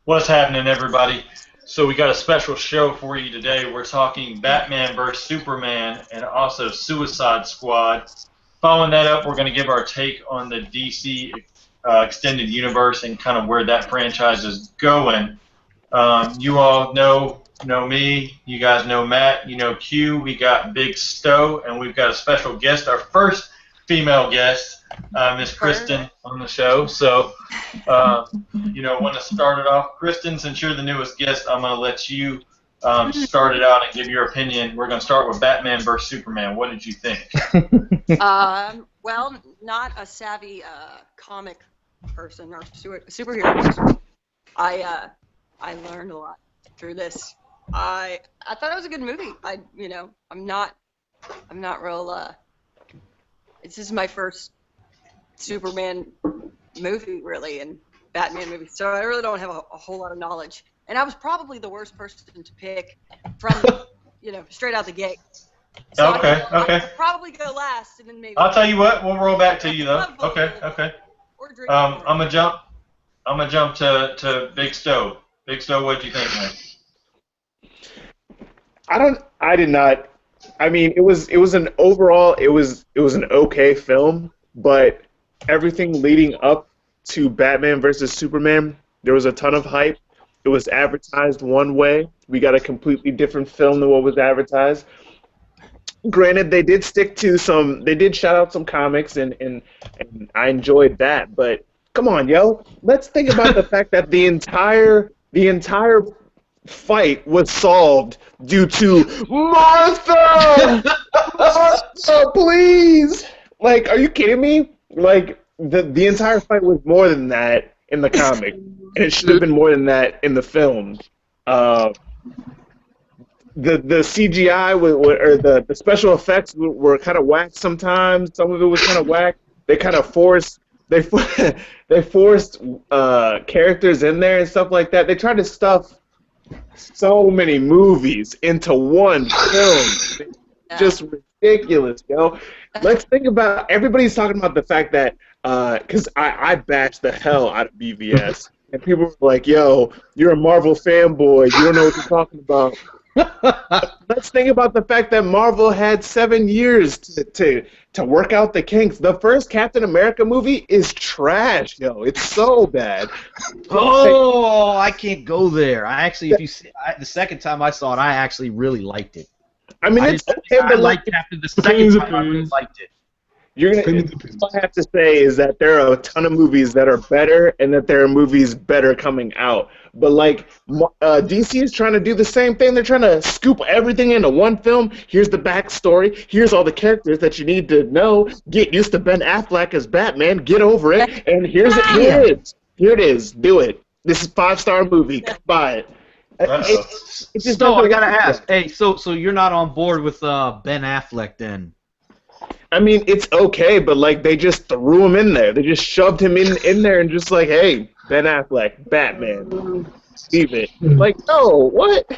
What's happening, everybody? So we got a special show for you today. We're talking Batman vs Superman and also Suicide Squad. Following that up, we're going to give our take on the DC extended universe and kind of where that franchise is going. You all know me. You guys know Matt. You know Q. We got Big Stowe, and we've got a special guest, our first female guest, Miss Kristen, on the show. So, uh, want to start it off, Kristen. Since you're the newest guest, I'm going to let you start it out and give your opinion. We're going to start with Batman versus Superman. What did you think? Well, not a savvy comic person or superhero person. I learned a lot through this. I thought it was a good movie. I'm not real. This is my first Superman movie, really, and Batman movie, so I really don't have a whole lot of knowledge. And I was probably the worst person to pick from, straight out the gate. So Okay, okay. I'd probably go last, and then maybe. I'll tell you what. We'll roll back to you though. Okay, okay. Or drink. I'm gonna jump. I'm gonna jump to Big Stowe. Big Stowe, what do you think, man? I did not. I mean, it was an overall it was an okay film, but everything leading up to Batman versus Superman, there was a ton of hype. It was advertised one way. We got a completely different film than what was advertised. Granted, they did shout out some comics, and I enjoyed that. But come on, yo, let's think about the fact that the entire fight was solved due to Martha. Martha, please. Like, are you kidding me? Like, the entire fight was more than that in the comic, and it should have been more than that in the film. Uh, the CGI or the special effects were kind of whack sometimes. Some of it was kind of whack. They kind of forced they they forced characters in there and stuff like that. They tried to stuff so many movies into one film. Just ridiculous, yo. Let's think about everybody's talking about the fact that because I bashed the hell out of BVS. And people were like, yo, you're a Marvel fanboy. You don't know what you're talking about. Let's think about the fact that Marvel had 7 years to work out the kinks. The first Captain America movie is trash, yo. It's so bad. Oh, I can't go there. I actually, if you see, the second time I saw it, I actually really liked it. I mean, it's okay, I but liked Captain. The second time I really liked it. all I have to say is that there are a ton of movies that are better, and that there are movies better coming out. But like DC is trying to do the same thing. They're trying to scoop everything into one film. Here's the backstory. Here's all the characters that you need to know. Get used to Ben Affleck as Batman. Get over it. And here it is. Here it is. Do it. This is a 5-star movie. Come buy it. It just So I doesn't gotta work. ask. Hey, so you're not on board with Ben Affleck then? I mean, it's okay, but like they just threw him in there. They just shoved him in there and just like, hey, Ben Affleck, Batman, leave it. Like, no, what?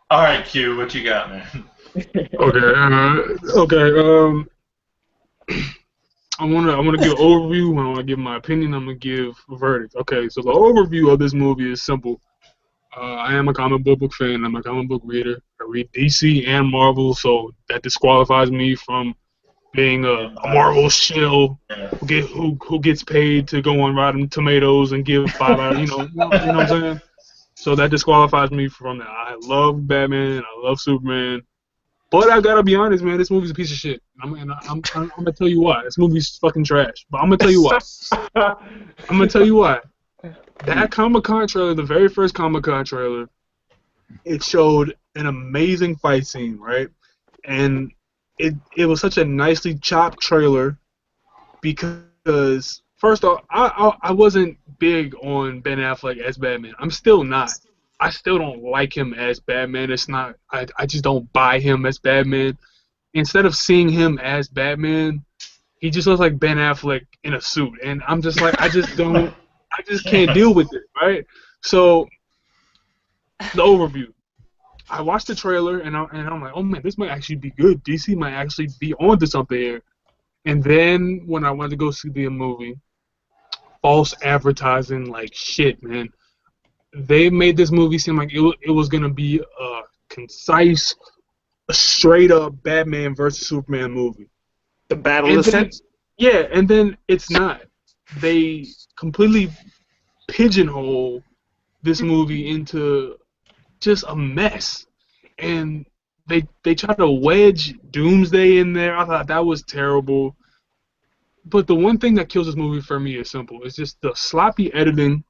All right, Q, what you got, man? Okay. I wanna give an overview. I wanna give my opinion. I'm gonna give a verdict. Okay, so the overview of this movie is simple. I am a comic book fan. I'm a comic book reader. I read DC and Marvel, so that disqualifies me from being a Marvel shill who gets paid to go on Rotten Tomatoes and give 5 out. What I'm saying. So that disqualifies me from that. I love Batman. I love Superman. But I gotta be honest, man. This movie's a piece of shit. I'm gonna tell you why. This movie's fucking trash. But I'm gonna tell you why. I'm gonna tell you why. That Comic-Con trailer, the very first Comic-Con trailer, it showed an amazing fight scene, right? And it was such a nicely chopped trailer because first off, I wasn't big on Ben Affleck as Batman. I'm still not. I still don't like him as Batman. It's not. I just don't buy him as Batman. Instead of seeing him as Batman, he just looks like Ben Affleck in a suit, and I'm just like, I just can't deal with it, right? So the overview. I watched the trailer and I'm like, oh man, this might actually be good. DC might actually be onto something here. And then when I went to go see the movie, false advertising like shit, man. They made this movie seem like it was gonna be a concise, straight up Batman versus Superman movie. The battle And of the then, sexes. yeah, and then it's not. They completely pigeonhole this movie into just a mess, and they try to wedge Doomsday in there. I thought that was terrible. But the one thing that kills this movie for me is simple. It's just the sloppy editing,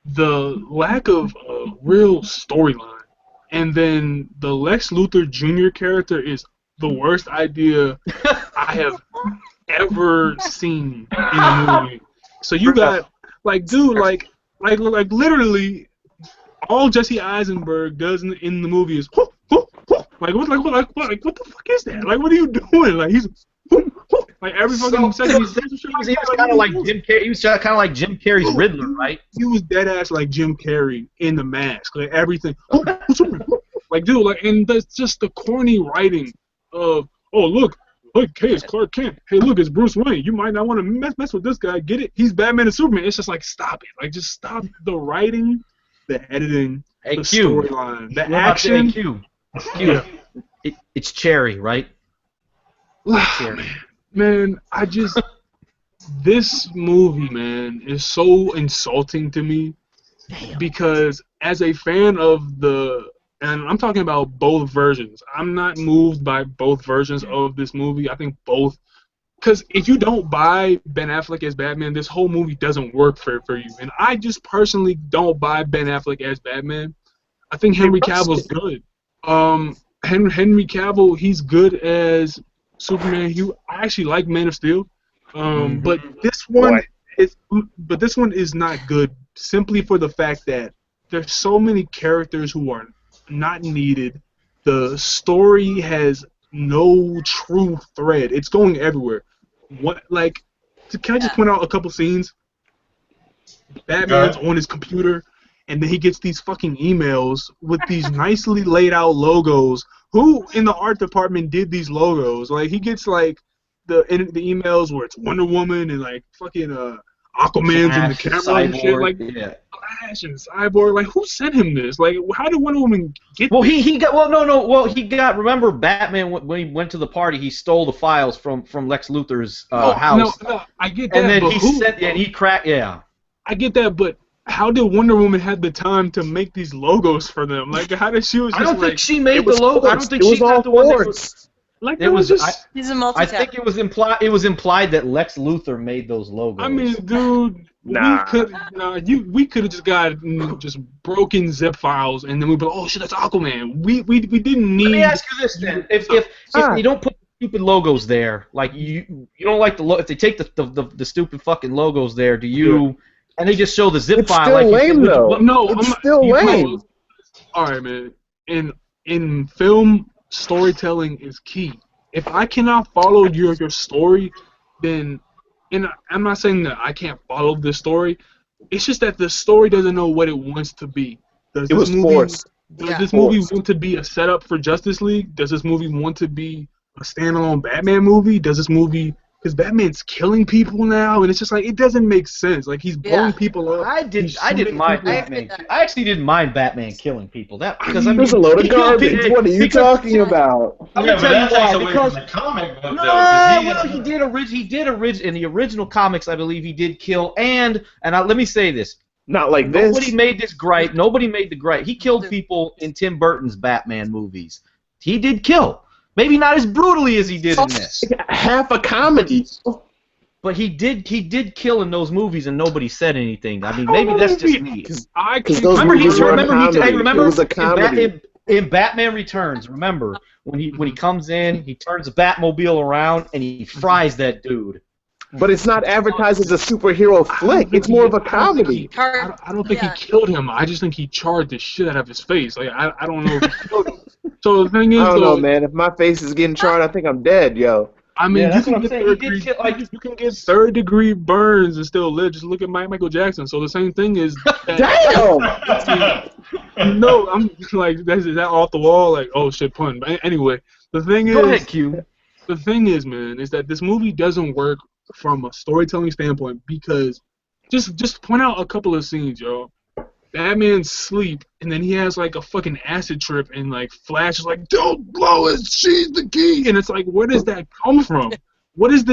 the lack of a real storyline, and then the Lex Luthor Jr. character is the worst idea I have ever seen in a movie. So you got, like, dude, like literally, all Jesse Eisenberg does in the movie is whoop, whoop, whoop. Like what the fuck is that? Like, what are you doing? Like, he's whoop, whoop. Like every fucking second he was kind of like Jim Carrey. He was kind of like Jim Carrey's Riddler, right? He was dead ass like Jim Carrey in The Mask. Like everything. Like, dude, like, and that's just the corny writing of, oh, look, hey, it's Clark Kent. Hey, look, it's Bruce Wayne. You might not want to mess with this guy. Get it? He's Batman and Superman. It's just like, stop it. Like, just stop the writing, the editing, the storyline, the action. Q. It's Cherry, right? Cherry. Man, this movie, man, is so insulting to me. Damn. Because as a fan of and I'm talking about both versions. I'm not moved by both versions of this movie. I think both, because if you don't buy Ben Affleck as Batman, this whole movie doesn't work for you. And I just personally don't buy Ben Affleck as Batman. I think Henry Cavill's good. Henry Cavill, he's good as Superman. I actually like Man of Steel. But this one is not good simply for the fact that there's so many characters who are not needed. The story has no true thread. It's going everywhere. Can I just point out a couple scenes? Batman's on his computer, and then he gets these fucking emails with these nicely laid out logos. Who in the art department did these logos? Like, he gets like the emails where it's Wonder Woman and like fucking Aquaman's in the camera and shit. Like, Flash and Cyborg. Like, who sent him this? Like, how did Wonder Woman get? Well, he got he got. Remember, Batman when he went to the party, he stole the files from Lex Luthor's house. No, I get that. And then but he cracked. Yeah. I get that, but how did Wonder Woman have the time to make these logos for them? Like, how did she was just I don't like, think she made the logo. I don't think she got the one that was. Like, it was just. He's a I think it was implied that Lex Luthor made those logos. I mean, dude, Nah. we could have just got just broken zip files, and then we'd be like, oh shit, that's Aquaman. We didn't need. Let me ask you this then: if you don't put stupid logos there, like you don't like the if they take the stupid fucking logos there, do you? Yeah. And they just show the zip file. Still like lame though. No, it's still lame. All right, man. In film, storytelling is key. If I cannot follow your story, then, and I'm not saying that I can't follow this story. It's just that the story doesn't know what it wants to be. Does this movie want to be a setup for Justice League? Does this movie want to be a standalone Batman movie? Does this movie... Because Batman's killing people now, and it's just like, it doesn't make sense. Like, he's blowing people up. I didn't mind Batman. I actually didn't mind Batman killing people. Because I mean, there's a load of garbage. What are you talking about? Yeah, but that takes away from the comic book, though. He did in the original comics, I believe he did kill, and let me say this. Not like this. Nobody made this gripe. Nobody made the gripe. He killed people in Tim Burton's Batman movies. He did kill. Maybe not as brutally as he did in this. Half a comedy. But he did kill in those movies, and nobody said anything. I mean, maybe that's just me. Remember, it was a comedy. In Batman Returns, remember when he comes in, he turns the Batmobile around and he fries that dude. But it's not advertised as a superhero flick. It's more of a comedy. I don't think he killed him. I just think he charred the shit out of his face. Like, I don't know if he killed him. So the thing is, I don't know, man. If my face is getting charred, I think I'm dead, yo. I mean, you can get third-degree burns and still live. Just look at Michael Jackson. So the same thing is. Damn. No, I'm like, is that off the wall? Like, oh shit, pun. But anyway, the thing is. Go ahead, Q. The thing is, man, is that this movie doesn't work from a storytelling standpoint because just point out a couple of scenes, yo. Batman's sleep, and then he has like a fucking acid trip, and like Flash is like, "Don't blow it, she's the key," and it's like, where does that come from? What is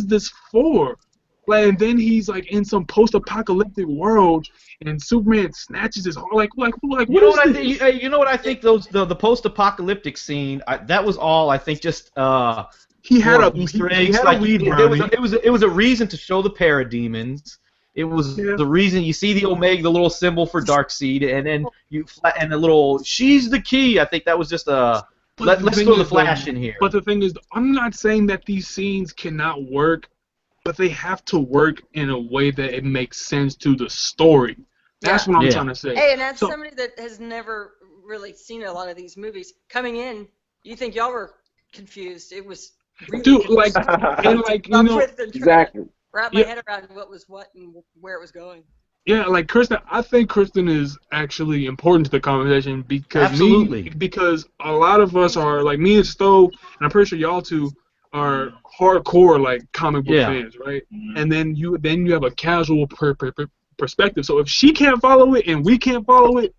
this for? Like, and then he's like in some post-apocalyptic world, and Superman snatches his heart. Like what You know is what I this? think? You know what I think? The post-apocalyptic scene. That was all. I think just He had a Easter he eggs. had Like, a weed it was a reason to show the parademons. It was the reason you see the Omega, the little symbol for Darkseid, and then and the little she's the key. I think that was just a let's throw the Flash in here. But the thing is, I'm not saying that these scenes cannot work, but they have to work in a way that it makes sense to the story. That's what I'm trying to say. Hey, and that's somebody that has never really seen a lot of these movies. Coming in, you think y'all were confused. It was really dude, confusing. Exactly. Wrap my head around what was what and where it was going. Yeah, like Kristen, I think Kristen is actually important to the conversation because because a lot of us are like me and Stowe, and I'm pretty sure y'all two are hardcore like comic book fans, right? And then you have a casual perspective. So if she can't follow it and we can't follow it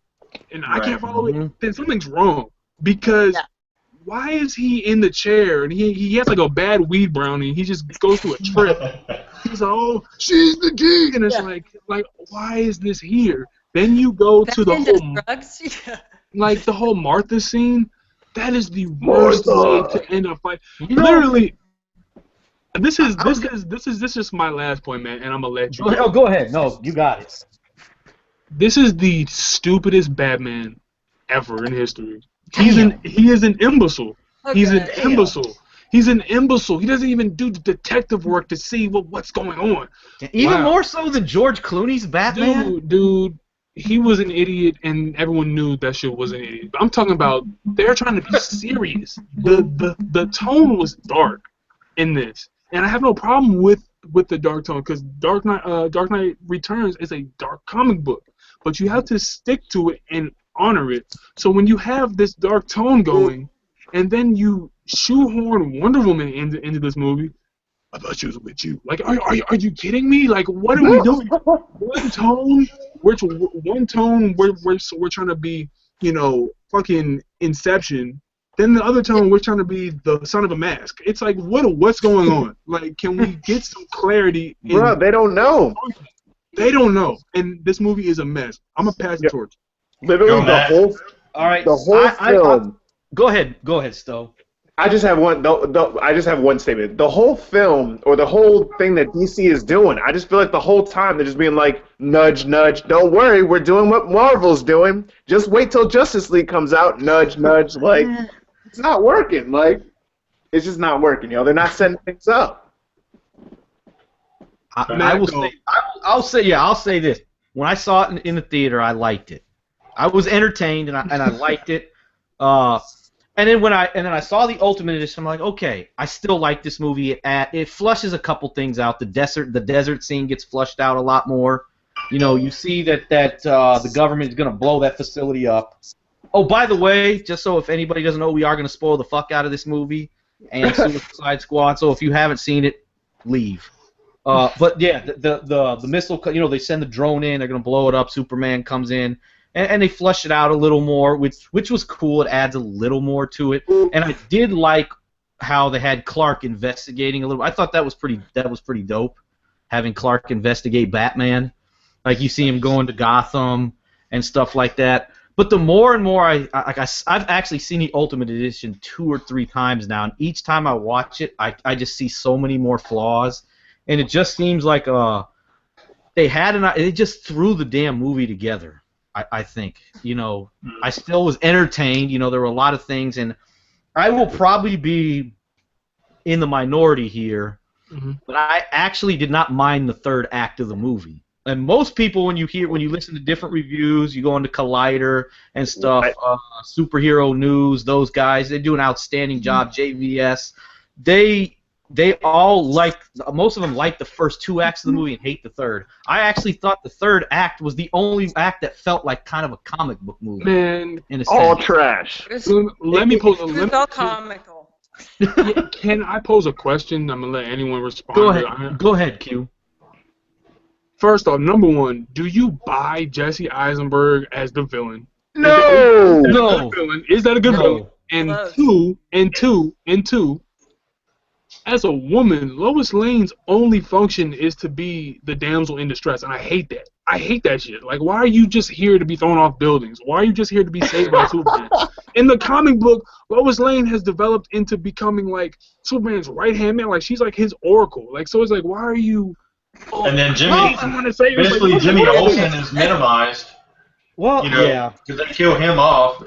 and I can't follow it, then something's wrong because. Why is he in the chair and he has like a bad weed brownie? He just goes through a trip. He's like, oh, she's the key, and it's like why is this here? Then you go to the whole drugs. like the whole Martha scene. That is the worst way to end a fight. Literally, this is just my last point, man, and I'm gonna let you. Oh, go ahead. No, you got it. This is the stupidest Batman ever in history. He is an imbecile. Okay. He's an imbecile. He's an imbecile. He doesn't even do the detective work to see what's going on. Even more so than George Clooney's Batman? Dude, he was an idiot, and everyone knew that shit was an idiot. But I'm talking about they're trying to be serious. The tone was dark in this, and I have no problem with the dark tone because Dark Knight Returns is a dark comic book, but you have to stick to it and honor it. So when you have this dark tone going, and then you shoehorn Wonder Woman into this movie, I thought she was with you. Like, are you kidding me? Like, what are we doing? One tone, we're trying to be, fucking Inception. Then the other tone, we're trying to be the Son of a Mask. It's like, what's going on? Like, can we get some clarity? Bro, they don't know. They don't know, and this movie is a mess. I'm gonna pass the torch. Literally the whole film. Go ahead, Stowe. I just have one statement. The whole film or the whole thing that DC is doing, I just feel like the whole time they're just being like, nudge, nudge. Don't worry, we're doing what Marvel's doing. Just wait till Justice League comes out. Nudge, nudge. Like, it's not working. Like, it's just not working. They're not setting things up. I'll say this. When I saw it in the theater, I liked it. I was entertained and I liked it. And then when I saw the Ultimate Edition, I'm like, okay, I still like this movie. It flushes a couple things out. The desert scene gets flushed out a lot more. You see that the government is gonna blow that facility up. Oh, by the way, just so if anybody doesn't know, we are gonna spoil the fuck out of this movie and Suicide Squad. So if you haven't seen it, leave. But yeah, the missile, they send the drone in, they're gonna blow it up. Superman comes in, and they flush it out a little more, which was cool. It adds a little more to it, and I did like how they had Clark investigating a little. I thought that was pretty dope, having Clark investigate Batman. Like you see him going to Gotham and stuff like that. But the more and more I've actually seen the Ultimate Edition 2 or 3 times now, and each time I watch it, I just see so many more flaws. And it just seems like they just threw the damn movie together. I think I still was entertained. There were a lot of things, and I will probably be in the minority here, but I actually did not mind the third act of the movie. And most people, when you listen to different reviews, you go into Collider and stuff, Superhero News, those guys, they do an outstanding job. JVS, they all most of them like the first 2 acts of the movie and hate the third. I actually thought the third act was the only act that felt like kind of a comic book movie. Man, all trash. Let me pose It was all comical. Can I pose a question? I'm gonna let anyone respond. Go ahead. Go ahead, Q. First off, number one, do you buy Jesse Eisenberg as the villain? No. Is that a good villain? And Close. two, as a woman, Lois Lane's only function is to be the damsel in distress, and I hate that. I hate that shit. Like, why are you just here to be thrown off buildings? Why are you just here to be saved by Superman? In the comic book, Lois Lane has developed into becoming like Superman's right-hand man. Like, she's like his oracle. Like, so it's like, why are you... And then Jimmy Olsen is minimized. Well, yeah, because they kill him off,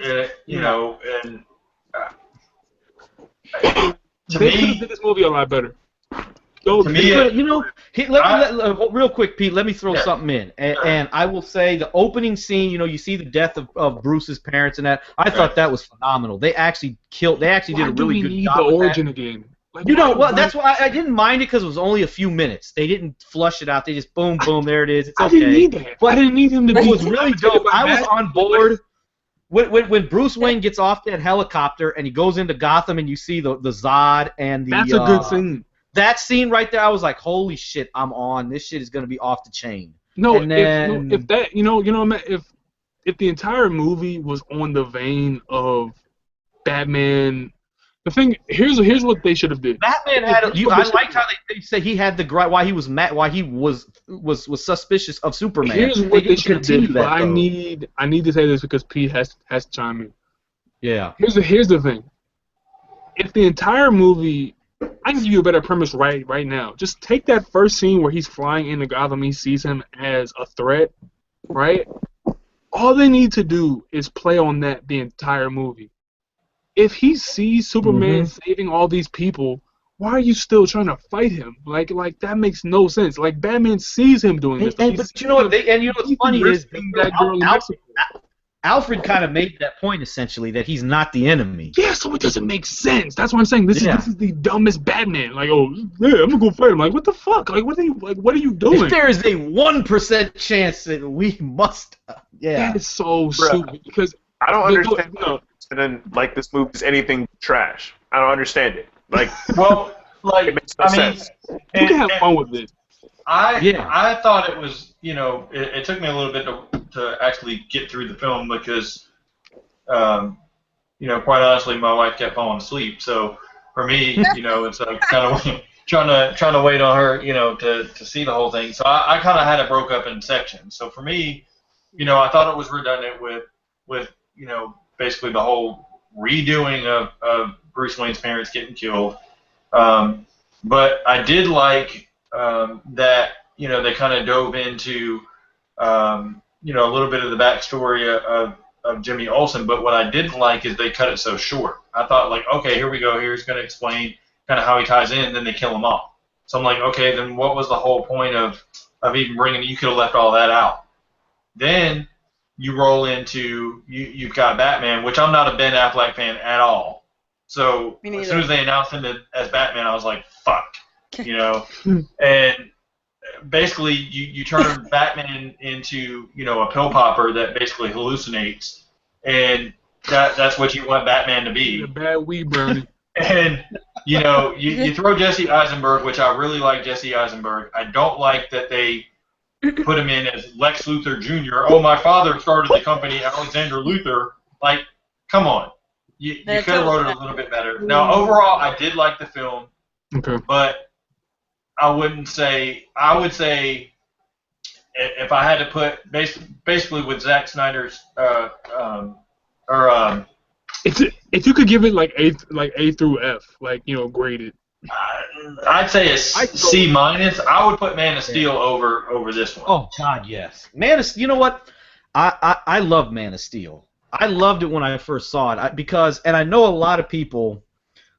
you know, and to they me, could have did this movie a lot better. To me, you know, real quick, Pete, let me throw something in, and I will say the opening scene. You know, you see the death of Bruce's parents and that. I thought that was phenomenal. They actually did a really good job. The origin again. Like, you know what? That's why I didn't mind it because it was only a few minutes. They didn't flush it out. They just boom, boom, there it is. It's okay. I didn't need that. I didn't need him to. It was really dope. I was on board. When Bruce Wayne gets off that helicopter and he goes into Gotham and you see the Zod and the. That's a good scene. That scene right there, I was like, holy shit, I'm on. This shit is gonna be off the chain. No, and then, if that, if the entire movie was on the vein of Batman. The thing here's what they should have did. Batman had. I liked how they said he had the why he was mad, why he was suspicious of Superman. Here's what they should have did. I need to say this because Pete has to chime in. Yeah. Here's the thing. If the entire movie, I can give you a better premise right now. Just take that first scene where he's flying into Gotham. He sees him as a threat, right? All they need to do is play on that the entire movie. If he sees Superman saving all these people, why are you still trying to fight him? Like that makes no sense. Like Batman sees him doing this. But you know what? What's funny is Alfred kind of made that point essentially that he's not the enemy. Yeah, so it doesn't make sense. That's what I'm saying. This is the dumbest Batman. Like, oh yeah, I'm gonna go fight him. Like, what the fuck? Like, what are you doing? If there is a 1% chance that we must, that is so stupid because I don't understand. And then, like, this movie is anything trash. I don't understand it. Like, well, like, it makes no sense. You can have fun with it. I thought it was, it took me a little bit to actually get through the film because, quite honestly, my wife kept falling asleep. So for me, it's kind of trying to wait on her, to see the whole thing. So I kind of had it broke up in sections. So for me, I thought it was redundant with basically the whole redoing of Bruce Wayne's parents getting killed. But I did like that, they kind of dove into, a little bit of the backstory of Jimmy Olsen. But what I didn't like is they cut it so short. I thought, like, okay, here we go. Here's going to explain kind of how he ties in, and then they kill him off. So I'm like, okay, then what was the whole point of even bringing it? You could have left all that out. Then you roll into you've got Batman, which I'm not a Ben Affleck fan at all. So as soon as they announced him as Batman, I was like, fuck, And basically, you turn Batman into a pill popper that basically hallucinates, and that's what you want Batman to be. A bad weed brownie. And you throw Jesse Eisenberg, which I really like Jesse Eisenberg. I don't like that they put him in as Lex Luthor Jr. Oh, my father started the company, Alexander Luthor. Like, come on. You could have wrote it a little bit better. Now, overall, I did like the film. Okay. But I would say if I had to put basically with Zack Snyder's if you could give it like A through F, graded. I'd say a C minus. I would put Man of Steel over this one. Oh God, yes. You know what? I love Man of Steel. I loved it when I first saw it because I know a lot of people,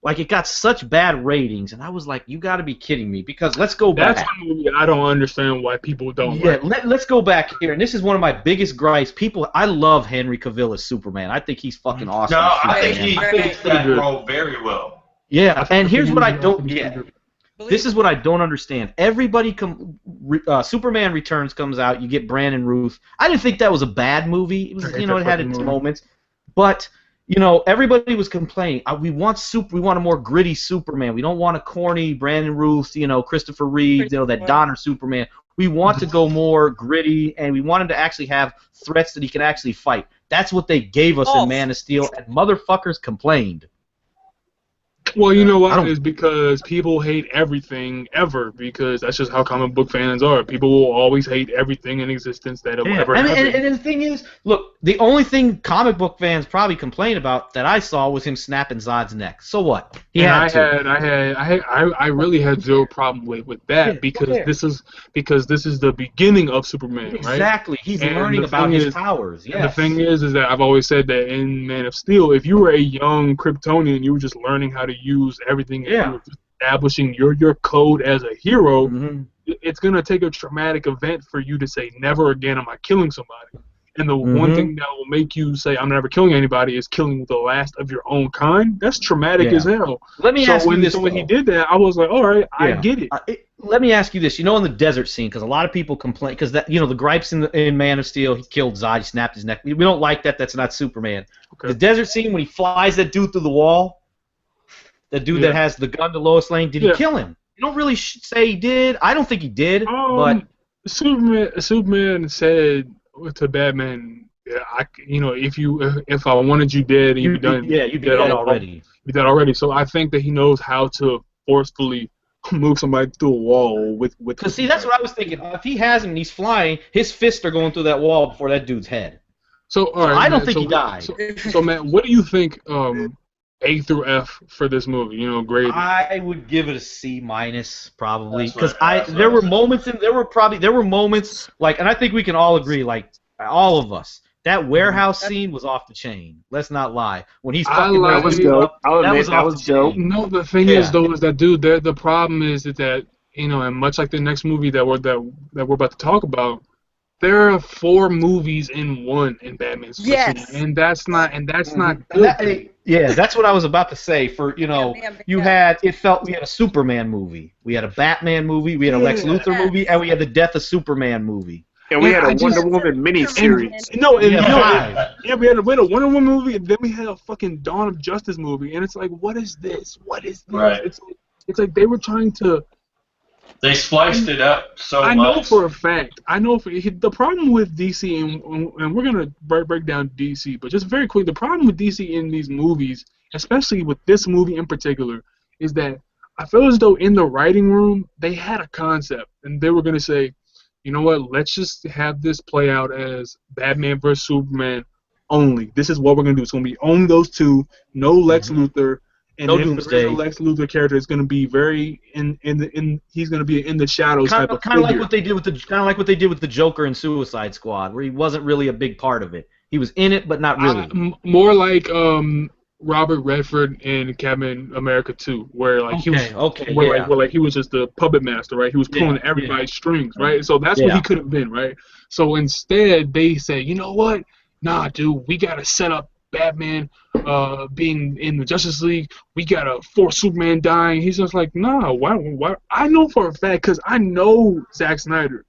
like, it got such bad ratings, and I was like, you got to be kidding me, because let's go back. That's a movie I don't understand why people don't like. Let's go back here, and this is one of my biggest gripes. I love Henry Cavill as Superman. I think he's fucking awesome. No, I think he fits that role very well. Yeah, and here's what I don't get. This is what I don't understand. Superman Returns comes out. You get Brandon Routh. I didn't think that was a bad movie. It was, it had its moments, but you know, everybody was complaining. We want a more gritty Superman. We don't want a corny Brandon Routh, you know, Christopher Reeve, you know, that Donner Superman. We want to go more gritty, and we want him to actually have threats that he can actually fight. That's what they gave us in Man of Steel, and motherfuckers complained. Well, you know what? It's because people hate everything ever, because that's just how comic book fans are. People will always hate everything in existence that ever happened. And the thing is, look, the only thing comic book fans probably complain about that I saw was him snapping Zod's neck. So what? I really had zero problem with that because this is the beginning of Superman, right? Exactly. He's learning about his powers. Yes. The thing is that I've always said that in Man of Steel, if you were a young Kryptonian, you were just learning how to use everything, and you were establishing your code as a hero. It's gonna take a traumatic event for you to say, never again am I killing somebody. And the one thing that will make you say, I'm never killing anybody, is killing the last of your own kind. That's traumatic as hell. Let me ask you this. So when he did that, I was like, all right, I get it. Let me ask you this. You know, in the desert scene, because a lot of people complain, because that, you know, the gripes in Man of Steel, he killed Zod, he snapped his neck. We don't like that. That's not Superman. Okay. The desert scene when he flies that dude through the wall, the dude that has the gun to Lois Lane, did he kill him? You don't really say he did. I don't think he did. But Superman said to Batman, if I wanted you dead, you'd be done. Yeah, you'd be dead already. Be dead already. So I think that he knows how to forcefully move somebody through a wall with. Because see, that's what I was thinking. If he has him and he's flying, his fists are going through that wall before that dude's head. So all right, I don't think he died. So Matt, what do you think? A through F for this movie, you know, grade. I would give it a C minus probably, because there were moments like, and I think we can all agree, like all of us, that warehouse scene was off the chain. Let's not lie. When he's fucking that was dope. That was dope. No, the thing is though, is that dude, the problem is that, you know, and much like the next movie that we're about to talk about, there are 4 movies in one in Batman. And that's not good. That's what I was about to say. For we had a Superman movie, we had a Batman movie, we had a Lex Luthor movie, and we had the Death of Superman movie. And we had a Wonder Woman miniseries. We had a Wonder Woman movie, and then we had a fucking Dawn of Justice movie, and it's like, what is this? What is this? Right. It's like they were trying to. They spliced it up so much. I know for a fact. The problem with DC, and we're gonna break down DC, but just very quick, the problem with DC in these movies, especially with this movie in particular, is that I feel as though in the writing room they had a concept, and they were gonna say, you know what, let's just have this play out as Batman vs Superman only. This is what we're gonna do. It's gonna be only those two, no Lex Luthor. And no if Doomsday. The Lex Luthor character is going to be very he's going to be in the shadows type of figure. Kind of like what they did with the Joker in Suicide Squad, where he wasn't really a big part of it. He was in it, but not really. More like Robert Redford in Captain America 2, where like he was just the puppet master, right? He was pulling everybody's strings, right? So that's what he could have been, right? So instead, they say, you know what? Nah, dude, we got to set up Batman being in the Justice League, we gotta force Superman dying. He's just like, nah, why? I know for a fact, because I know Zack Snyder.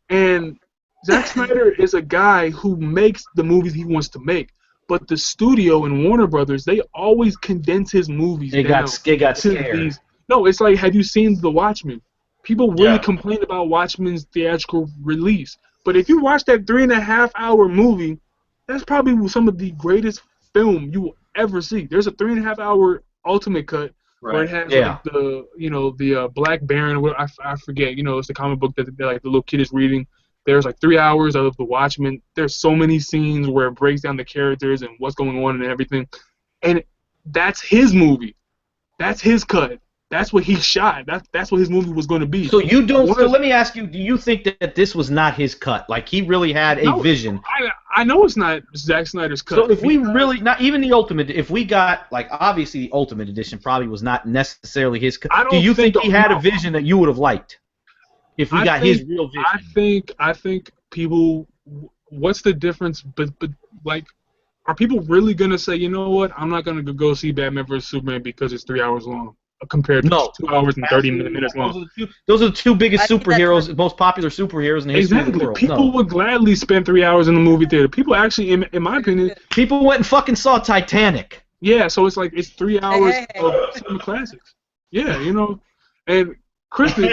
And Zack Snyder is a guy who makes the movies he wants to make. But the studio and Warner Brothers, they always condense his movies down. They got scared. No, it's like, have you seen The Watchmen? People really complain about Watchmen's theatrical release. But if you watch that 3.5-hour movie, that's probably some of the greatest film you will ever see. There's a 3.5-hour ultimate cut where it has like the Black Baron. I forget. It's the comic book that like the little kid is reading. There's like 3 hours of The Watchmen. There's so many scenes where it breaks down the characters and what's going on and everything. And that's his movie. That's his cut. That's what he shot. That's what his movie was going to be. So you don't. So let me ask you: do you think that this was not his cut? Like he really had a vision. I know it's not Zack Snyder's cut. So if we really, not even the Ultimate, if we got like obviously the Ultimate Edition probably was not necessarily his cut. Do you think he had a vision that you would have liked? If we got his real vision. I think people. What's the difference? But like, are people really gonna say, you know what? I'm not gonna go see Batman vs Superman because it's 3 hours long. compared to 2 hours and 30 minutes long. Those are the two biggest superheroes, most popular superheroes in the history of the world. People would gladly spend 3 hours in the movie theater. People actually, in my opinion, people went and fucking saw Titanic. Yeah, so it's like it's 3 hours of cinema classics. Yeah, you know, and Kristen,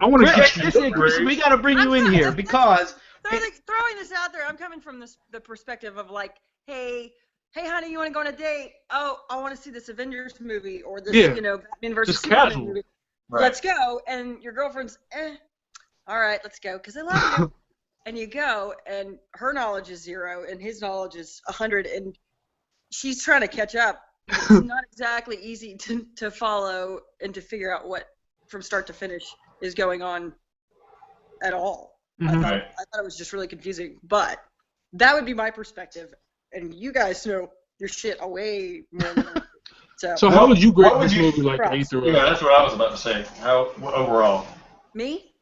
I want to Kristen, we got to bring you in here because throwing this out there, I'm coming from the perspective of like, hey, honey, you want to go on a date? Oh, I want to see this Avengers movie or this, Batman versus Superman movie. Right. Let's go. And your girlfriend's, all right, let's go, because I love you. And you go, and her knowledge is 0, and his knowledge is 100, and she's trying to catch up. It's not exactly easy to follow and to figure out what, from start to finish, is going on at all. Mm-hmm. I thought it was just really confusing, but that would be my perspective. And you guys know your shit way more than I do. So how would you grade this movie, like 8 through 8? Yeah, that's what I was about to say. How overall? Me?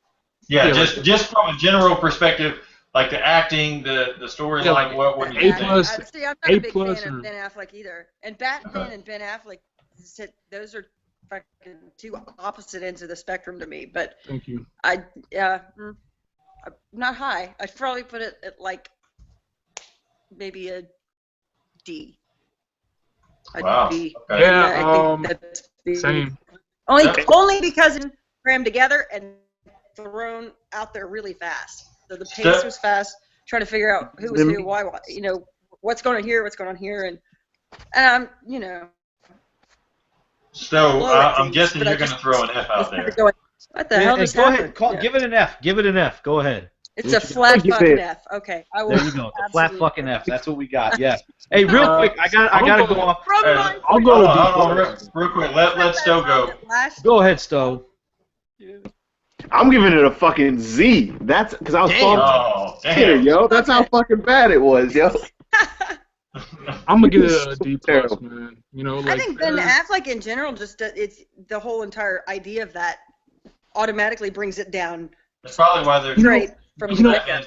Yeah, just from a general perspective, like the acting, the storyline, what do you think? See, I'm not a big fan of Ben Affleck either. And Batman and Ben Affleck, those are fucking two opposite ends of the spectrum to me. But thank you. I'm not high. I'd probably put it at like maybe a D. Wow. B. Okay. Yeah, I think that's B. Same. Only because it's crammed together and thrown out there really fast. So the pace was fast, trying to figure out who was who, why, what's going on here, and So I'm guessing you're going to throw an F out there. What the hell just happened? Go ahead, give it an F. Give it an F. Go ahead. It's a flat fucking F. Okay, I will. There you go. It's a flat fucking F. That's what we got. Yeah. Hey, real quick, I gotta go off. I'll go. Real quick. Let Stowe go. Go ahead, Stowe. I'm giving it a fucking Z. That's because I was falling here, yo. That's how fucking bad it was, yo. I'm gonna give it a D+, man. I think Ben Affleck in general, it's the whole entire idea of that automatically brings it down. That's probably why they're great. Kristen, I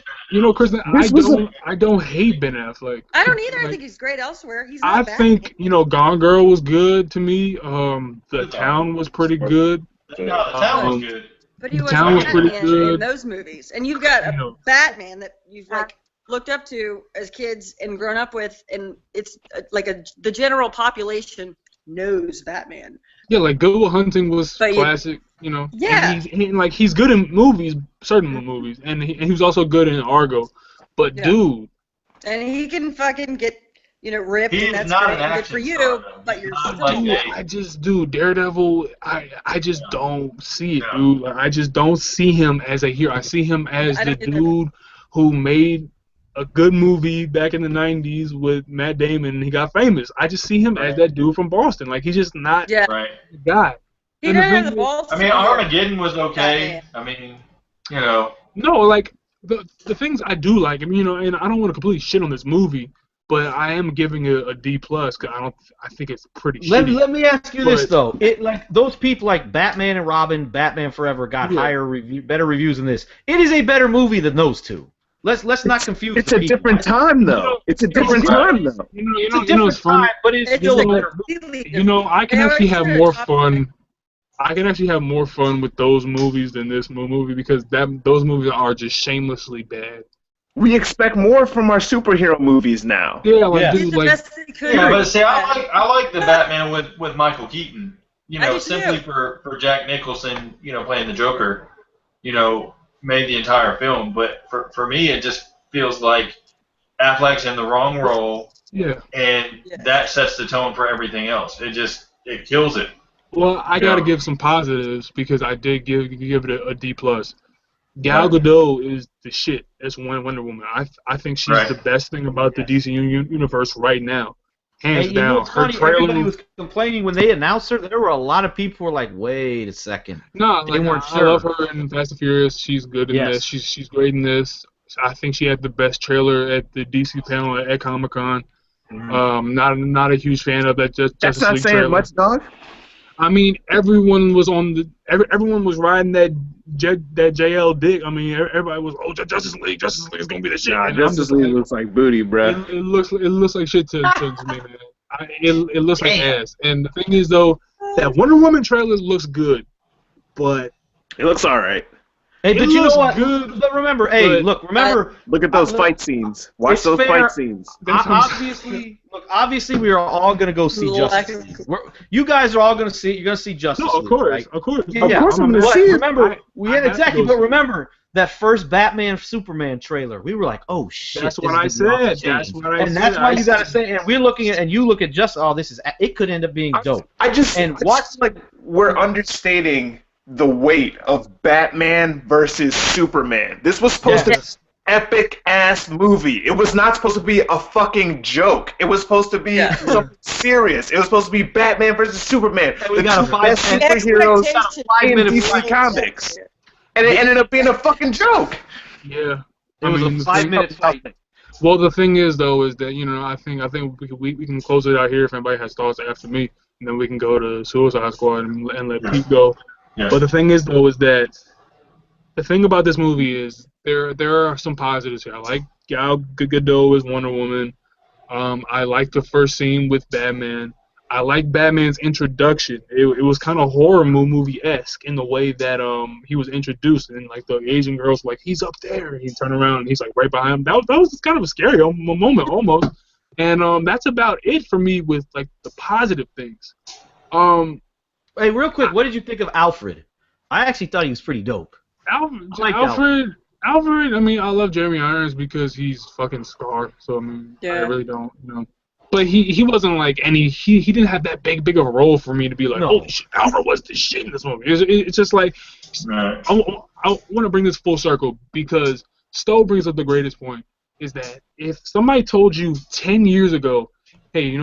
don't hate Ben Affleck. I don't either. I think he's great elsewhere. He's not bad. I think Gone Girl was good to me. The Town was pretty good. No, The Town was good. But he was pretty good in those movies, and you've got a Batman that you've looked up to as kids and grown up with, and it's like the general population knows Batman. Yeah, like Good Will Hunting was classic, Yeah. And he's good in movies, certain movies, and he was also good in Argo. But dude, and he can fucking get ripped, and that's not great, good for you. But you're still Daredevil. I just don't see it, dude. I just don't see him as a hero. I see him as the dude who made a good movie back in the 90s with Matt Damon, and he got famous. I just see him as that dude from Boston. Like, he's just not the guy. He didn't have the balls. I mean, Armageddon was okay. I mean, No, like, the things I do like, and I don't want to completely shit on this movie, but I am giving it a D+, because I think it's pretty shitty. Let me ask you this, though. Those people like Batman and Robin, Batman Forever got better reviews than this. It is a better movie than those two. Let's not confuse. It's a different time, though. It's a different time, though. It's a different time, but it's still a better movie. I can actually have more fun. I can actually have more fun with those movies than this movie, because those movies are just shamelessly bad. We expect more from our superhero movies now. Yeah, dude, but see, I like the Batman with Michael Keaton. Simply for Jack Nicholson, playing the Joker. Made the entire film, but for me, it just feels like Affleck's in the wrong role, and that sets the tone for everything else. It kills it. Well, I gotta give some positives, because I did give it a D+. Gal Gadot is the shit as Wonder Woman. I think she's the best thing about the DC universe right now. Hands down. Her trailer. Everybody was complaining when they announced her. There were a lot of people who were like, "Wait a second." No, they weren't sure. I love her in Fast and Furious. She's good in this. She's great in this. I think she had the best trailer at the DC panel at Comic-Con. Not a huge fan of that Justice League trailer. Saying much, dog. I mean, everyone was riding that JL dick. I mean, everybody was, Justice League is gonna be the shit. Nah, Justice League looks like booty, bro. It looks like shit to me, man. It looks like ass. And the thing is, though, That Wonder Woman trailer looks good, but it looks all right. Hey, but you know what? Good, but remember, hey, remember. Look at those fight scenes. Watch those fight scenes. Obviously, we are all gonna go see Justice League. You guys are all gonna see. You're gonna see Justice League, right? Of course. Of course, I'm gonna see it. Remember, exactly. But remember that first Batman Superman trailer. We were like, oh shit. That's what I said. That's why you gotta say. And we're looking at, and you look at just, oh, this is. It could end up being dope. I just like we're understating the weight of Batman versus Superman. This was supposed to be an epic ass movie. It was not supposed to be a fucking joke. It was supposed to be something serious. It was supposed to be Batman versus Superman. We got a best superheroes in DC Comics. And it ended up being a fucking joke. Yeah. It was a 5-minute fight. Well, the thing is, though, is that, I think we can close it out here if anybody has thoughts after me, and then we can go to Suicide Squad and let Pete go. Yes. But the thing is, though, is that the thing about this movie is there are some positives here. I like Gal Gadot as Wonder Woman. I like the first scene with Batman. I like Batman's introduction. It was kind of horror movie-esque in the way that he was introduced, and like the Asian girl's like, he's up there, and he turned around and he's like right behind him. That was kind of a scary moment almost, and that's about it for me with like the positive things. Hey, real quick, what did you think of Alfred? I actually thought he was pretty dope. Alfred. I mean, I love Jeremy Irons because he's fucking Scar. So I mean, I really don't, But he wasn't like he didn't have that big of a role for me to be like, holy shit, Alfred was the shit in this movie. It's just like, I want to bring this full circle because Stowe brings up the greatest point, is that if somebody told you 10 years ago, hey,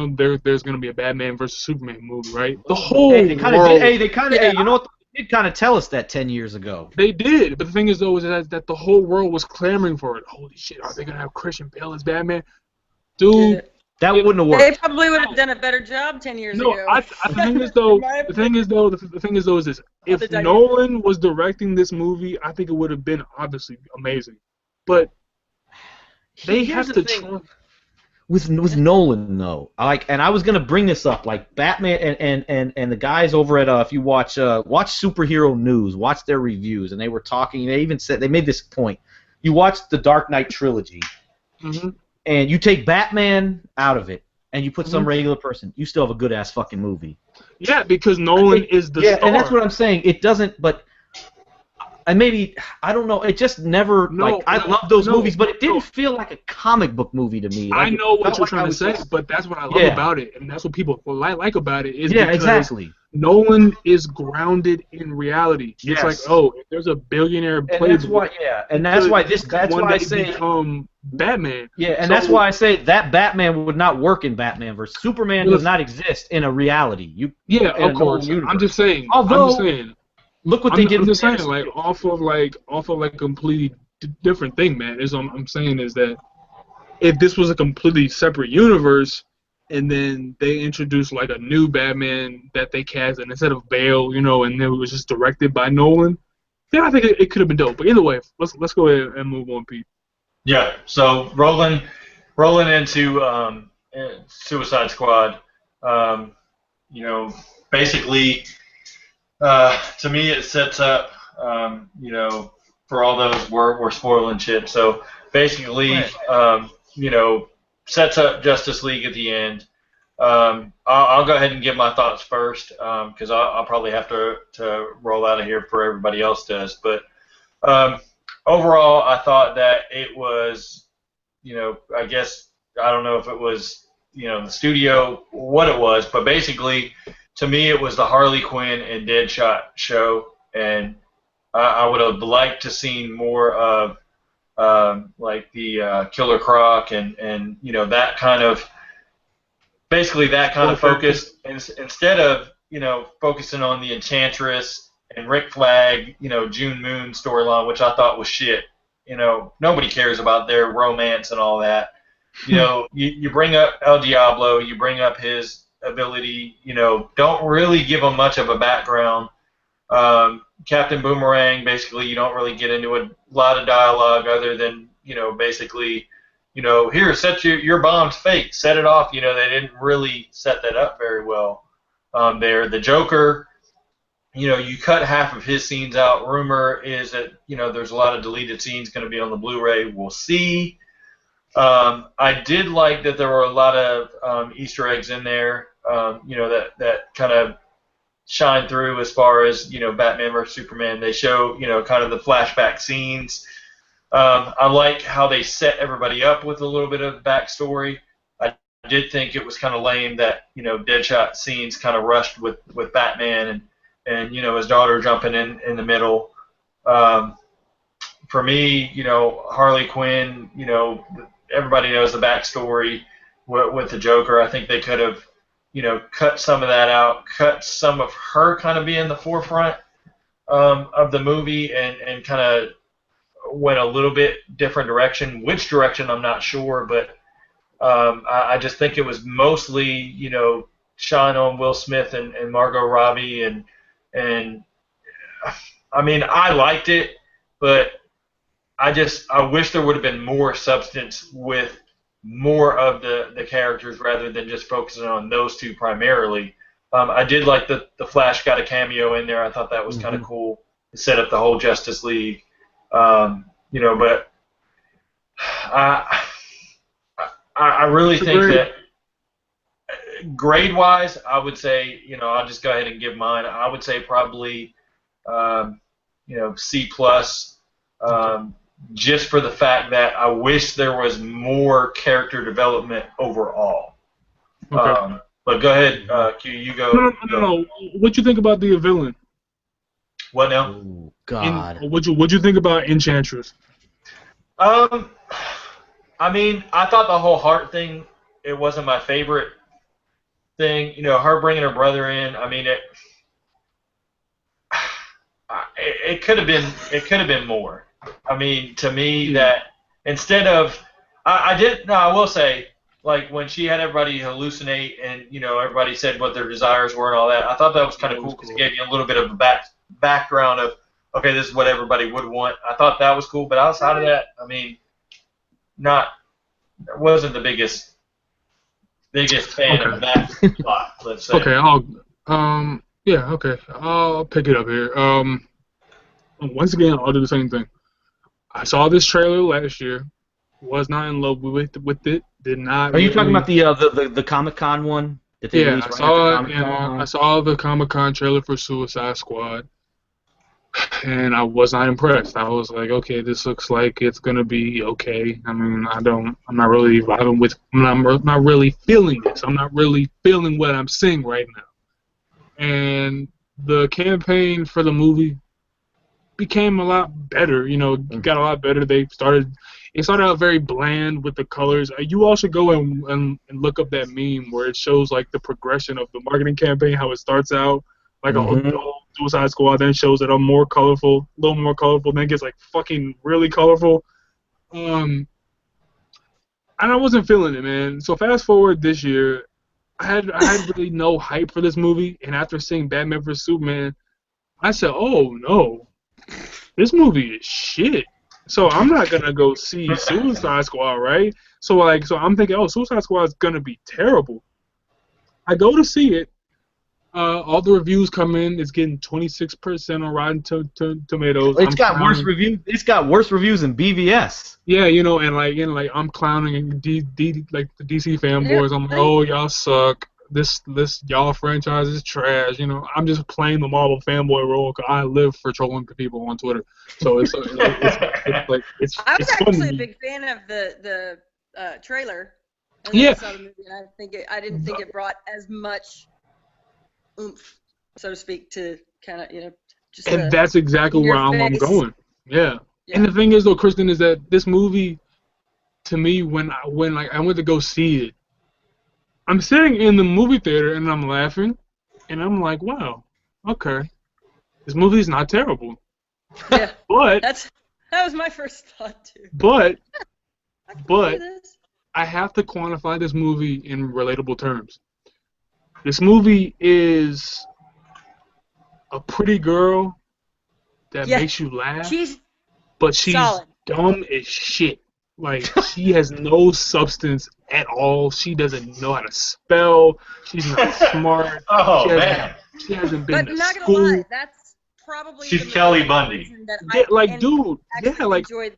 there's gonna be a Batman versus Superman movie, right? The whole world. You know what? They did kind of tell us that 10 years ago. They did, but the thing is, though, is that the whole world was clamoring for it. Holy shit, are they gonna have Christian Bale as Batman? Dude, that wouldn't have worked. They probably would have done a better job 10 years ago. The thing is though, is this: if Nolan was directing this movie, I think it would have been obviously amazing. But they have to. With Nolan though, and I was gonna bring this up, like Batman and the guys over at if you watch Superhero News, watch their reviews, and they were talking. They even said they made this point. You watch the Dark Knight trilogy, and you take Batman out of it, and you put some regular person, you still have a good ass fucking movie. Yeah, because Nolan is the star. And that's what I'm saying. It doesn't, but. And maybe, I don't know, it just never, I love those movies, but it didn't feel like a comic book movie to me. I know what you're trying to say, but that's what I love about it, and that's what people like about it, is because Nolan is grounded in reality. It's like, if there's a billionaire playboy, that's why I say become Batman. Yeah, and that's why I say that Batman would not work in Batman versus Superman does not exist in a reality. Of course. I'm just saying. Look what they did. I'm just saying, like off of a completely different thing, man. I'm saying is that if this was a completely separate universe, and then they introduced like a new Batman that they cast, and instead of Bale, and it was just directed by Nolan, then I think it could have been dope. But either way, let's go ahead and move on, Pete. Yeah. So rolling into Suicide Squad, basically. To me, it sets up, for all those we're spoiling shit. So basically, sets up Justice League at the end. I'll go ahead and give my thoughts first because I'll probably have to roll out of here before everybody else does. But overall, I thought that it was, I guess I don't know if it was, the studio, what it was, but basically. To me, it was the Harley Quinn and Deadshot show, and I would have liked to seen more of like the Killer Croc and that kind of focus instead of focusing on the Enchantress and Rick Flag, June Moon storyline, which I thought was shit. Nobody cares about their romance and all that. You bring up El Diablo, you bring up his ability, don't really give him much of a background. Captain Boomerang, basically, you don't really get into a lot of dialogue other than, basically, here, set your bomb's fake, set it off. They didn't really set that up very well. there. The Joker, you cut half of his scenes out. Rumor is that there's a lot of deleted scenes going to be on the Blu-ray. We'll see. I did like that there were a lot of Easter eggs in there. That kind of shine through as far as Batman vs Superman. They show kind of the flashback scenes. I like how they set everybody up with a little bit of backstory. I did think it was kind of lame that Deadshot scenes kind of rushed with Batman and his daughter jumping in the middle. For me, Harley Quinn, everybody knows the backstory with the Joker. I think they could have cut some of that out, cut some of her kind of being the forefront of the movie, and kind of went a little bit different direction. Which direction, I'm not sure, but I just think it was mostly, shine on Will Smith and Margot Robbie, and I mean, I liked it, but I wish there would have been more substance with more of the characters rather than just focusing on those two primarily. I did like the Flash got a cameo in there. I thought that was kind of cool to set up the whole Justice League. But I really think that grade-wise, I would say, I'll just go ahead and give mine. I would say probably, C+, just for the fact that I wish there was more character development overall. Okay. But go ahead, Q, you go. No. What you think about the villain? What now? Oh, God. What'd you think about Enchantress? I mean, I thought the whole heart thing, it wasn't my favorite thing. Her bringing her brother in. I mean, it could have been more. I mean, to me, that instead of, I will say, like when she had everybody hallucinate and everybody said what their desires were and all that. I thought that was kind of cool because it gave you a little bit of a background of, okay, this is what everybody would want. I thought that was cool, but outside of that, I mean, wasn't the biggest fan of that plot. Let's say. Okay, I'll pick it up here. Once again, I'll do the same thing. I saw this trailer last year. Was not in love with it. Did not. Are you talking about the Comic-Con one? That they released I saw right it. Comic-Con? I saw the Comic-Con trailer for Suicide Squad, and I was not impressed. I was like, okay, this looks like it's gonna be okay. I mean, I'm not really vibing with. I'm not really feeling this. I'm not really feeling what I'm seeing right now. And the campaign for the movie became a lot better. It got a lot better. It started out very bland with the colors. You all should go and look up that meme where it shows like the progression of the marketing campaign, how it starts out like a whole Suicide Squad, then shows that I'm a little more colorful, then gets like fucking really colorful. And I wasn't feeling it, man. So fast forward this year, I had really no hype for this movie, and after seeing Batman vs Superman, I said, oh no, this movie is shit. So I'm not gonna go see Suicide Squad, right? So I'm thinking, oh, Suicide Squad is gonna be terrible. I go to see it. All the reviews come in. It's getting 26% on Rotten Tomatoes. It's got worse reviews. It's got worse reviews than BVS. Yeah, and I'm clowning the DC fanboys. I'm like, oh, y'all suck. This y'all franchise is trash. I'm just playing the Marvel fanboy role because I live for trolling people on Twitter. So it's I was actually a big fan of the trailer. And then I saw the movie, and I didn't think it brought as much oomph, so to speak, to kind of just. And that's exactly where I'm going. Yeah. And the thing is, though, Kristen, is that this movie, to me, when I went to go see it, I'm sitting in the movie theater and I'm laughing, and I'm like, wow, okay, this movie is not terrible. Yeah. But that was my first thought too. But I have to quantify this movie in relatable terms. This movie is a pretty girl that makes you laugh, but she's solid. dumb as shit. Like, she has no substance at all. She doesn't know how to spell. She's not smart. Oh, man. She hasn't But been I'm to not gonna school. lie, that's probably She's the Kelly main Bundy. reason that Yeah, I like, dude, actually yeah, like, enjoyed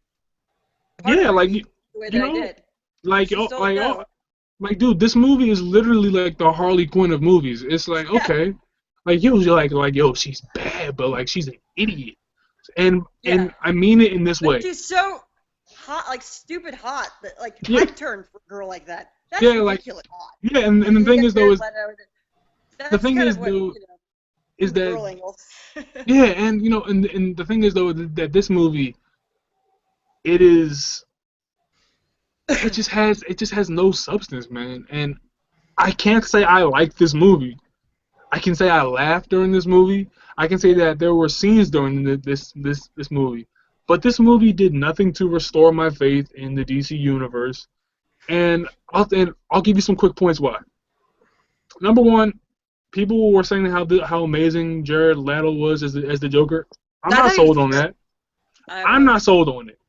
part yeah, of like, the way that I did. like, She stole the show. like, dude, this movie is literally like the Harley Quinn of movies. It's like, Yeah. okay, like, yo, yo, she's bad, but like, she's an idiot, and I mean it in this But way. she's so hot, like stupid hot, that like Yeah. I'd turn for a girl like that. That's Yeah, like, ridiculous hot. Yeah, and the thing is though is That's thing kind is, of what, though, is the that girl angle. yeah, and and the thing is though that this movie, it just has no substance, man. And I can't say I like this movie. I can say I laughed during this movie. I can say that there were scenes during this movie, but this movie did nothing to restore my faith in the DC universe. And I'll give you some quick points why. Number one, people were saying how amazing Jared Leto was as the Joker. I'm not sold on that. I'm not sold on it.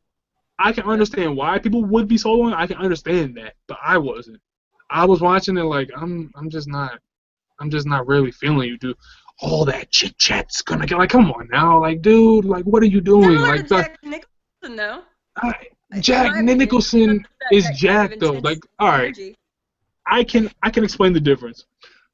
I can understand why people would be sold on it. I can understand that, but I wasn't. I was watching it like I'm just not really feeling you, dude. All that chit chat's gonna get like, come on now, like, dude, like, what are you doing? Like, Jack Nicholson, though. Jack Nicholson is Jack though. Like, all right, I can explain the difference.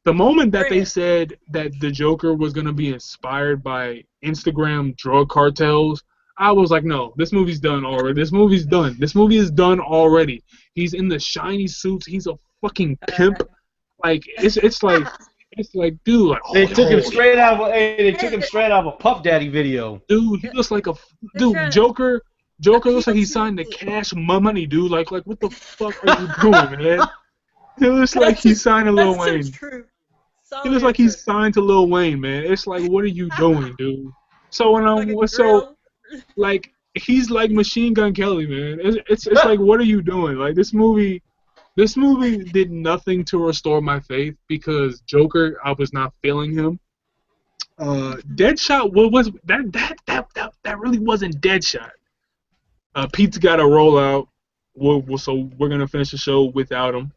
The moment that they said that the Joker was gonna be inspired by Instagram drug cartels, I was like, no, this movie's done already. This movie's done. This movie is done already. He's in the shiny suits. He's a fucking pimp. Like, it's like, dude, like, they took him straight out of a Puff Daddy video. Dude, he looks like Joker looks like he signed the Cash Money, dude. Like what the fuck are you doing, man? He looks like he signed to Lil Wayne. He looks like he's signed to Lil Wayne, man. It's like, what are you doing, dude? So like, he's like Machine Gun Kelly, man. It's like, what are you doing? Like, this movie did nothing to restore my faith because Joker, I was not feeling him. Deadshot was that really wasn't Deadshot. Pete's got to roll out. So we're gonna finish the show without him.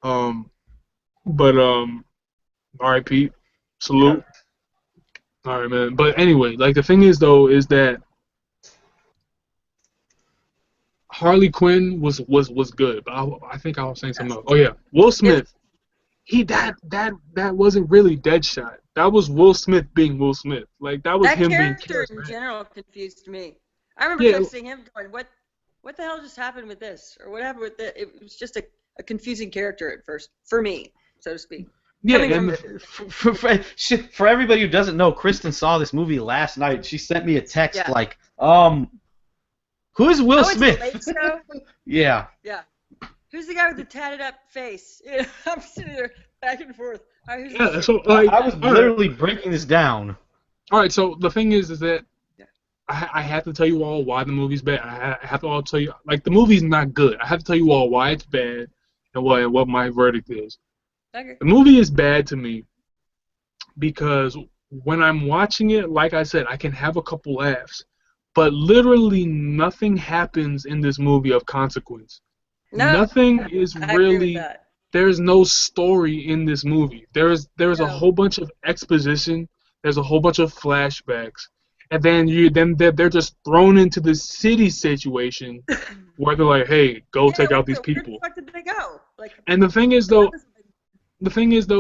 But all right, Pete. Salute. All right, man. But anyway, like, the thing is though is that Harley Quinn was good, but I think I was saying something else. Oh yeah, Will Smith. That wasn't really Deadshot. That was Will Smith being Will Smith. Like, that was him being. That character in general confused me. I remember texting him going, "What the hell just happened with this? Or what happened with that?" It was just a confusing character at first for me, so to speak. Yeah, and for everybody who doesn't know, Kristen saw this movie last night. She sent me a text like, who is Will Smith? It's a late show? Yeah. Yeah. Who's the guy with the tatted up face? I'm sitting there back and forth. So like, I was literally breaking this down. All right, so the thing is that I have to tell you all why the movie's bad. I have to all tell you, like, the movie's not good. I have to tell you all why it's bad and what my verdict is. Okay. The movie is bad to me because when I'm watching it, like I said, I can have a couple laughs, but literally nothing happens in this movie of consequence. No, nothing is really. There's no story in this movie. There's a whole bunch of exposition. There's a whole bunch of flashbacks, and then they're just thrown into the city situation where they're like, "Hey, go take out these people." Where the fuck did they go? Like, and the thing is though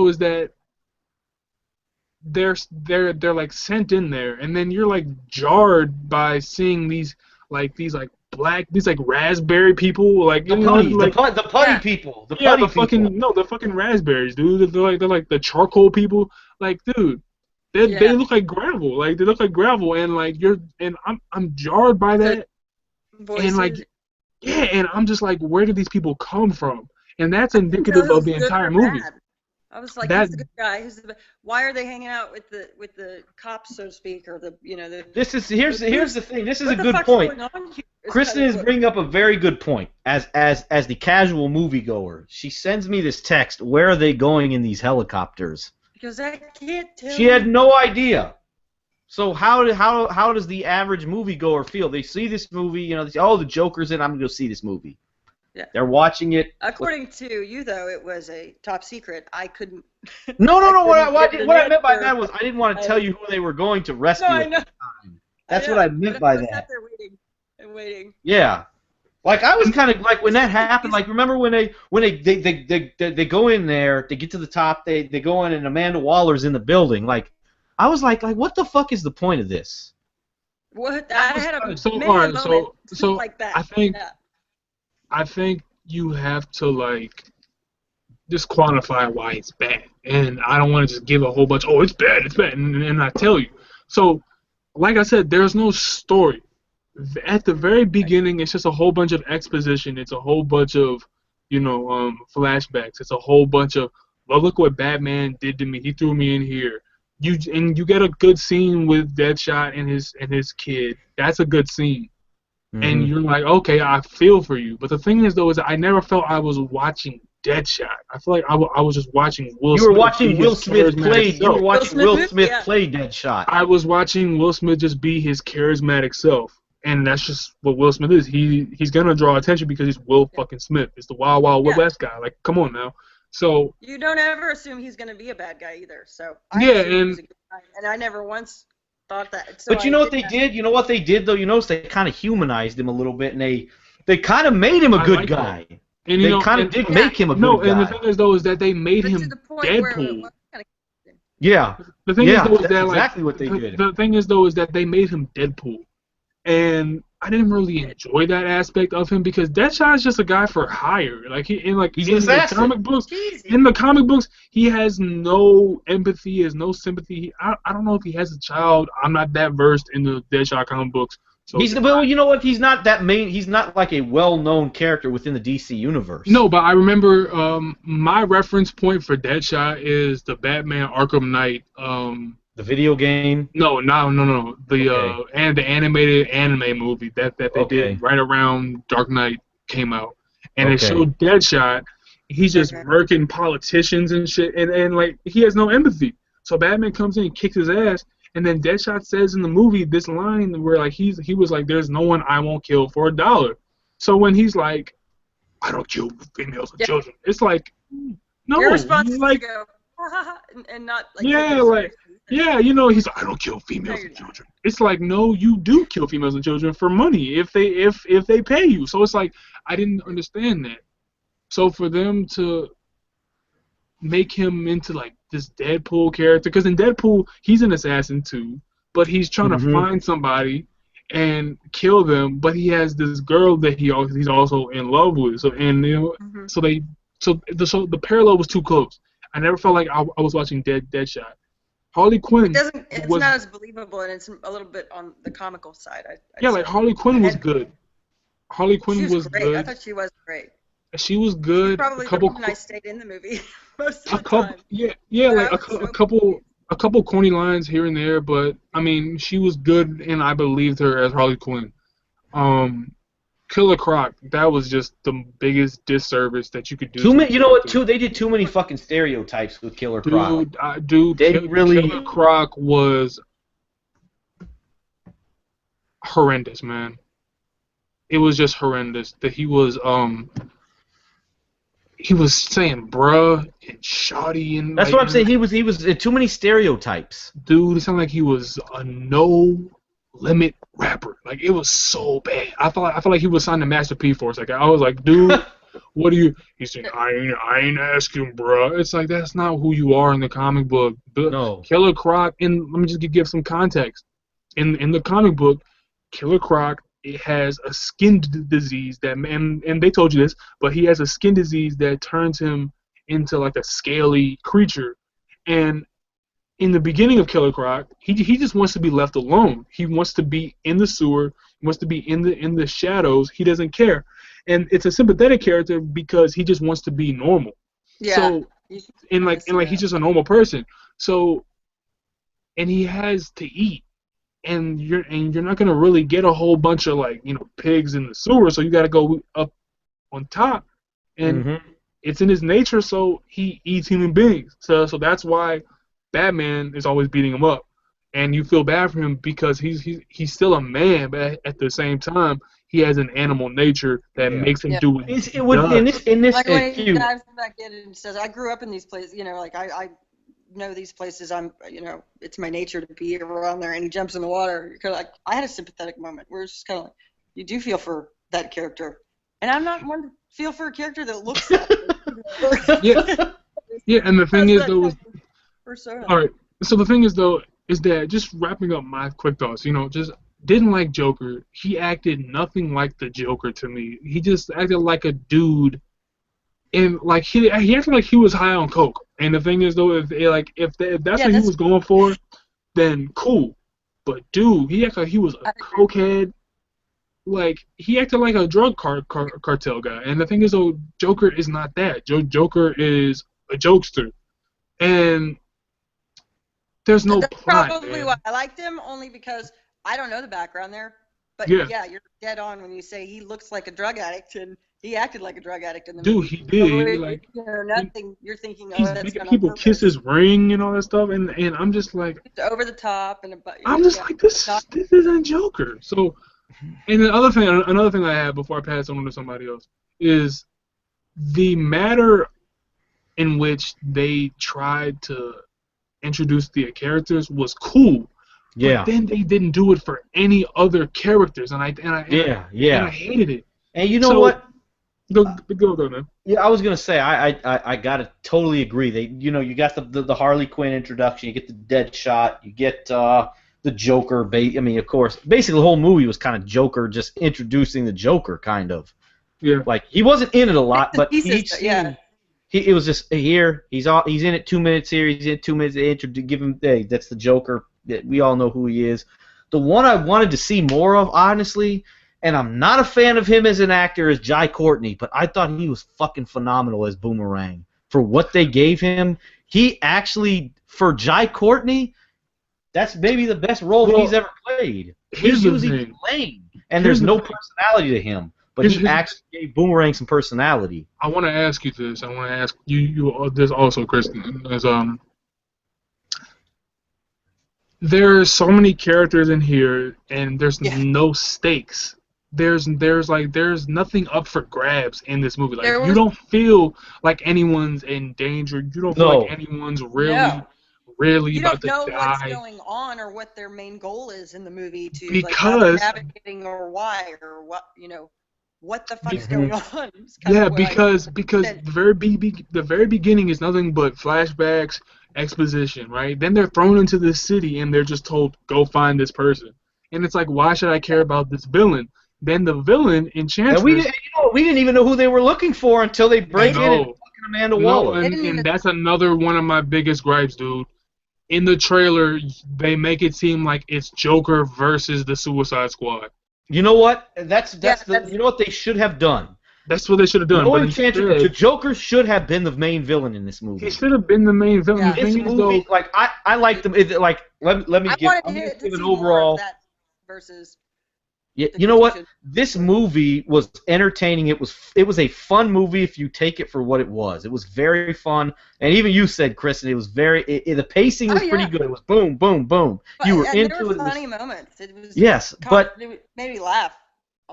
is that they're like sent in there, and then you're like jarred by seeing these raspberry people, like the putty people. The fucking raspberries, dude. They're like the charcoal people. Like, dude, they look like gravel. Like, they look like gravel, and like I'm jarred by that. Voices. And like, yeah, and I'm just like, where did these people come from? And that's indicative of the entire movie. I was like, who's the good guy? Why are they hanging out with the cops, so to speak, or the. Here's the thing. This is a good point. Kristen is bringing up a very good point. As the casual moviegoer, she sends me this text. Where are they going in these helicopters? Because I can't tell. She had no idea. So how does the average moviegoer feel? They see this movie, they say, "Oh, the Joker's in. I'm gonna go see this movie." Yeah. They're watching it. According to you, though, it was a top secret. I couldn't. No. What I meant by answer. that was I didn't want to tell you who they were going to rescue. No, I at know. the time. That's what I meant by I that. sat there waiting and waiting. Yeah. Like I was kind of like when that happened. Like remember when they go in there, they get to the top, they go in and Amanda Waller's in the building. Like I was like what the fuck is the point of this? What I had a so like that. I think you have to like just quantify why it's bad, and I don't want to just give a whole bunch. Oh, it's bad, and I tell you. So, like I said, there's no story. At the very beginning, it's just a whole bunch of exposition. It's a whole bunch of, flashbacks. It's a whole bunch of, well, look what Batman did to me. He threw me in here. You get a good scene with Deadshot and his kid. That's a good scene. Mm-hmm. And you're like, okay, I feel for you. But the thing is, though, is I never felt I was watching Deadshot. I feel like I was just watching Will Smith. You were watching Will Smith play. You were watching Will Smith play Deadshot. I was watching Will Smith just be his charismatic self. And that's just what Will Smith is. He's gonna draw attention because he's Will fucking Smith. It's the Wild Wild West guy. Like, come on now. So you don't ever assume he's gonna be a bad guy either. So and I never once thought that. So but you know what they did? You know what they did though? You notice they kind of humanized him a little bit, and they kind of made him a good guy. And they kind of did make him a good guy. And the thing is though is that they made him Deadpool. Yeah. The thing is though is that exactly what they did. The thing is though is that they made him Deadpool. And I didn't really enjoy that aspect of him because Deadshot is just a guy for hire. Like he's in the comic books. In the comic books, he has no empathy, he has no sympathy. I don't know if he has a child. I'm not that versed in the Deadshot comic books. So well, you know what? He's not that main. He's not like a well-known character within the DC universe. No, but I remember my reference point for Deadshot is the Batman Arkham Knight. The video game? No. The animated anime movie that they did right around Dark Knight came out, and it showed Deadshot. He's just murking politicians and shit, and like he has no empathy. So Batman comes in and kicks his ass, and then Deadshot says in the movie this line where like he was like, "There's no one I won't kill for $1." So when he's like, "I don't kill females and children," it's like, no, your response is like, to go, and not like he's like, I don't kill females and children. It's like, no, you do kill females and children for money if they pay you. So it's like I didn't understand that. So for them to make him into like this Deadpool character, because in Deadpool he's an assassin too, but he's trying to find somebody and kill them, but he has this girl that he's also in love with. So so the parallel was too close. I never felt like I was watching Deadshot. Harley Quinn. It's not as believable, and it's a little bit on the comical side. Like Harley Quinn was good. Harley Quinn was great. good. I thought she was great. She was good. Probably the reason I stayed in the movie most of the time. A couple corny lines here and there, but I mean she was good, and I believed her as Harley Quinn. Killer Croc, that was just the biggest disservice that you could do. They did too many fucking stereotypes with Killer Croc. Killer Croc was horrendous, man. It was just horrendous that he was saying bruh and shoddy and that's what I'm saying. He was too many stereotypes. Dude, it sounded like he was a no limit rapper. Like it was so bad. I felt like he was signed to Master P for a second. I was like, dude, what do you? He said, I ain't asking, bro. It's like that's not who you are in the comic book. No. Killer Croc. And let me just give some context. In the comic book, Killer Croc, it has a skin disease that, and they told you this, but he has a skin disease that turns him into like a scaly creature. And in the beginning of Killer Croc, he just wants to be left alone. He wants to be in the sewer. He wants to be in the shadows. He doesn't care, and it's a sympathetic character because he just wants to be normal. Yeah. So, he's just a normal person. So, and he has to eat, and you're not gonna really get a whole bunch of pigs in the sewer. So you got to go up on top, and it's in his nature. So he eats human beings. So that's why Batman is always beating him up. and you feel bad for him because he's still a man, but at the same time he has an animal nature that makes him do what he does. In this like when he dives back in and says, "I grew up in these places, you know, like I know these places. It's my nature to be around there." And he jumps in the water. You're kind of like, I had a sympathetic moment where it's just kind of like, you do feel for that character, and I'm not one to feel for a character that looks that way. Yeah, and the thing is though, persona. all right. So the thing is though, is that just wrapping up my quick thoughts, just didn't like Joker. He acted nothing like the Joker to me. He just acted like a dude, and like he acted like he was high on coke. And the thing is though, if that's what he was going for, then cool. But dude, he acted like he was a cokehead. Like he acted like a drug cartel guy. And the thing is though, Joker is not that. Joker is a jokester, and there's no That's plot. Probably why I liked him, only because I don't know the background there. But yeah, you're dead on when you say he looks like a drug addict, and he acted like a drug addict in the movie. Dude, he did. Like, nothing. You're thinking, he's that's making people kiss his ring and all that stuff, and I'm just like, it's over the top, and I'm just like, this isn't Joker. So, and another thing I have before I pass on to somebody else is the matter in which they tried to introduce the characters was cool. Yeah. But then they didn't do it for any other characters, and I hated it. And you know what? Go, man. Yeah, I was gonna say I gotta totally agree. You got the Harley Quinn introduction, you get the Deadshot, you get the Joker. Of course, basically the whole movie was kind of Joker, just introducing the Joker, kind of. Yeah. Like he wasn't in it a lot, but each scene, it was just here. He's in it 2 minutes here. He's in 2 minutes. They give him. Hey, that's the Joker. We all know who he is. The one I wanted to see more of, honestly, and I'm not a fan of him as an actor, is Jai Courtney, but I thought he was fucking phenomenal as Boomerang. For what they gave him, he actually, for Jai Courtney, that's maybe the best role he's ever played. He's usually lame, and there's no personality to him. But he actually gave Boomerang some personality. I want to ask you this. I want to ask you this also, Kristen. There's so many characters in here, and there's no stakes. There's nothing up for grabs in this movie. Like you don't feel like anyone's in danger. You don't feel like anyone's really about to die. You don't know what's going on or what their main goal is in the movie because navigating or why or what the fuck's going on. Because the very beginning is nothing but flashbacks, exposition, right? Then they're thrown into this city and they're just told, go find this person. And it's like, why should I care about this villain? Then the villain, Enchantress... And we didn't even know who they were looking for until they break in and fucking Amanda Waller. And that's another one of my biggest gripes, dude. In the trailer, they make it seem like it's Joker versus the Suicide Squad. You know what? You know what they should have done. That's what they should have done. The Joker should have been the main villain in this movie. He should have been the main villain. Yeah. This movie, I liked them. Let me give an overall. Versus. Yeah, you know what? This movie was entertaining. It was a fun movie if you take it for what it was. It was very fun, and even you said, Kristen, it was the pacing was pretty good. It was boom, boom, boom. You were into there were it. Funny moments. It was but it made me laugh.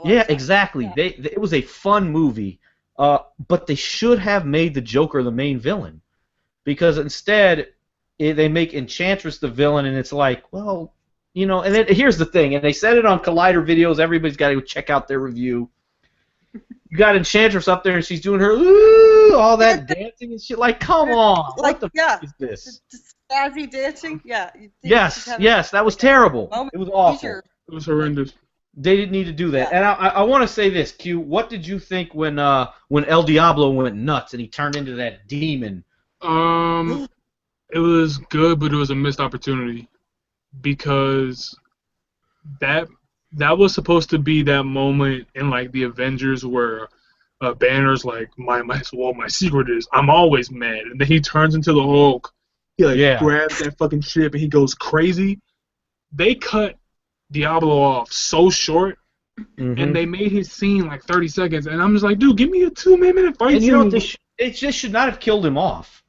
Yeah, exactly. Yeah. It was a fun movie, but they should have made the Joker the main villain, because instead they make Enchantress the villain, and it's like, well. And then here's the thing, and they said it on Collider videos. Everybody's got to go check out their review. You got Enchantress up there, and she's doing her all that dancing and shit. Like, come on, what the fuck is this? Jazzy dancing, yeah. Yes, that was terrible. It was awful. It was horrendous. They didn't need to do that. And I want to say this, Q. What did you think when El Diablo went nuts and he turned into that demon? It was good, but it was a missed opportunity. Because that was supposed to be that moment in like the Avengers where Banner's like my secret is I'm always mad, and then he turns into the Hulk. He grabs that fucking ship and he goes crazy. They cut Diablo off so short, and they made his scene like 30 seconds, and I'm just like, dude, give me a 2-minute fight. And you know, they just should not have killed him off.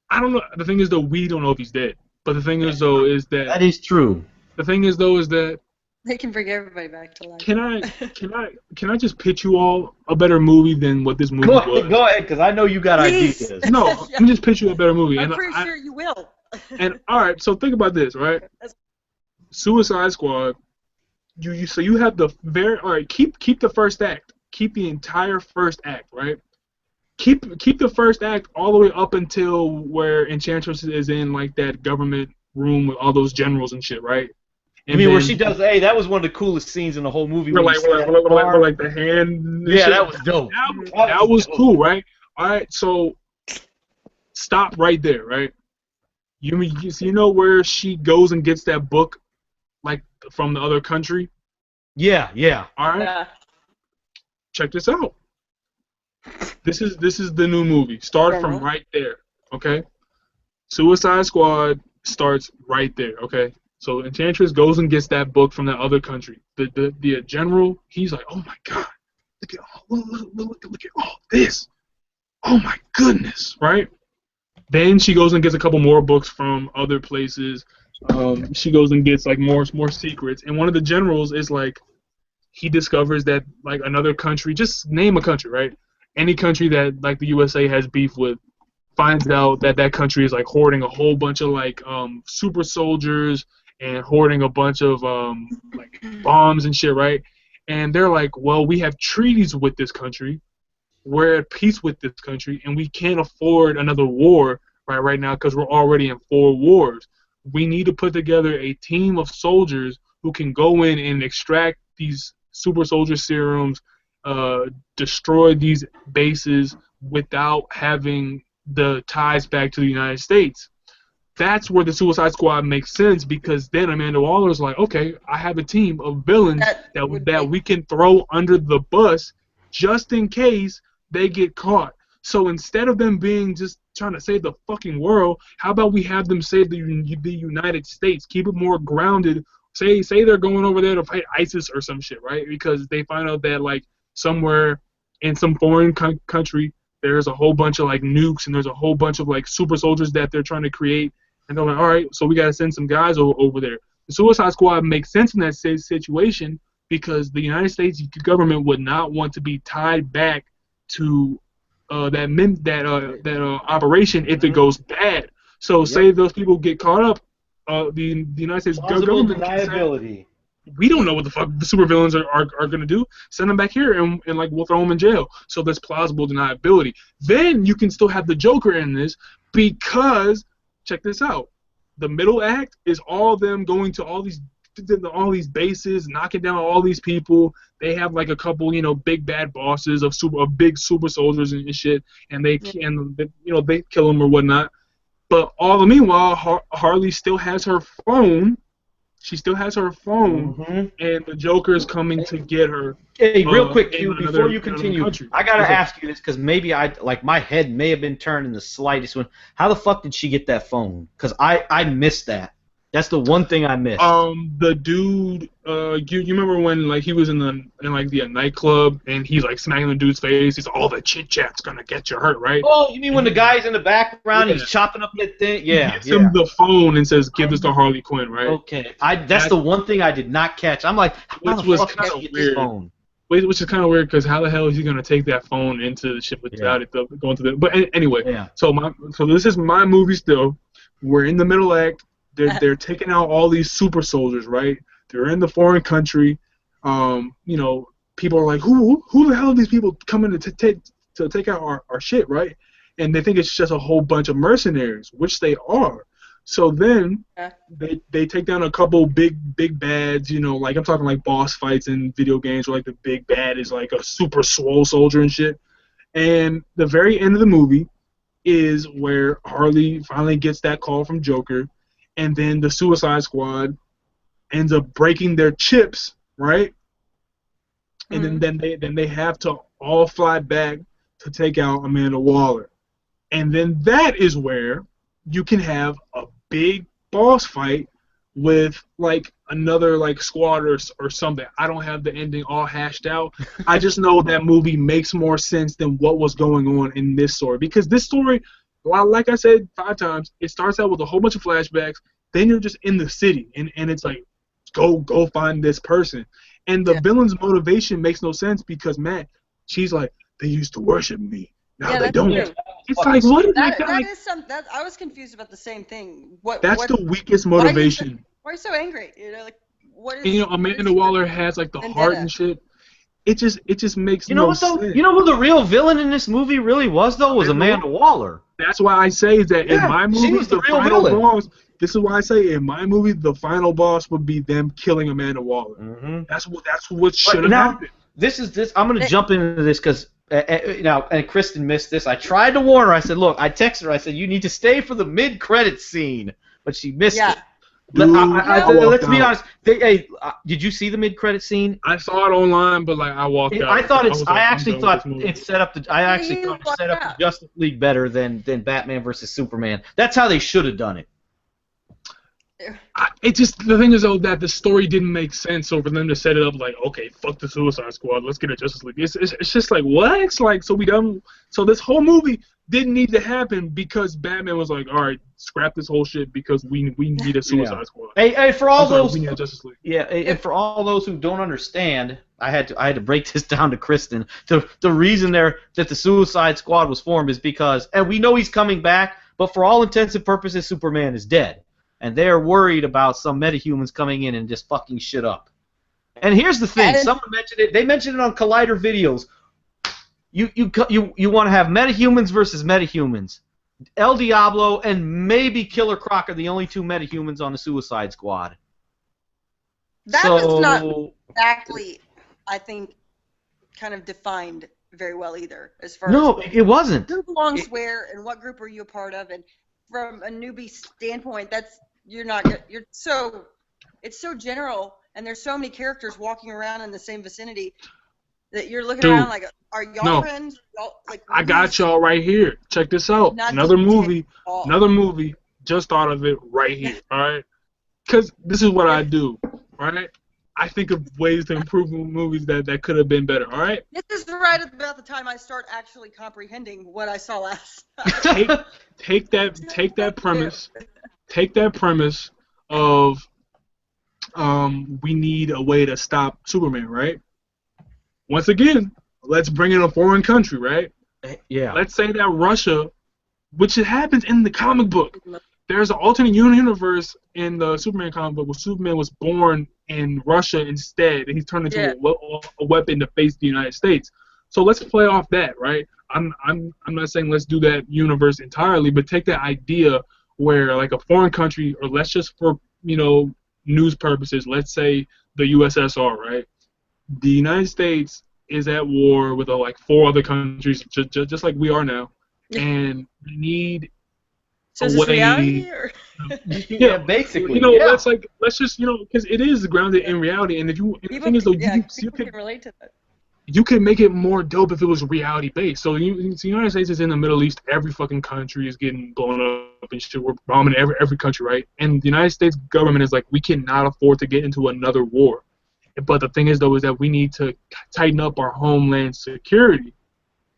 I don't know. The thing is, though, we don't know if he's dead. But the thing is though is that is true. The thing is though is that they can bring everybody back to life. Can I just pitch you all a better movie than what this movie was? Go ahead, because I know you got Please. ideas. No, let me just pitch you a better movie. I'm pretty sure you will. And all right, so think about this, right? Suicide Squad. So you have the all right. Keep the first act. Keep the entire first act, right? Keep the first act all the way up until where Enchantress is in like that government room with all those generals and shit, right? And I mean, where she does, hey, that was one of the coolest scenes in the whole movie. We're like the hand. Yeah, that was dope. That was cool, right? All right, so stop right there, right? You know where she goes and gets that book, like from the other country? Yeah. All right. Yeah. Check this out. This is the new movie. Start from right there, okay? Suicide Squad starts right there, okay? So Enchantress goes and gets that book from that other country. The general, he's like, oh my god, look at all this. Oh my goodness, right? Then she goes and gets a couple more books from other places. She goes and gets like more secrets. And one of the generals is like, he discovers that like another country, just name a country, right? Any country that like the USA has beef with, finds out that that country is like hoarding a whole bunch of like super soldiers and hoarding a bunch of like bombs and shit, right? And they're like, well, we have treaties with this country, we're at peace with this country, and we can't afford another war right now because we're already in 4 wars. We need to put together a team of soldiers who can go in and extract these super soldier serums, destroy these bases without having the ties back to the United States. That's where the Suicide Squad makes sense, because then Amanda Waller's like, okay, I have a team of villains that we can throw under the bus just in case they get caught. So instead of them being just trying to save the fucking world, how about we have them save the United States? Keep it more grounded. Say they're going over there to fight ISIS or some shit, right? Because they find out that like somewhere in some foreign country there's a whole bunch of like nukes and there's a whole bunch of like super soldiers that they're trying to create, and they're like, all right, so we gotta send some guys over there. The Suicide Squad makes sense in that situation because the United States government would not want to be tied back to that operation if it goes bad. So say those people get caught up, the United States government deniability. We don't know what the fuck the supervillains are going to do. Send them back here and like we'll throw them in jail. So there's plausible deniability. Then you can still have the Joker in this because check this out. The middle act is all them going to all these bases, knocking down all these people. They have like a couple, big bad bosses of big super soldiers and shit, and they kill them or whatnot. But all the meanwhile, Harley still has her phone. She still has her phone, and the Joker is coming to get her. Hey, real quick, Q, before you continue, I gotta ask you this because maybe my head may have been turned in the slightest one. How the fuck did she get that phone? Because I missed that. That's the one thing I missed. The dude, you remember when like he was in the nightclub and he's like smacking the dude's face? He's all the chit chat's gonna get you hurt, right? Oh, you mean when the guy's in the background, he's chopping up that thing? Yeah, he gives him the phone and says, "Give this to Harley Quinn," right? Okay, that's the one thing I did not catch. I'm like, how the fuck did she get this phone? Which is kind of weird because how the hell is he gonna take that phone into the ship without it going to the? But anyway, so this is my movie still. We're in the middle act. They're taking out all these super soldiers, right? They're in the foreign country. People are like, who the hell are these people coming to take out our shit, right? And they think it's just a whole bunch of mercenaries, which they are. So then they take down a couple big bads, like I'm talking like boss fights in video games where like the big bad is like a super swole soldier and shit. And the very end of the movie is where Harley finally gets that call from Joker. And then the Suicide Squad ends up breaking their chips, right? And then they have to all fly back to take out Amanda Waller. And then that is where you can have a big boss fight with like another like squad or something. I don't have the ending all hashed out. I just know that movie makes more sense than what was going on in this story, because this story Well, like I said 5 times, it starts out with a whole bunch of flashbacks. Then you're just in the city, and it's like, go find this person. And the villain's motivation makes no sense because, Matt, she's like, they used to worship me. Now they don't. True. It's like, what is that? That is some. That I was confused about the same thing. That's the weakest motivation. Why are you so angry? You know, like what is? And, you know, Amanda Waller has like the heart and shit. It just makes no sense. You know who the real villain in this movie really was though? Was Amanda Waller. That's why I say that in my movie the final boss. This is why I say in my movie the final boss would be them killing Amanda Waller. Mm-hmm. That's what should have happened. I'm going to jump into this because now, and Kristen missed this. I tried to warn her. I said, look, I texted her. I said, you need to stay for the mid-credits scene, but she missed it. Let's be honest. Did you see the mid-credit scene? I saw it online, but like I walked out. I actually thought it set up the Justice League better than Batman versus Superman. That's how they should have done it. The thing is though that the story didn't make sense, so for them to set it up like, okay, fuck the Suicide Squad, let's get a Justice League. It's just like, what? It's like, so this whole movie didn't need to happen because Batman was like, all right, scrap this whole shit because we need a Suicide Squad. Hey, for all those, we need a Justice League. Yeah, and for all those who don't understand, I had to break this down to Kristen. The reason that the Suicide Squad was formed is because, and we know he's coming back, but for all intents and purposes, Superman is dead. And they're worried about some metahumans coming in and just fucking shit up. And here's the thing: someone mentioned it. They mentioned it on Collider videos. You want to have metahumans versus metahumans. El Diablo and maybe Killer Croc are the only 2 metahumans on the Suicide Squad. That was not exactly, I think, kind of defined very well either. As far as it wasn't. Who belongs where and what group are you a part of? And from a newbie standpoint, it's so general, and there's so many characters walking around in the same vicinity that you're looking around like, are y'all friends? I got y'all right here. Check this out. Another movie just thought of it right here. All right, because this is what I do. All right, I think of ways to improve movies that could have been better. All right. This is right about the time I start actually comprehending what I saw last time. Take that premise. Take that premise of we need a way to stop Superman, right? Once again, let's bring in a foreign country, right? Yeah. Let's say that Russia, which it happens in the comic book, there's an alternate universe in the Superman comic book where Superman was born in Russia instead, and he's turned into a weapon to face the United States. So let's play off that, right? I'm not saying let's do that universe entirely, but take that idea where like a foreign country, or let's just for news purposes, let's say the USSR, right? The United States is at war with like 4 other countries, just like we are now, and we need a way. Reality, or? Yeah, basically. Let's just because it is grounded in reality, and people can relate to that. You could make it more dope if it was reality based. So the United States is in the Middle East. Every fucking country is getting blown up and shit. We're bombing every country, right? And the United States government is like, we cannot afford to get into another war. But the thing is, though, is that we need to tighten up our homeland security.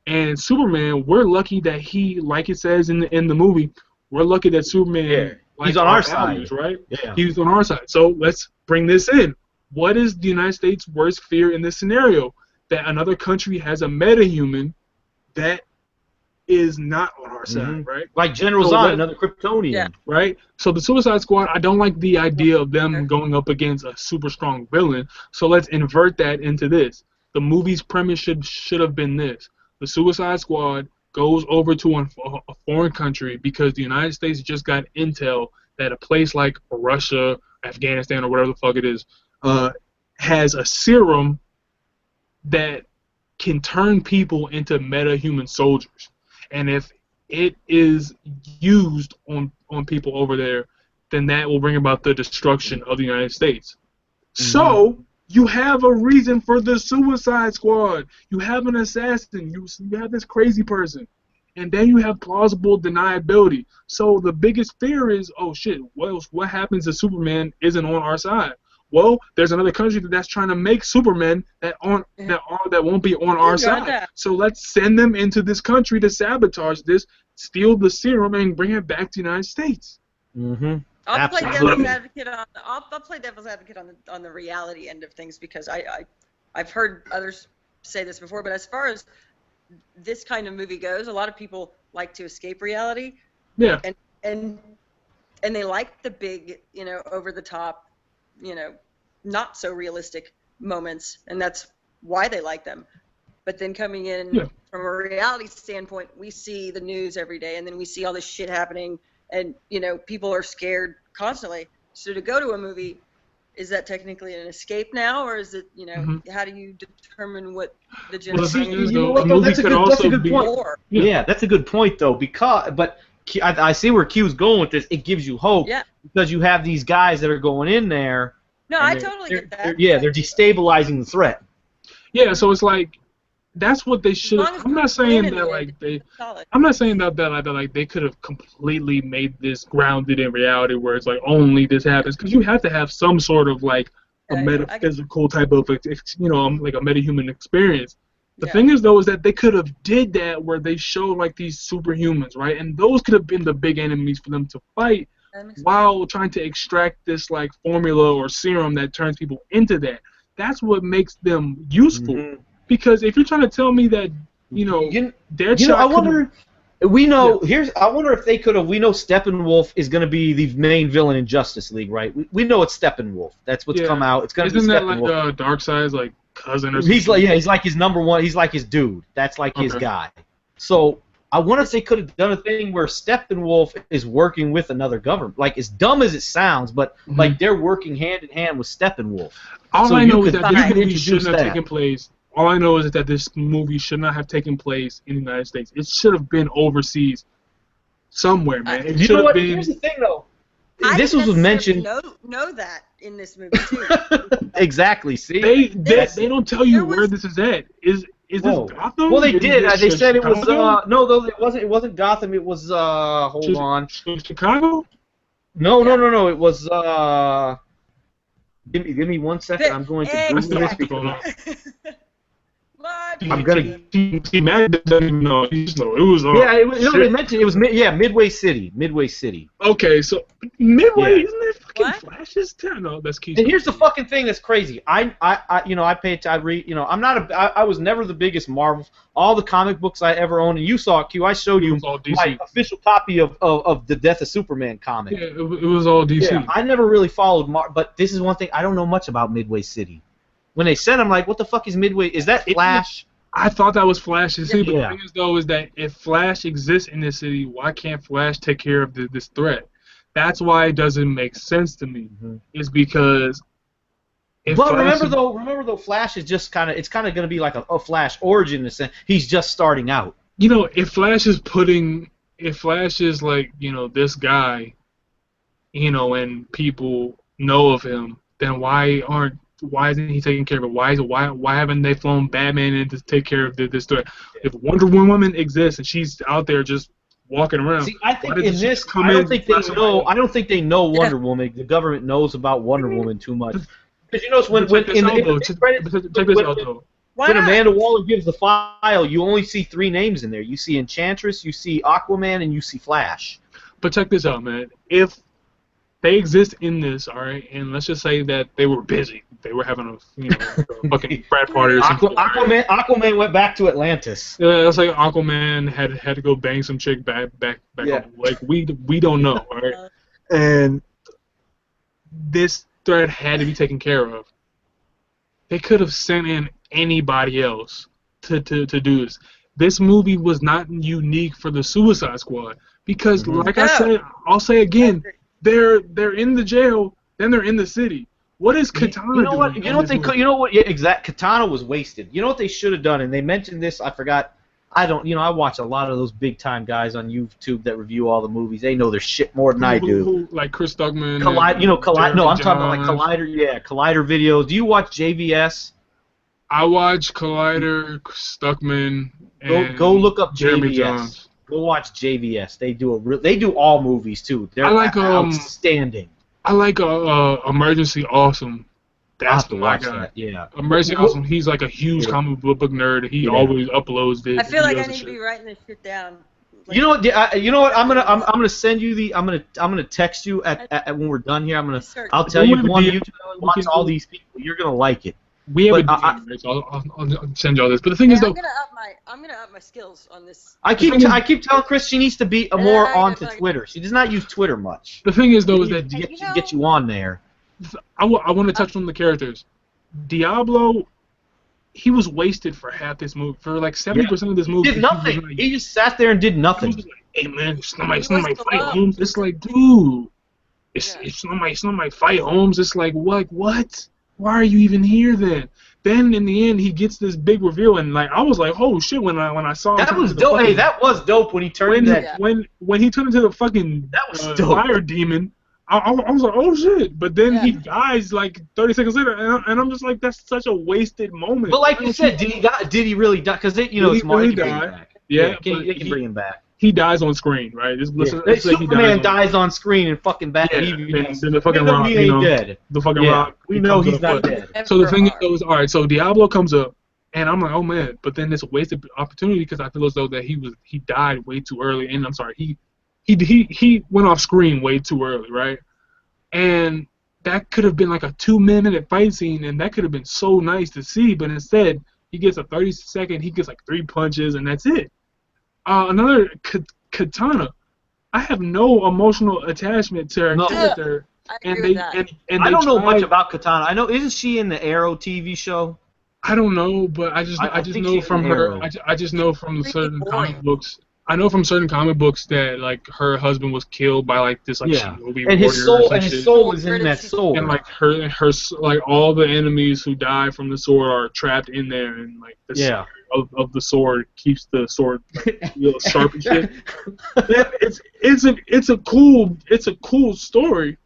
And Superman, we're lucky that he, like it says in the movie, we're lucky that Superman, he's on our side, right? Yeah. He's on our side. So let's bring this in. What is the United States' worst fear in this scenario? That another country has a metahuman that is not on our side, right? Like General Zod, another Kryptonian, right? So the Suicide Squad, I don't like the idea of them going up against a super strong villain. So let's invert that into this. The movie's premise should have been this: the Suicide Squad goes over to a foreign country because the United States just got intel that a place like Russia, Afghanistan, or whatever the fuck it is, has a serum that can turn people into meta-human soldiers. And if it is used on people over there, then that will bring about the destruction of the United States. Mm-hmm. So you have a reason for the Suicide Squad. You have an assassin. You have this crazy person. And then you have plausible deniability. So the biggest fear is, oh shit, what happens if Superman isn't on our side? well, there's another country that's trying to make Supermen that won't be on our side. So let's send them into this country to sabotage this, steal the serum, and bring it back to the United States. Mm-hmm. I'll play devil's advocate on the reality end of things, because I've heard others say this before, but as far as this kind of movie goes, a lot of people like to escape reality. Yeah. And they like the big, over the top, not so realistic moments, and that's why they like them. But then coming in from a reality standpoint, we see the news every day, and then we see all this shit happening, and people are scared constantly. So to go to a movie, is that technically an escape now, or is it how do you determine what the general thing is? That's a good point. Yeah, that's a good point though, but I see where Q's going with this. It gives you hope because you have these guys that are going in there. No, I totally get that. They're destabilizing the threat. Yeah, so it's like that's what they should. I'm not saying that I'm not saying that they could have completely made this grounded in reality, where it's like only this happens, because you have to have some sort of like a metaphysical type of like a metahuman experience. The thing is though is that they could have did that where they showed like these superhumans, right, and those could have been the big enemies for them to fight, while trying to extract this like formula or serum that turns people into that. That's what makes them useful. Mm-hmm. Because if you're trying to tell me that, Deadshot, I wonder. We know I wonder if they could have. We know Steppenwolf is going to be the main villain in Justice League, right? We know it's Steppenwolf. That's what's come out. It's going to be Steppenwolf. Isn't that like Darkseid's like cousin or something? He's like his number one. He's like his dude. That's like his guy. So I wonder if they could have done a thing where Steppenwolf is working with another government. Like, as dumb as it sounds, but like they're working hand in hand with Steppenwolf. All I know is that this movie shouldn't have taken place. All I know is that this movie should not have taken place in the United States. It should have been overseas, somewhere, man. It should have been. Here's the thing, though. This was mentioned. Know that in this movie too. Exactly. See, they don't tell you where this is at. Is this Gotham? Well, they did. They said it was. No, though it wasn't. It wasn't Gotham. It was. Hold on. Chicago? No. It was. Give me 1 second. I'm going to Google this. I'm gonna. See, Matt doesn't even know. He just know it was. They mentioned it was. Midway City. Midway City. Okay, so Midway isn't it fucking Flash's town? No, that's Keystone. And here's the fucking thing that's crazy. I read. I'm not I was never the biggest Marvel. All the comic books I ever owned, and you saw it, Q. I showed you my official copy of the Death of Superman comic. Yeah, it was all DC. Yeah, I never really followed but this is one thing I don't know much about Midway City. When they said, I'm like, what the fuck is Midway? Is that Flash? I thought that was Flash's city, but the thing is, though, is that if Flash exists in this city, why can't Flash take care of this threat? That's why it doesn't make sense to me. Mm-hmm. Is because. Remember though, Flash is just kind of. It's kind of going to be like a Flash origin in a sense. He's just starting out. If Flash is like, this guy, and people know of him, then why isn't he taking care of it? Why haven't they flown Batman in to take care of this threat? If Wonder Woman exists and she's out there just walking around, see, I think in this, I don't think they know Wonder Woman. The government knows about Wonder Woman too much. Because when Amanda Waller gives the file, you only see 3 names in there. You see Enchantress, you see Aquaman, and you see Flash. But check this out, man. If they exist in this, all right, and let's just say that they were busy. They were having a fucking frat party or something. Aquaman went back to Atlantis. Yeah, let's say Aquaman had to go bang some chick back home. Like, we don't know, all right? And this threat had to be taken care of. They could have sent in anybody else to do this. This movie was not unique for the Suicide Squad because, like I said, I'll say again, they're in the jail, then they're in the city. What is Katana doing? You know what? Yeah, exactly. Katana was wasted. You know what they should have done, and they mentioned this. I forgot. I watch a lot of those big time guys on YouTube that review all the movies. They know their shit more than I do. Like Chris Stuckman. No, I'm talking about like Collider. Yeah, Collider videos. Do you watch JVS? I watch Collider, Stuckman, and go look up Jeremy JVS. Johns. Go watch JVS. They do all movies too. They're outstanding. I like Emergency Awesome. That's to my watch guy. that. Yeah. Mercy Awesome. He's like a huge comic book nerd. He always uploads videos. I feel like I need shit. to be writing this shit down. Like, You know what? You know what? I'm gonna send you the. I'm gonna text you at when we're done here. I'll tell you go on YouTube and watch all these people. You're gonna like it. We have a DM, right? So I'll send y'all this. But the thing is, though, I'm gonna up my skills on this. I keep telling Chris she needs to be more onto Twitter. She does not use Twitter much. The thing is, though, is that get you on there. I want to touch on the characters. Diablo, he was wasted for half this movie. For like 70% of this movie, He did nothing. He just sat there and did nothing. He was like, hey man, it's not my fight, Holmes. It's like, dude, it's not my fight, Holmes. It's like, what? Why are you even here then? Then in the end, he gets this big reveal, and like I was like, oh shit! When I saw that was dope. Hey, that was dope when he turned when he turned into the fucking fire demon. I was like, oh shit! But then he dies like 30 seconds later, and I'm just like, that's such a wasted moment. But like you said, did he really die? Because it's Mark really back. Yeah, they can bring him back. He dies on screen, right? Superman dies on screen and fucking back. Yeah, and the fucking rock, he ain't dead. The fucking rock. We know he's not dead. So the thing is, all right. So Diablo comes up, and I'm like, oh man. But then it's a wasted opportunity because I feel as though that he died way too early, and I'm sorry, he went off screen way too early, right? And that could have been like a 2-minute fight scene, and that could have been so nice to see. But instead, he gets a 30-second. He gets like 3 punches, and that's it. Another Katana. I have no emotional attachment to her character. And I don't know much about Katana. I know, isn't she in the Arrow TV show? I don't know, but I just know from her. I just know from certain comic books. I know from certain comic books that like her husband was killed by like this like shinobi and his soul was in that sword. And like her like all the enemies who die from the sword are trapped in there, and like the of the sword keeps the sword like, sharp and shit. It's a cool story,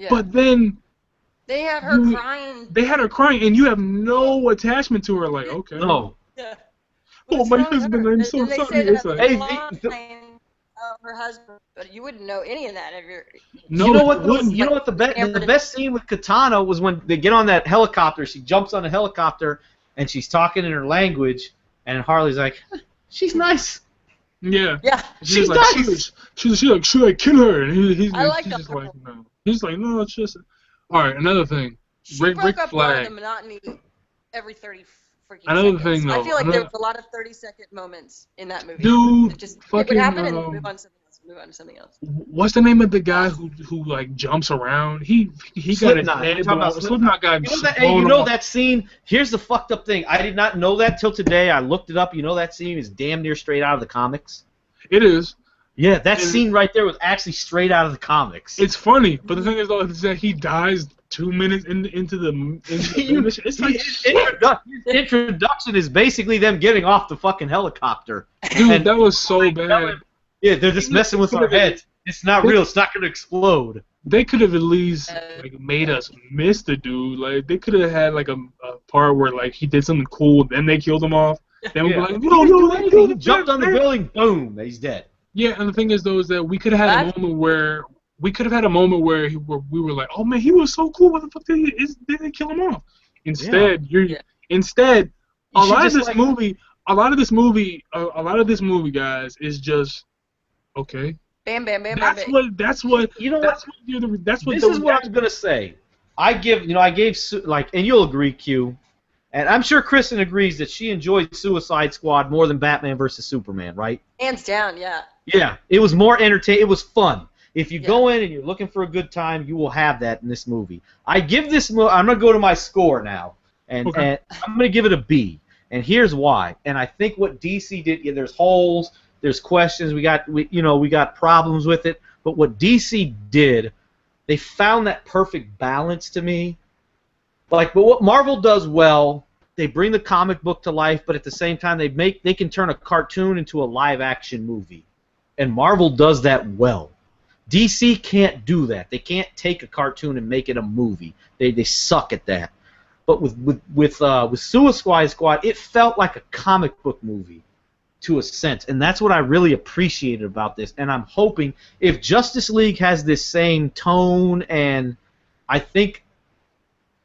but then they had her crying. They had her crying, and you have no attachment to her. Like, okay, no. Yeah. Oh, my husband, I'm so sorry. It's like, her husband, but you wouldn't know any of that if you're. No, you know what? The best scene with Katana was when they get on that helicopter. She jumps on the helicopter and she's talking in her language, and Harley's like, "She's nice." Yeah. Yeah. She's like, nice. She's like, should I kill her? And he's like just like, no. He's like, no, it's just. All right, another thing. Rick Flag. The monotony every 30. Another thing, though. I feel like there was a lot of 30-second moments in that movie. Dude, it would happen and move on to something else. What's the name of the guy who like jumps around? He got his head blown. Slipknot guy. You know that scene? Here's the fucked up thing. I did not know that till today. I looked it up. You know that scene is damn near straight out of the comics. It is. Yeah, that scene right there was actually straight out of the comics. It's funny, but the thing is though is that he dies 2 minutes into the mission. It's like introduction is basically them getting off the fucking helicopter. Dude, that was so bad. They're just messing with our heads. It's not real. It's not gonna explode. They could have at least like made us miss the dude. Like they could have had like a part where like he did something cool, then they killed him off. Then we're like, no, he jumped on the building, boom, he's dead. Yeah, and the thing is though is that we could have had a moment where. We could have had a moment where we were like, "Oh man, he was so cool. What the fuck did they kill him off?" Instead, a lot of this movie, guys, is just okay. Bam, bam, bam, That's bam. what you know. That's what. This is what I'm gonna say. I gave, like, and you'll agree, Q, and I'm sure Kristen agrees that she enjoyed Suicide Squad more than Batman vs Superman, right? Hands down, yeah. Yeah, it was more entertaining. It was fun. If you go in and you're looking for a good time, you will have that in this movie. I give this movie. I'm gonna go to my score now, and I'm gonna give it a B. And here's why. And I think what DC did. There's holes. There's questions. We got problems with it. But what DC did, they found that perfect balance to me. But what Marvel does well, they bring the comic book to life, but at the same time they can turn a cartoon into a live action movie, and Marvel does that well. DC can't do that. They can't take a cartoon and make it a movie. They suck at that. But with Suicide Squad, it felt like a comic book movie to a sense, and that's what I really appreciated about this. And I'm hoping if Justice League has this same tone, and I think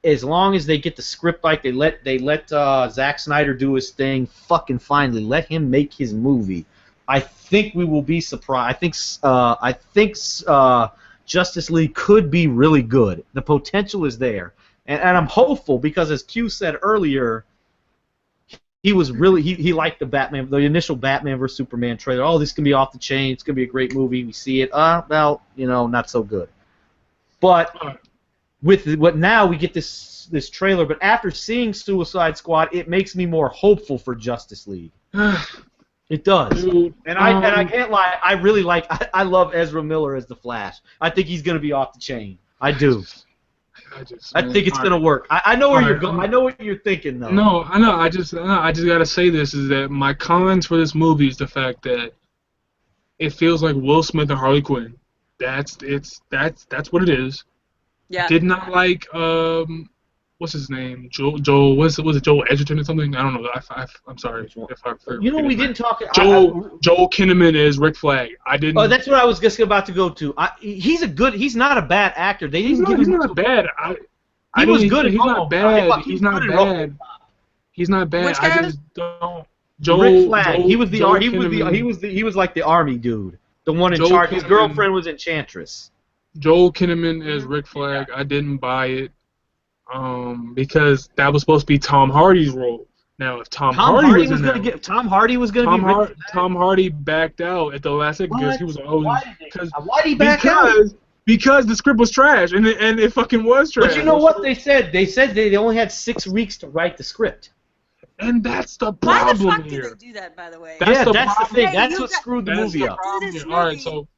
as long as they get the script like they let Zack Snyder do his thing, fucking finally let him make his movie, I think we will be surprised. I think Justice League could be really good. The potential is there, and I'm hopeful because, as Q said earlier, he was really he liked the initial Batman vs Superman trailer. Oh, this can be off the chain. It's gonna be a great movie. We see it. Well, not so good. But with what now we get this trailer. But after seeing Suicide Squad, it makes me more hopeful for Justice League. It does. Dude, and I can't lie. I really I love Ezra Miller as the Flash. I think he's gonna be off the chain. I do. I think it's gonna work. I know where you're going. I know what you're thinking, though. No, I know. I just gotta say this is that my cons for this movie is the fact that it feels like Will Smith and Harley Quinn. That's what it is. Yeah. Did not like what's his name? Joel was it Joel Edgerton or something? I don't know. I'm sorry if I we didn't talk. Joel Kinnaman is Rick Flag. I didn't. Oh, that's what I was just about to go to. He's not a bad actor. They didn't give him. He's not bad. He was good. He's not bad. He's not bad. He's not bad. Which I just don't. Rick Flag. He was like the army dude, the one in charge. His girlfriend was Enchantress. Joel Kinnaman as Rick Flag. I didn't buy it. Because that was supposed to be Tom Hardy's role. Now, if Tom Hardy was going to be Tom Hardy backed out at the last second because he was always why did he back out? Because the script was trash and it fucking was trash. But you know what they said? They said they only had 6 weeks to write the script. And that's the problem Why the fuck here. did they do that, by the way? That's the thing. That's what screwed the movie up. All right, so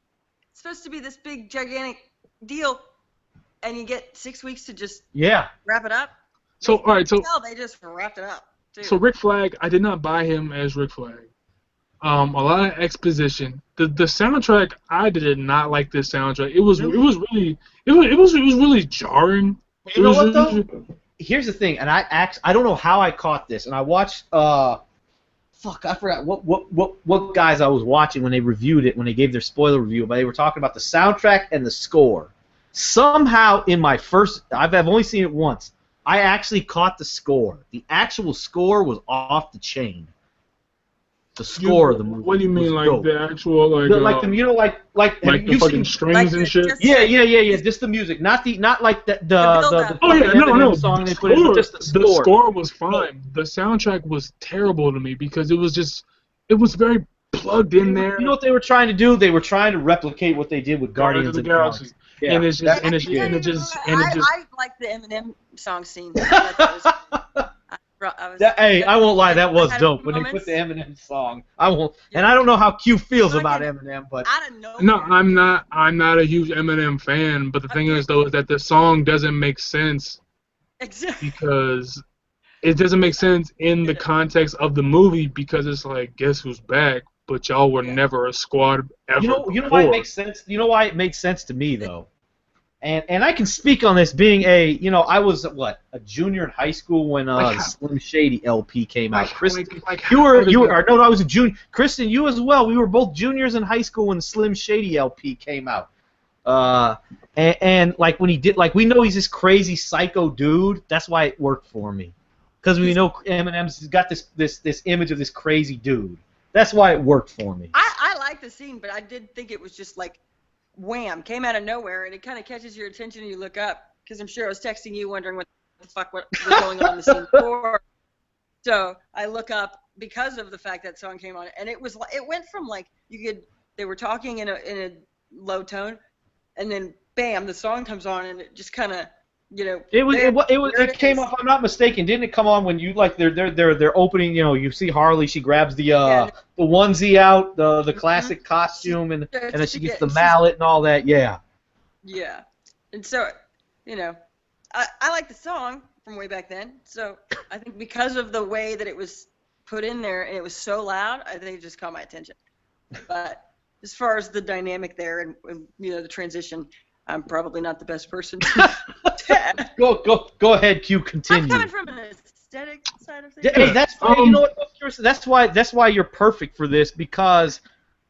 it's supposed to be this big, gigantic deal. And you get 6 weeks to just wrap it up. So all right, so they just wrapped it up. Dude. So Rick Flag, I did not buy him as Rick Flag. A lot of exposition. The soundtrack, I did not like this soundtrack. It was really jarring. You know what though? Here's the thing, and I don't know how I caught this, and I watched I forgot what guys I was watching when they reviewed it, when they gave their spoiler review, but they were talking about the soundtrack and the score. Somehow in my I've only seen it once, I actually caught the score. The actual score was off the chain. The score of the movie. What do you mean, like dope. The actual like the the fucking strings and shit? Yeah. Just the music, not like the song they put in, just the score. The score was fine. The soundtrack was terrible to me because it was very plugged in there. You know what they were trying to do? They were trying to replicate what they did with Guardians of the Galaxy. Yeah. And I like the Eminem song scene. I won't lie, that was dope when they put the Eminem song. I won't, and I don't know how Q feels about Eminem, but no, I'm not a huge Eminem fan. But the thing is, though, is that the song doesn't make sense because it doesn't make sense in the context of the movie because it's like, guess who's back? But y'all were never a squad ever. You know why it makes sense? You know why it makes sense to me though, and I can speak on this being I was a junior in high school when Slim Shady LP came out. Kristen, I was a junior. Kristen, you as well. We were both juniors in high school when Slim Shady LP came out. And like when he did, like we know he's this crazy psycho dude. That's why it worked for me, because we know Eminem's got this image of this crazy dude. That's why it worked for me. I like the scene, but I did think it was just like, wham, came out of nowhere, and it kind of catches your attention and you look up, because I'm sure I was texting you wondering what the fuck was going on in the scene before. So I look up because of the fact that song came on, and it went from like they were talking in a low tone, and then bam, the song comes on, and it just kind of. It came off. If I'm not mistaken, didn't it come on when you they're opening? You see Harley. She grabs the onesie out, the classic costume, and then she gets the mallet and all that. Yeah. Yeah, and so I like the song from way back then. So I think because of the way that it was put in there and it was so loud, I think it just caught my attention. But as far as the dynamic there and the transition, I'm probably not the best person to Go ahead, Q. Continue. I'm coming from an aesthetic side of things. Hey, that's why, that's why you're perfect for this, because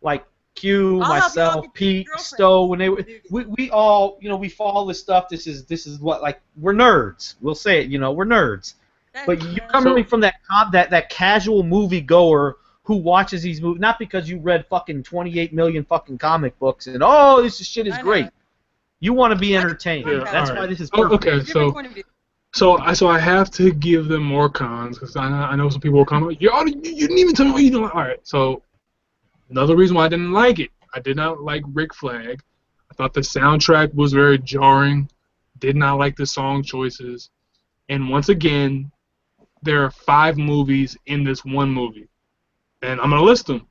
like Q, I'll help you out myself, get Pete, your Stowe, when girlfriend. we all, we follow this stuff. This is what, like, we're nerds. We'll say it, we're nerds. But you're coming from that casual movie goer who watches these movies, not because you read fucking 28 million fucking comic books and, this shit is great. You want to be entertained. Yeah, That's right. why this is perfect. Okay, so I have to give them more cons, because I know some people will comment, you didn't even tell me what you don't like. All right, so another reason why I didn't like it, I did not like Rick Flag. I thought the soundtrack was very jarring. Did not like the song choices. And once again, there are 5 movies in this one movie. And I'm going to list them.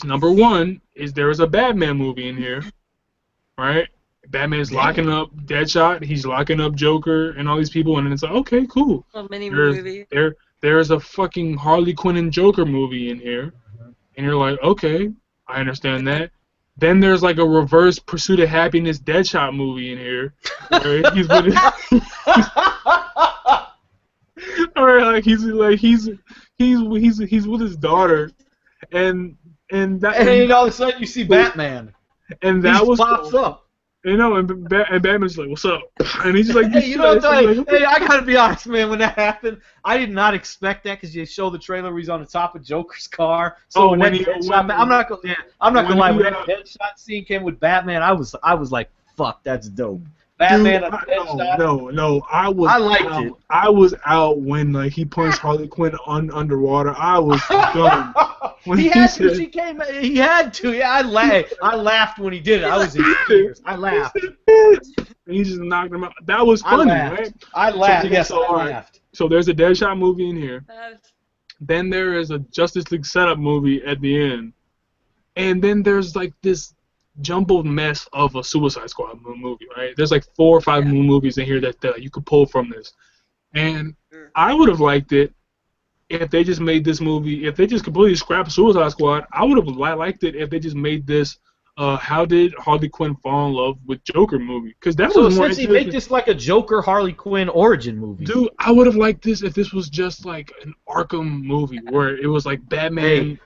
Number 1 is there is a Batman movie in here, right? Batman's locking up Deadshot. He's locking up Joker and all these people. And it's like, okay, cool. There's a fucking Harley Quinn and Joker movie in here. And you're like, okay, I understand that. Then there's like a reverse Pursuit of Happiness Deadshot movie in here. Where he's with he's with his daughter, and all of a sudden you see Batman, and that was pops up. And Batman's like, "What's up?" And he's just like, "Hey, I gotta be honest, man. When that happened, I did not expect that because you show the trailer where he's on the top of Joker's car. So I'm not gonna lie. When that Deadshot scene came with Batman, I was like, "Fuck, that's dope." Batman, no, I was out when he punched Harley Quinn underwater. I was done. He had to. Yeah, I laughed when he did it. I was in tears. I laughed. And he just knocked him out. That was funny, right? I laughed. I laughed. So there's a Deadshot movie in here. Then there is a Justice League setup movie at the end. And then there's like this jumbled mess of a Suicide Squad movie, right? There's like 4 or 5 movies in here that you could pull from this. And I would have liked it if they just made this movie, if they just completely scrapped Suicide Squad. I would have liked it if they just made this How Did Harley Quinn Fall in Love with Joker movie. Because that was more interesting. Make this like a Joker Harley Quinn origin movie. Dude, I would have liked this if this was just like an Arkham movie where it was like Batman.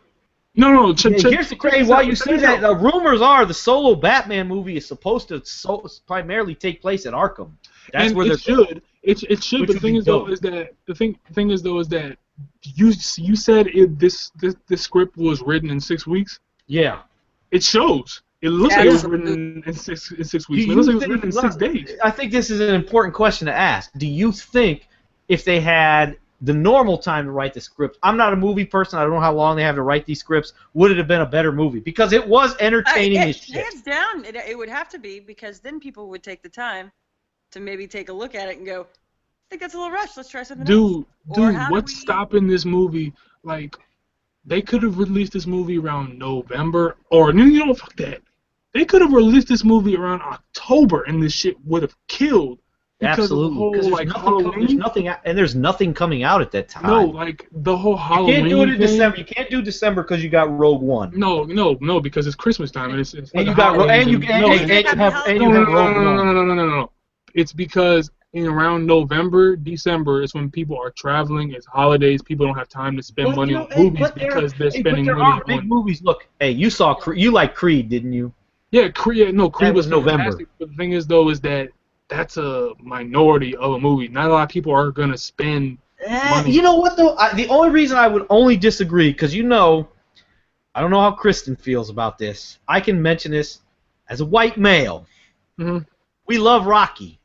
No. Here's the crazy. While you say that, the rumors are the solo Batman movie is supposed to primarily take place at Arkham. That's where it should. It should. But the thing is though is that you said this script was written in 6 weeks. Yeah. It shows. It looks like it was written in 6 weeks. It looks like it was written in 6 days. I think this is an important question to ask. Do you think if they had the normal time to write the script, I'm not a movie person, I don't know how long they have to write these scripts, would it have been a better movie? Because it was entertaining as shit. Hands down, it would have to be, because then people would take the time to maybe take a look at it and go, I think that's a little rushed, let's try something else. Dude, what's stopping this movie? Like, they could have released this movie around November, or, fuck that. They could have released this movie around October, and this shit would have killed. Absolutely, because there's nothing coming out at that time. No, like the whole Halloween. You can't do it in December. You can't do December because you got Rogue One. No, because it's Christmas time and it's and you got you have Rogue One. No. It's because in around November, December is when people are traveling. It's holidays. People don't have time to spend money on movies because they're spending money on big movies. Look, you saw you like Creed, didn't you? Yeah, Creed. No, Creed was November. But the thing is, though, is that that's a minority of a movie. Not a lot of people are going to spend money. You know what, though? The only reason I would only disagree, because I don't know how Kristen feels about this. I can mention this as a white male. Mm-hmm. We love Rocky.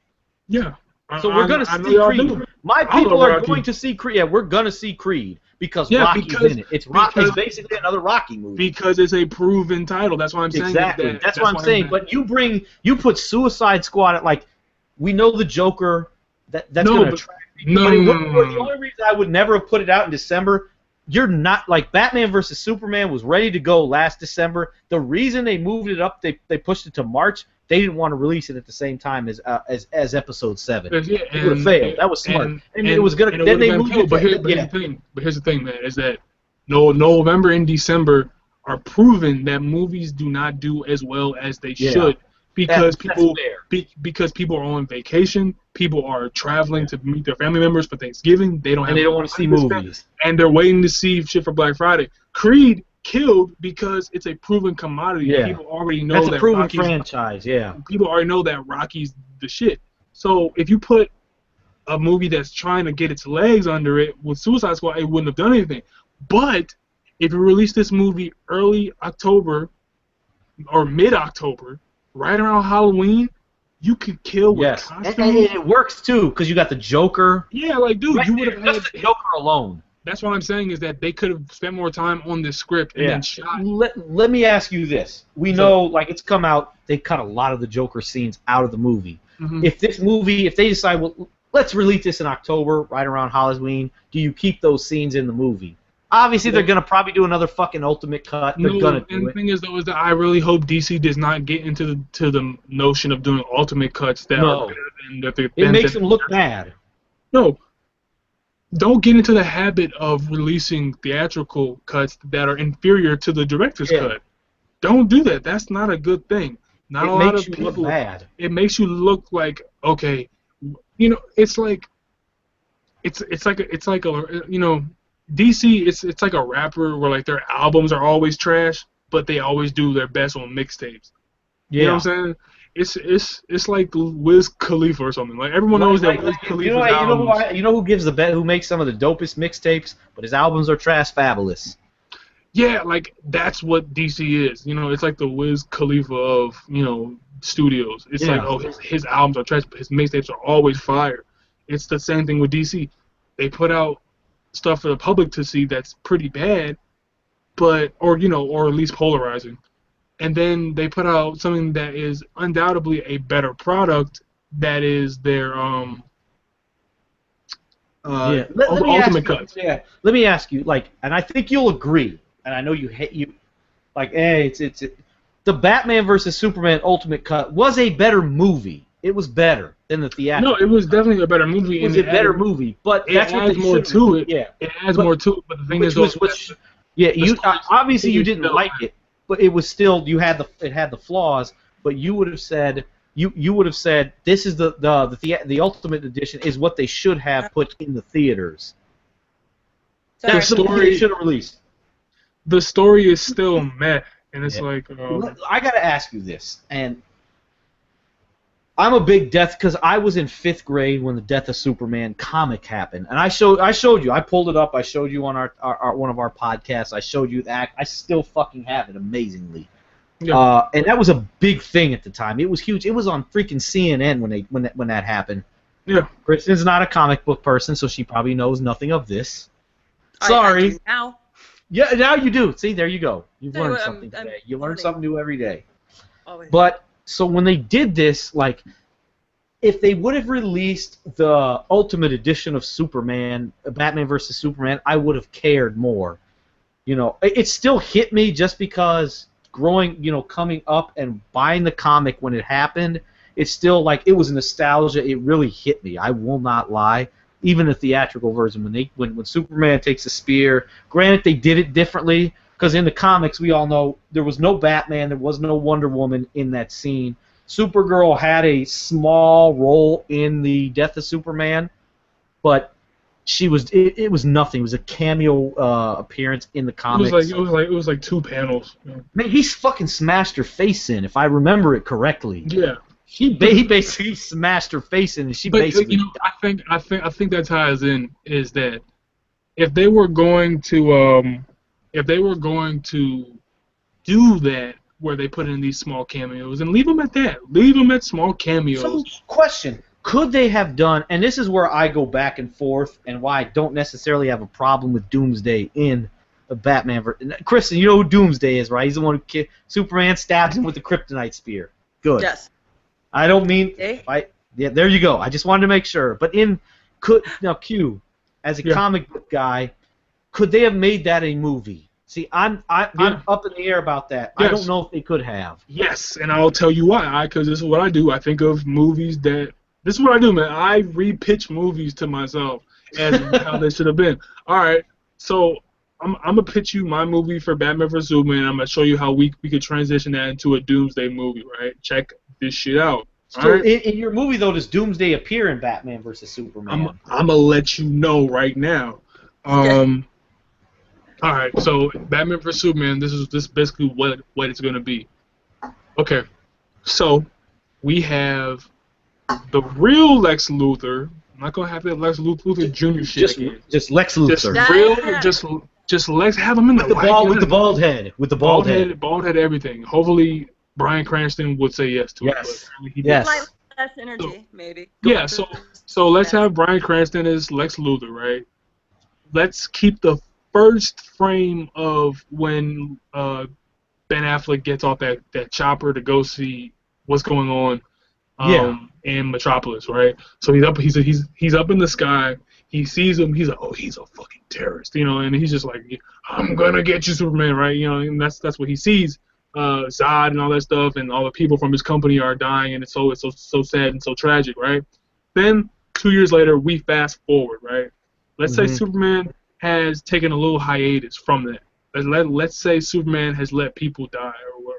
Yeah. So we're going to see Creed. My people are going to see Creed. Yeah, we're going to see Creed because Rocky's in it. It's basically another Rocky movie. Because it's a proven title. That's why I'm saying. Exactly. That's what I'm saying. But you put Suicide Squad at we know the Joker. That's going to attract people. The only reason I would never have put it out in December, you're not Batman vs Superman was ready to go last December. The reason they moved it up, they pushed it to March. They didn't want to release it at the same time as Episode 7. Yeah, it would have failed. That was smart. And it was gonna. Then they moved it. But here's the thing, man, is that November and December are proven that movies do not do as well as they should. Because people are on vacation, people are traveling to meet their family members for Thanksgiving. They don't want to see movies, and they're waiting to see shit for Black Friday. Creed killed because it's a proven commodity. Yeah. People already know That's that a proven Rocky's, franchise, yeah. people already know that Rocky's the shit. So if you put a movie that's trying to get its legs under it with Suicide Squad, it wouldn't have done anything. But if you release this movie early October or mid-October, right around Halloween, you could kill with costumes. And it works too, because you got the Joker. Yeah, like, dude, you would have had... Just the Joker alone. That's what I'm saying, is that they could have spent more time on this script and then shot. Let me ask you this. We know, like, it's come out, they cut a lot of the Joker scenes out of the movie. Mm-hmm. If they decide, well, let's release this in October, right around Halloween, do you keep those scenes in the movie? Obviously, they're going to probably do another fucking ultimate cut. They're going to do and the thing is, though, is that I really hope DC does not get into the notion of doing ultimate cuts that are better than that. It makes them look bad. No. Don't get into the habit of releasing theatrical cuts that are inferior to the director's cut. Don't do that. That's not a good thing. Not a lot of people. It makes you look bad. It makes you look like, okay, you know, it's like you know, DC, it's like a rapper where like their albums are always trash, but they always do their best on mixtapes. You know what I'm saying? It's like Wiz Khalifa or something. Like everyone knows that Wiz Khalifa's albums. You know who makes some of the dopest mixtapes, but his albums are trash? Fabulous. Yeah, like that's what DC is. You know, it's like the Wiz Khalifa of, you know, studios. It's like, oh, his albums are trash, but his mixtapes are always fire. It's the same thing with DC. They put out stuff for the public to see that's pretty bad, or at least polarizing. And then they put out something that is undoubtedly a better product that is their ultimate cuts. Yeah. Let me ask you, like, and I think you'll agree, and I know you hate you, like, the Batman vs Superman Ultimate Cut was a better movie. It was better than the theatrical. No, it was definitely a better movie. It was a better movie, but that's what adds more to it. Yeah, it adds more to it. But the thing is, obviously you didn't like it, but it was still it had the flaws. But you would have said you would have said this is the Ultimate Edition is what they should have put in the theaters. The story should have released. The story is still meh, and it's like I gotta ask you this, and I'm a big because I was in 5th grade when the Death of Superman comic happened, and I showed you. I pulled it up. I showed you on our one of our podcasts. I showed you that. I still fucking have it, amazingly. Yeah. And that was a big thing at the time. It was huge. It was on freaking CNN when that happened. Yeah. Kristen's not a comic book person, so she probably knows nothing of this. Sorry. Now. Yeah, now you do. See, there you go. You've learned something today. You learn something new every day. Always. But so when they did this, like, if they would have released the Ultimate Edition of Superman, Batman vs Superman, I would have cared more. You know, it still hit me just because coming up and buying the comic when it happened, it's still like it was nostalgia. It really hit me. I will not lie. Even the theatrical version, when Superman takes a spear, granted they did it differently. Because in the comics, we all know there was no Batman, there was no Wonder Woman in that scene. Supergirl had a small role in the Death of Superman, but it was nothing. It was a cameo appearance in the comics. It was like 2 panels. Yeah. Man, he fucking smashed her face in, if I remember it correctly. Yeah. He basically smashed her face in, and she basically. You know, I think that ties in is that if they were going to do that, where they put in these small cameos, and leave them at that. Leave them at small cameos. So, question. Could they have done, and this is where I go back and forth, and why I don't necessarily have a problem with Doomsday in a Batman version. Kristen, you know who Doomsday is, right? He's the one who Superman stabs him with the kryptonite spear. Good. Yes. I don't mean... Yeah, there you go. I just wanted to make sure. But Q, as a comic book guy, could they have made that a movie? See, I'm up in the air about that. Yes. I don't know if they could have. Yes, and I'll tell you why. Because this is what I do. I think of movies that... This is what I do, man. I re-pitch movies to myself as how they should have been. All right, so I'm going to pitch you my movie for Batman vs. Superman. I'm going to show you how we could transition that into a Doomsday movie, right? Check this shit out. So in your movie, though, does Doomsday appear in Batman vs. Superman? I'm going to let you know right now. All right, so Batman vs Superman. This is basically what it's gonna be. Okay, so we have the real Lex Luthor. I'm not gonna have that Lex Luthor Jr. shit again. Just Lex Luthor. Just Lex. Have him in with the bald head. With the bald head. Bald head. Everything. Hopefully, Bryan Cranston would say yes to it. Yes. Slightly less energy, maybe. Yeah. So let's have Bryan Cranston as Lex Luthor, right? Let's keep the first frame of when Ben Affleck gets off that chopper to go see what's going on in Metropolis, right? So he's up in the sky. He sees him. He's like, oh, he's a fucking terrorist, and he's just like, I'm gonna get you, Superman, right? And that's what he sees. Zod and all that stuff, and all the people from his company are dying, and it's so sad and so tragic, right? Then 2 years later, we fast forward, right? Let's say Superman has taken a little hiatus from that. Let's say Superman has let people die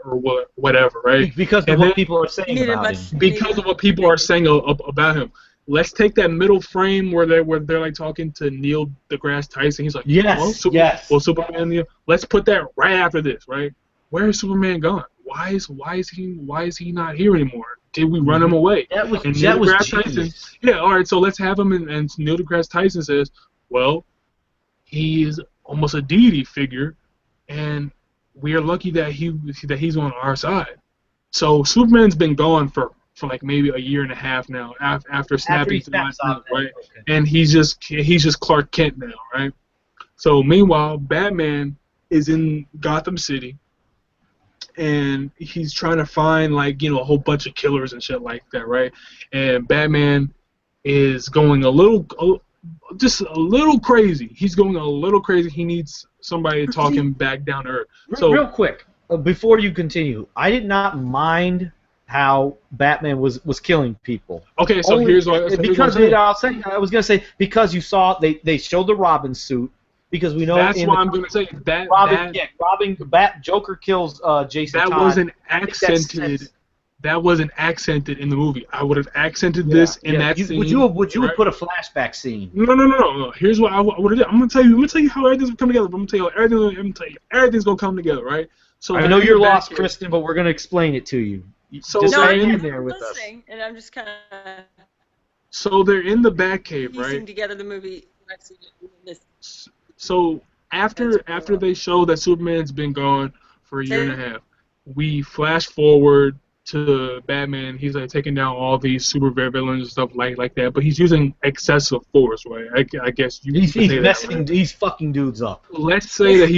or whatever, right? Because of what people are saying about him. Because of what people are saying about him. Let's take that middle frame where they're like talking to Neil deGrasse Tyson. He's like, well, Superman. Let's put that right after this, right? Where is Superman gone? Why is he not here anymore? Did we run him away? That was Tyson. Yeah, all right. So let's have him, and Neil deGrasse Tyson says, well, he is almost a deity figure, and we are lucky that he's on our side. So Superman's been gone for like maybe a year and a half now after snapping to the last move, right? Okay. And he's just Clark Kent now, right? So meanwhile, Batman is in Gotham City, and he's trying to find a whole bunch of killers and shit like that, right? And Batman is going just a little crazy. He's going a little crazy. He needs somebody to talk him back down to earth. So real quick, before you continue, I did not mind how Batman was killing people. Okay, so here's what I was gonna say, because you saw they showed the Robin suit, because we know that's what I'm gonna say. Joker kills Jason Todd. That wasn't accented in the movie. I would have accented this in that scene. Would you have put a flashback scene? No. Here's what I would have done. I'm gonna tell you how everything's gonna come together. I'm gonna tell you everything's gonna come together, right? So I know you're lost, Kristen, but we're gonna explain it to you. So just hang in there with us. And I'm just kind of. So they're in the Batcave, right? Piecing together the movie. So after they show that Superman's been gone for a year and a half, we flash forward to Batman. He's taking down all these super villains and stuff like that, but he's using excessive force, right? I guess he's fucking dudes up. Let's say that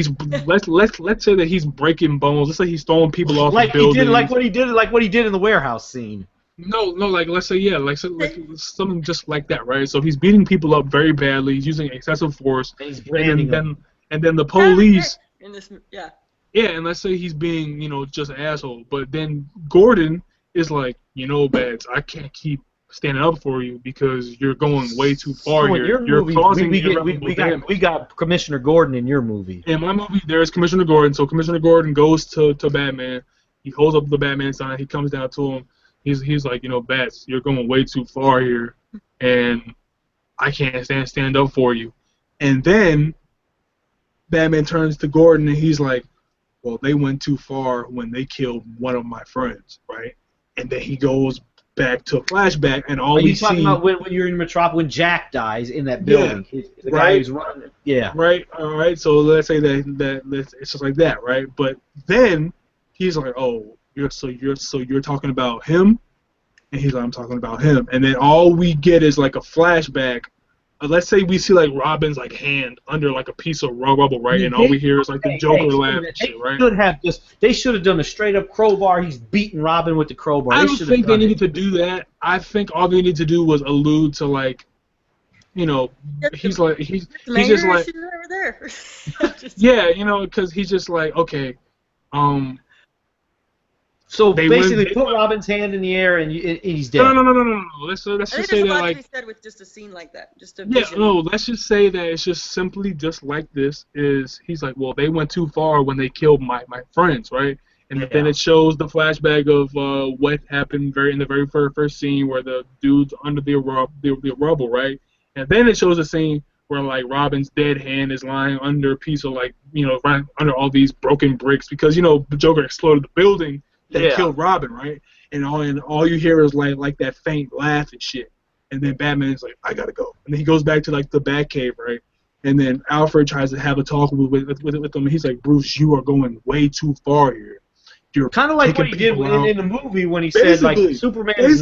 let's say that he's breaking bones. Let's say he's throwing people off the buildings. Like what he did in the warehouse scene. No, let's say something just like that, right? So he's beating people up very badly. He's using excessive force, and then the police. Yeah, and let's say he's being, just an asshole. But then Gordon is like, Bats, I can't keep standing up for you because you're going way too far here. You're causing we got Commissioner Gordon in your movie. In my movie, there's Commissioner Gordon. So Commissioner Gordon goes to Batman. He holds up the Batman sign. He comes down to him. He's like, Bats, you're going way too far here, and I can't stand up for you. And then Batman turns to Gordon, and he's like, well, they went too far when they killed one of my friends, right? And then he goes back to a flashback, and all we see... Are you talking about when you're in Metropolis, when Jack dies in that building? Yeah, the guy who's running it. Yeah. Right, all right, so let's say that it's just like that, right? But then he's like, oh, you're talking about him? And he's like, I'm talking about him. And then all we get is a flashback. Let's say we see Robin's hand under a piece of rubble, right? And all we hear is the Joker laugh and shit, right? They should have done a straight up crowbar. He's beating Robin with the crowbar. I don't think they needed to do that. I think all they needed to do was allude to he's just like there. yeah, because he's just like, okay, So basically, put Robin's hand in the air and he's dead. No. Let's just say that to be said with just a scene like that, just a vision. Let's just say that it's just simply just like this. He's like, well, they went too far when they killed my friends, right? And then it shows the flashback of what happened in the very first scene where the dude's under the rubble, right? And then it shows a scene where like Robin's dead hand is lying under a piece of like right under all these broken bricks because the Joker exploded the building that killed Robin, right? And all you hear is like that faint laugh and shit. And then Batman's like, I gotta go. And then he goes back to like the Batcave, right? And then Alfred tries to have a talk with him. And he's like, Bruce, you are going way too far here. You're kind of like what he did in the movie when he said like Superman is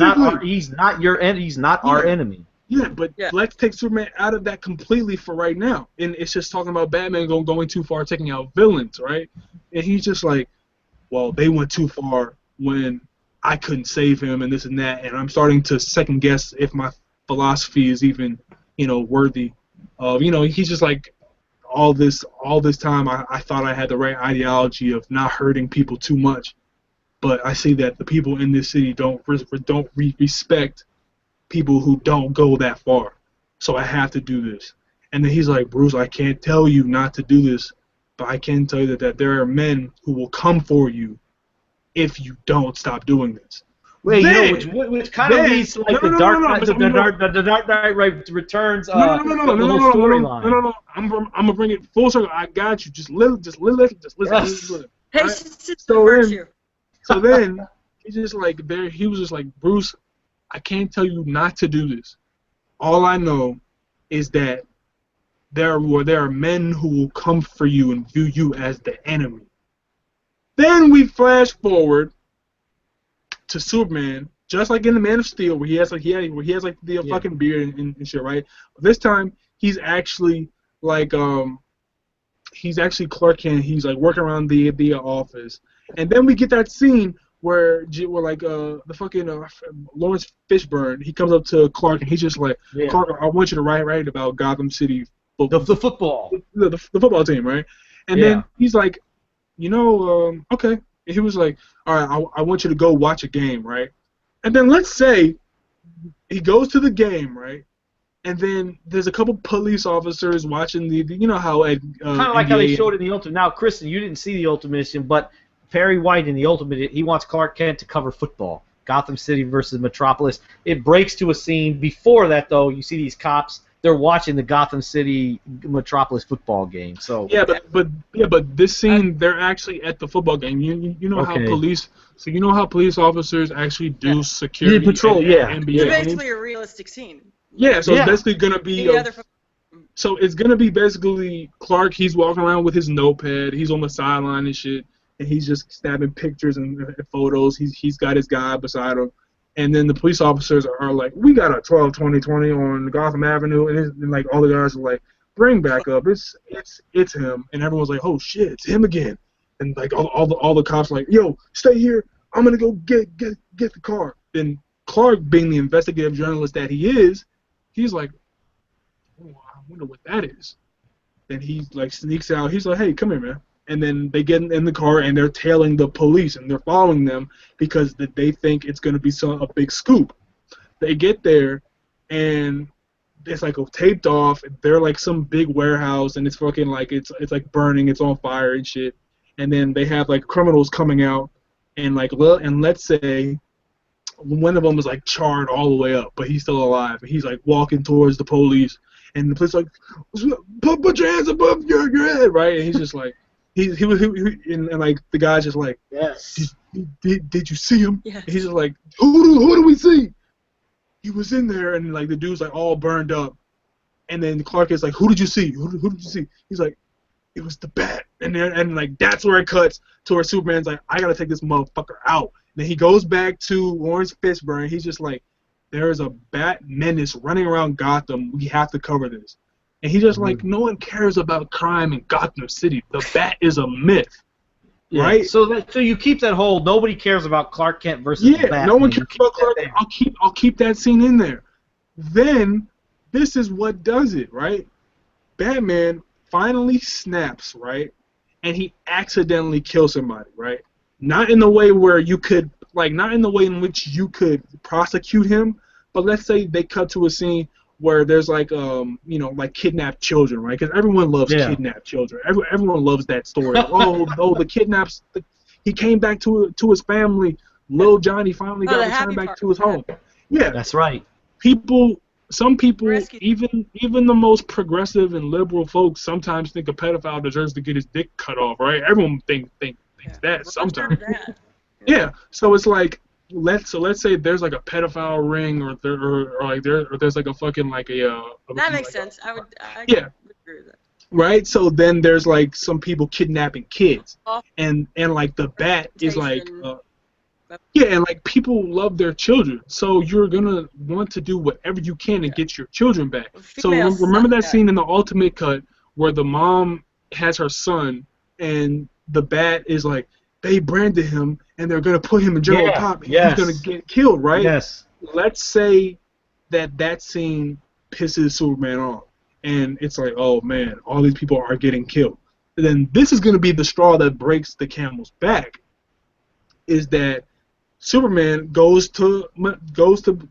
not our enemy. Yeah, but let's take Superman out of that completely for right now. And it's just talking about Batman going too far, taking out villains, right? And he's just like, well, they went too far when I couldn't save him and this and that, and I'm starting to second guess if my philosophy is even, worthy of, he's just like, all this time I thought I had the right ideology of not hurting people too much, but I see that the people in this city don't respect people who don't go that far, so I have to do this. And then he's like, Bruce, I can't tell you not to do this, but I can tell you that there are men who will come for you if you don't stop doing this. Wait, which kind of leads to like the Dark Knight Returns storyline. No. I'm gonna bring it full circle. I got you. Just listen. Hey, right? So then he was just like, Bruce, I can't tell you not to do this. All I know is that there are men who will come for you and view you as the enemy. Then we flash forward to Superman, just like in the Man of Steel, where he has the fucking beard and shit, right? But this time he's actually like Clark Kent. He's like working around the office, and then we get that scene where the fucking Lawrence Fishburne, he comes up to Clark and he's just like, Clark, I want you to write about Gotham City, the football, the football team, right? And then he's like, okay. And he was like, all right, I want you to go watch a game, right? And then let's say he goes to the game, right? And then there's a couple police officers watching how kind of like how they showed it in the Ultimate. Now, Kristen, you didn't see the Ultimate Edition, but Perry White in the Ultimate, he wants Clark Kent to cover football, Gotham City versus Metropolis. It breaks to a scene. Before that, though, you see these cops. They're watching the Gotham City Metropolis football game. So but this scene, they're actually at the football game. You know how police officers actually do security patrol. NBA it's basically a realistic scene. Yeah, so it's basically gonna be. So it's gonna be basically Clark. He's walking around with his notepad. He's on the sideline and shit, and he's just snapping pictures and photos. He's got his guy beside him. And then the police officers are like, we got a 12-20-20 on Gotham Avenue, and like all the guys are like, bring back up, it's him, and everyone's like, oh shit, it's him again, and like all the cops are like, yo, stay here, I'm gonna go get the car. And Clark, being the investigative journalist that he is, he's like, oh, I wonder what that is. Then he like sneaks out. He's like, hey, come here, man. And then they get in the car and they're tailing the police and they're following them because they think it's going to be a big scoop. They get there and it's like taped off. They're like some big warehouse and it's fucking like it's like burning. It's on fire and shit. And then they have like criminals coming out and like let's say one of them is like charred all the way up, but he's still alive. And he's like walking towards the police and the police are like, put your hands above your head, right? And he's just like. He and like the guy's just like, yes. Did you see him? Yes. And he's just like, who do we see? He was in there, and like the dude's like all burned up, and then Clark is like, who did you see? Who did you see? He's like, it was the Bat, and like that's where it cuts to where Superman's like, I gotta take this motherfucker out. And then he goes back to Lawrence Fishburne. He's just like, there is a Bat menace running around Gotham. We have to cover this. And he's just like, no one cares about crime in Gotham City. The Bat is a myth, right? So you keep that whole nobody cares about Clark Kent versus the Bat. Yeah, no one cares about Clark Kent. I'll keep that scene in there. Then this is what does it, right? Batman finally snaps, right? And he accidentally kills somebody, right? Not in the way where you could, like, not in the way in which you could prosecute him, but let's say they cut to a scene where there's like like kidnapped children, right? Because everyone loves kidnapped children. Everyone loves that story. The kidnaps. He came back to his family. Little Johnny finally got returned back to his home. Yeah, that's right. People some people, Rescue. even the most progressive and liberal folks, sometimes think a pedophile deserves to get his dick cut off, right? Everyone thinks that sometimes. That. Yeah. So it's like let's say there's like a pedophile ring, or there's like a fucking like That makes like sense. I would Yeah. agree with that. right. So then there's like some people kidnapping kids, Oh. and like the bat is like. Reputation. Yeah, and like people love their children, so you're gonna want to do whatever you can to get your children back. So Females remember suck that scene in the Ultimate Cut where the mom has her son, and the bat is like, they branded him, and they're gonna put him in General Pop, and he's gonna get killed, right? Yes. Let's say that scene pisses Superman off, and it's like, oh man, all these people are getting killed. And then this is gonna be the straw that breaks the camel's back. Is that Superman goes to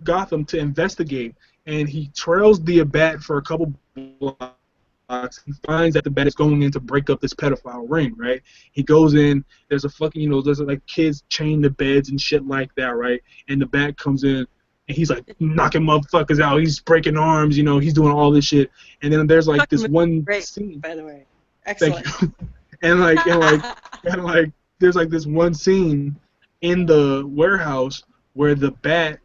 Gotham to investigate, and he trails the Bat for a couple blocks. He finds that the Bat is going in to break up this pedophile ring, right? He goes in. There's a fucking there's like kids chained to beds and shit like that, right? And the Bat comes in, and he's like knocking motherfuckers out. He's breaking arms, he's doing all this shit. And then there's like this one scene. By the way, excellent. Thank you. and like there's like this one scene in the warehouse where the Bat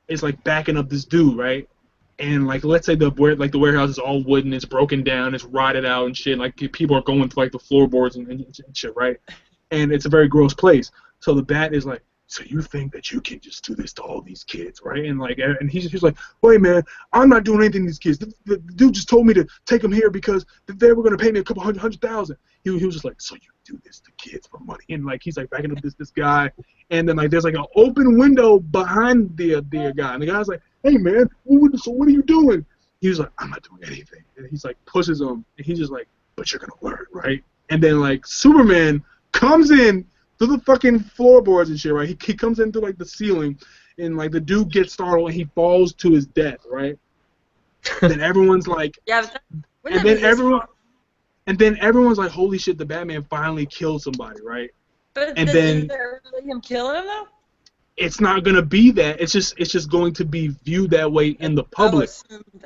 is like backing up this dude, right? And like let's say the warehouse is all wooden, it's broken down, it's rotted out and shit. Like people are going through like the floorboards and shit, right? And it's a very gross place. So the Bat is like, so you think that you can just do this to all these kids, right? And he's like, wait man, I'm not doing anything to these kids. The dude just told me to take them here because they were gonna pay me a couple $100,000. He was just like, so you do this to kids for money? And like he's like backing up this guy, and then like there's like an open window behind the guy, and the guy's like, hey man, so what are you doing? He was like, I'm not doing anything. And he's like pushes him, and he's just like, but you're gonna learn, right? And then like Superman comes in through the fucking floorboards and shit, right? He comes in through like the ceiling, and like the dude gets startled and he falls to his death, right? Then everyone's like, yeah, but then everyone's like, holy shit, the Batman finally killed somebody, right? But and is then there really him killing him though? It's not gonna be that. It's just going to be viewed that way in the public.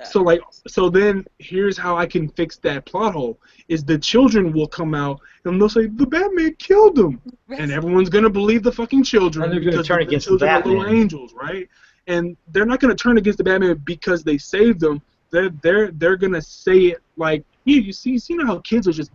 So then here's how I can fix that plot hole: is the children will come out and they'll say the Batman killed him, and everyone's gonna believe the fucking children, and they're gonna turn against the children Batman. are little angels, right? And they're not gonna turn against the Batman because they saved them. They're gonna say it like, you see how kids are just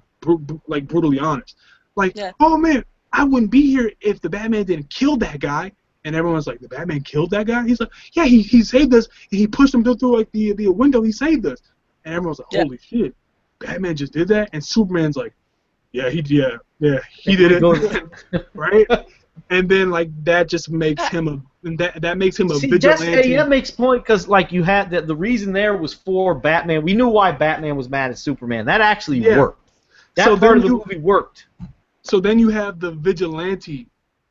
like brutally honest, like, oh man, I wouldn't be here if the Batman didn't kill that guy. And everyone's like, the Batman killed that guy? He's like, yeah, he saved us, and he pushed him through like the window, he saved us. And everyone's like, holy shit, Batman just did that? And Superman's like, yeah, he did it, right? And then like that just makes him that makes him a vigilante. That makes point, because like you had the reason there was for Batman. We knew why Batman was mad at Superman. That actually worked. That part of the movie worked. So then you have the vigilante,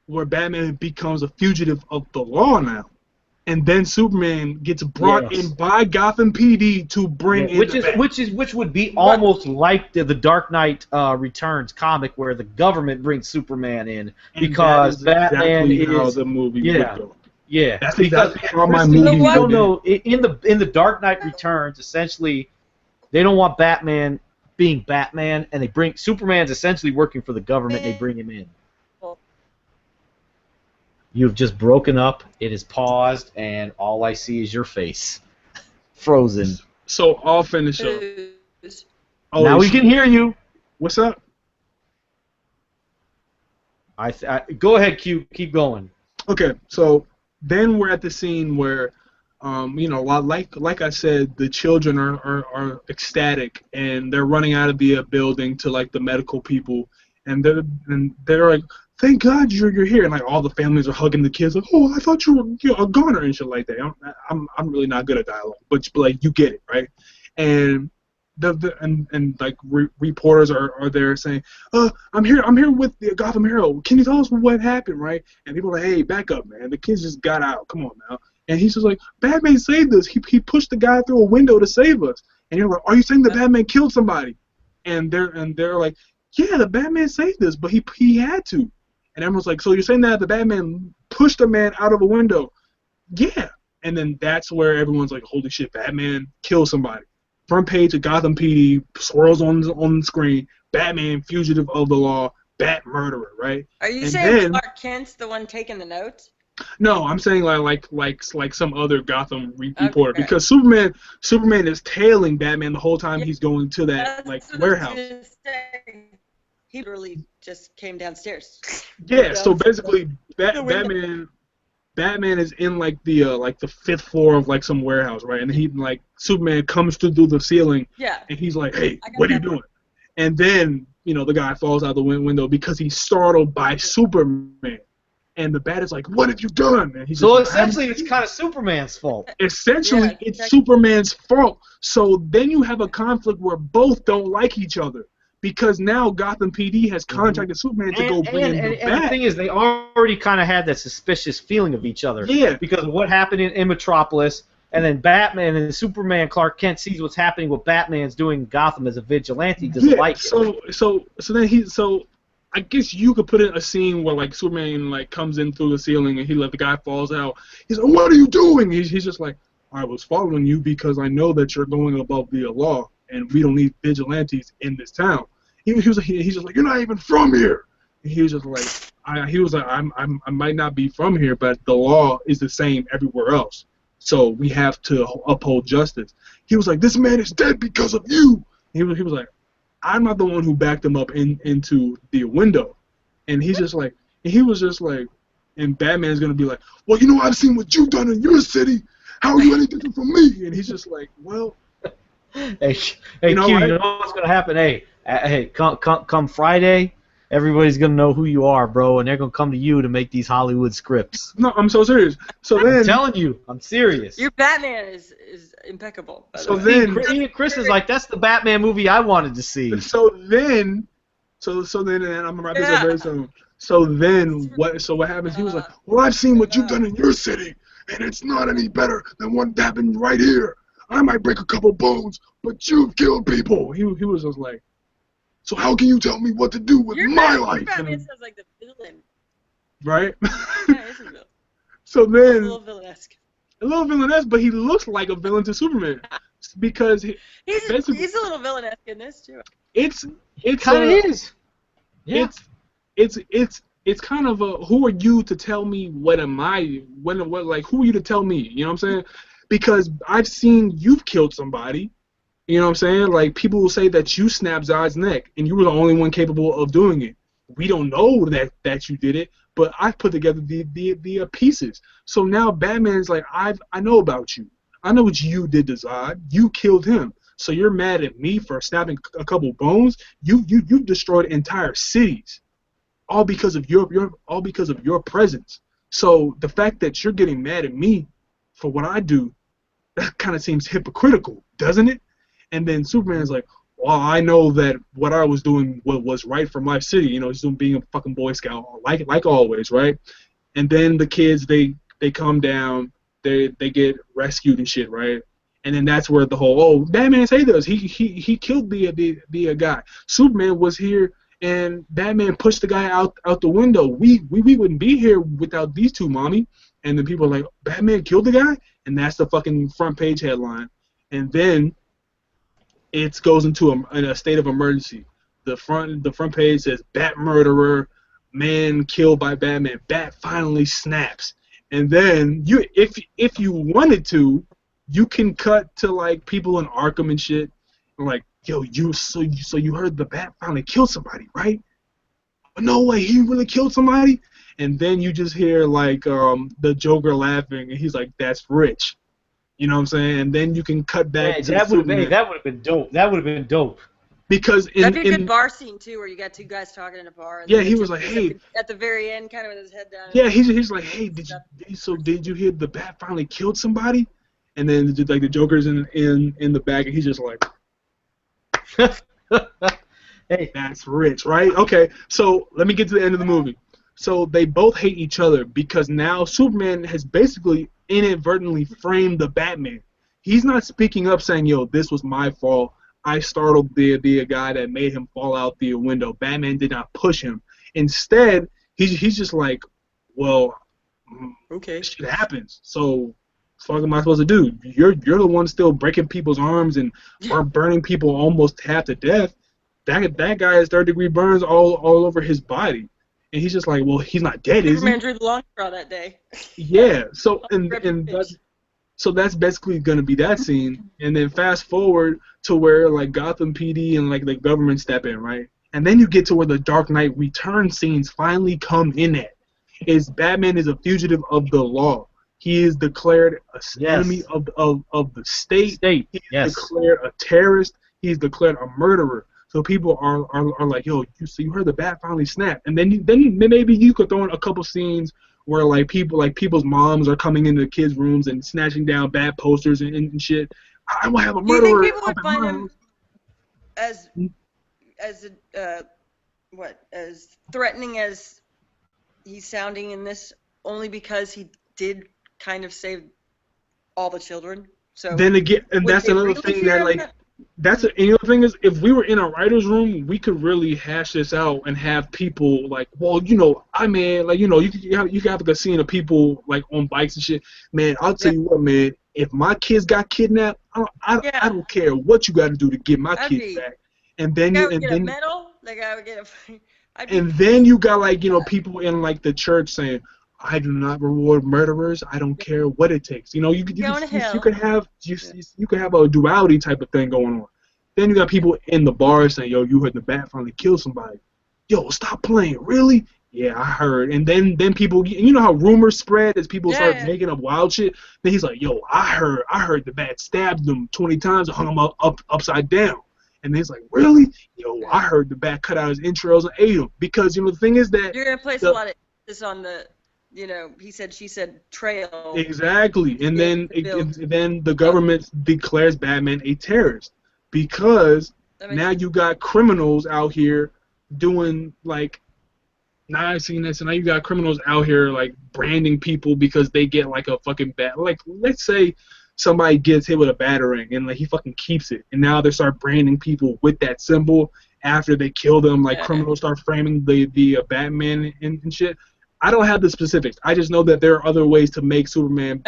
where Batman becomes a fugitive of the law now, and then Superman gets brought in by Gotham PD to bring in which would be almost like the Dark Knight Returns comic, where the government brings Superman in, because Batman is how the movie would go. Yeah, that's exactly how my movie would go. In the Dark Knight Returns, essentially, they don't want Batman being Batman, and they bring Superman's essentially working for the government. They bring him in. You've just broken up. It is paused, and all I see is your face, frozen. So I'll finish up. Now we can hear you. What's up? Go ahead, Q. Keep going. Okay, so then we're at the scene where, like I said, the children are ecstatic, and they're running out of the building to like the medical people, and they're like, thank God you're here, and like all the families are hugging the kids, like, oh, I thought you were a goner and shit like that. I'm really not good at dialogue, but like you get it, right? And reporters are there saying, I'm here with the Gotham Herald. Can you tell us what happened, right? And people are like, hey, back up, man. The kids just got out. Come on now. And he's just like, Batman saved us. He pushed the guy through a window to save us. And you're like, are you saying the Batman killed somebody? And they're like, yeah, the Batman saved us, but he had to. And everyone's like, so you're saying that the Batman pushed a man out of a window? Yeah, And then that's where everyone's like, holy shit, Batman killed somebody. Front page of Gotham PD swirls on the screen, Batman, fugitive of the law, Bat murderer, right? Are you and saying then, Clark Kent's the one taking the notes? No, I'm saying like some other Gotham reporter, Okay. because Superman is tailing Batman the whole time he's going to that warehouse. He literally just came downstairs. Yeah, so basically Batman is in like the fifth floor of like some warehouse, right? And he Superman comes through the ceiling. Yeah. And he's like, "Hey, what are you doing?" And then the guy falls out the window because he's startled by Superman. And the Bat is like, "What have you done?" And he's so like, essentially, it's kind of Superman's fault. Essentially, it's Superman's fault. So then you have a conflict where both don't like each other. Because now Gotham PD has contracted Superman to go bring in the Bat. And the thing is, they already kind of had that suspicious feeling of each other. Yeah. Because of what happened in Metropolis, and then Batman and Superman, Clark Kent sees what's happening, what Batman's doing in Gotham as a vigilante. Doesn't like it. So I guess you could put in a scene where like Superman comes in through the ceiling and the guy falls out. He's like, "What are you doing?" He's just like, "I was following you because I know that you're going above the law, and we don't need vigilantes in this town." He's just like, "You're not even from here." And he was just like, I might not be from here, but the law is the same everywhere else. So we have to uphold justice. He was like, "This man is dead because of you." He was like, "I'm not the one who backed him up into the window." And he was just like, and Batman's gonna be like, "Well, I've seen what you've done in your city. How are you any different from me?" And he's just like, "Well." Hey, Q, you know what's gonna happen? Hey, come Friday, everybody's gonna know who you are, bro, and they're gonna come to you to make these Hollywood scripts. No, I'm so serious. I'm telling you, I'm serious. Your Batman is impeccable. So then, even Chris is like, "That's the Batman movie I wanted to see." So then, and I'm gonna wrap this up very soon. So then, what happens? He was like, "Well, I've seen what you've done in your city, and it's not any better than what happened right here. I might break a couple bones, but you've killed people." He was just like, "So how can you tell me what to do with my life?" Your Batman sounds like the villain. Right? Yeah, isn't it? So then, a little villanesque. A little villanesque, but he looks like a villain to Superman because he's a little villanesque in this too. It kind of is. Yeah. It's kind of a, who are you to tell me what am I? Who are you to tell me? You know what I'm saying? Because I've seen you've killed somebody. You know what I'm saying? Like, people will say that you snapped Zod's neck, and you were the only one capable of doing it. We don't know that you did it, but I've put together the pieces. So now Batman's like, I know about you. I know what you did to Zod. You killed him. So you're mad at me for snapping a couple bones? You destroyed entire cities, all because of your presence. So the fact that you're getting mad at me for what I do, that kind of seems hypocritical, doesn't it? And then Superman's like, "Well, I know that what I was doing was right for my city. He's doing being a fucking Boy Scout, like always, right?" And then the kids, they come down, they get rescued and shit, right? And then that's where the whole, Batman saved us. He killed the guy. Superman was here, and Batman pushed the guy out the window. We wouldn't be here without these two, mommy. And then people are like, Batman killed the guy? And that's the fucking front page headline. And then it goes into a state of emergency. The front page says, "Bat murderer, man killed by Batman. Bat finally snaps." And then if you wanted to, you can cut to like people in Arkham and shit. And like, "Yo, so you heard the Bat finally killed somebody, right?" "No way, he really killed somebody?" And then you just hear like the Joker laughing, and he's like, "That's rich." You know what I'm saying? And then you can cut back to that would have been dope. That would have been dope. Because that'd be a good bar scene too, where you got two guys talking in a bar. And yeah, he was like, "Hey," at the very end, kind of with his head down. Yeah, he's like, "Hey, did you hear the Bat finally killed somebody?" And then like the Joker's in the back, and he's just like, "Hey, that's rich, right?" Okay, so let me get to the end of the movie. So they both hate each other because now Superman has basically inadvertently framed the Batman. He's not speaking up saying, "Yo, this was my fault. I startled the guy that made him fall out the window. Batman did not push him." Instead, he's just like, "Well, okay, shit happens. So fuck am I supposed to do? You're the one still breaking people's arms and burning people almost half to death. That guy has third-degree burns all over his body, and he's just like, well, he's not dead, is he? Superman drew the long straw that day. Yeah. So so that's basically gonna be that scene, and then fast forward to where like Gotham PD and like the government step in, right? And then you get to where the Dark Knight Returns scenes finally come in at. Is Batman is a fugitive of the law. He is declared an enemy of the state. He is declared a terrorist. He is declared a murderer. So people are like, yo, you heard the bat finally snap. And then maybe you could throw in a couple scenes where like people's moms are coming into the kids' rooms and snatching down bat posters and shit. I will have a murderer. Do you think people would find him as threatening as he's sounding in this, only because he did kind of save all the children? So then again, and that's another thing that like. And the thing is, if we were in a writer's room, we could really hash this out and have people like, well, I mean, like, you can have a scene of people like on bikes and shit. Man, I'll tell you what, man, if my kids got kidnapped, I don't care what you got to do to get my kids back. And then a medal, like I would get a. And then you got like people in like the church saying, I do not reward murderers. I don't care what it takes. You could have a duality type of thing going on. Then you got people in the bar saying, yo, you heard the bat finally killed somebody. Yo, stop playing. Really? Yeah, I heard. And then people, you know how rumors spread as people start making up wild shit. Then he's like, yo, I heard the bat stabbed them 20 times and hung him upside down. And then he's like, really? Yo, I heard the bat cut out his entrails and ate him. Because the thing is that you're gonna place a lot of this on the. He said, she said, trail. Exactly, and then the government declares Batman a terrorist because now you got criminals out here doing like. Now I've seen this, and now you got criminals out here like branding people because they get like a fucking bat. Like, let's say somebody gets hit with a batarang and like he fucking keeps it, and now they start branding people with that symbol after they kill them. Like criminals start framing the Batman and shit. I don't have the specifics. I just know that there are other ways to make Superman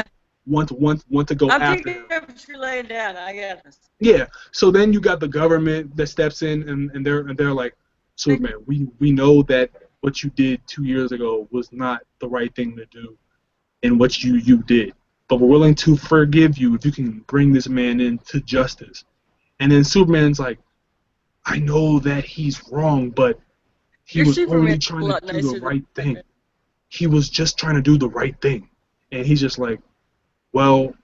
want to go after him. I'm picking up what you're laying down. I get this. Yeah. So then you got the government that steps in and they're like, Superman, we know that what you did 2 years ago was not the right thing to do, and what you did, but we're willing to forgive you if you can bring this man into justice. And then Superman's like, I know that he's wrong, but he was only trying to do the right thing. He was just trying to do the right thing. And he's just like, well,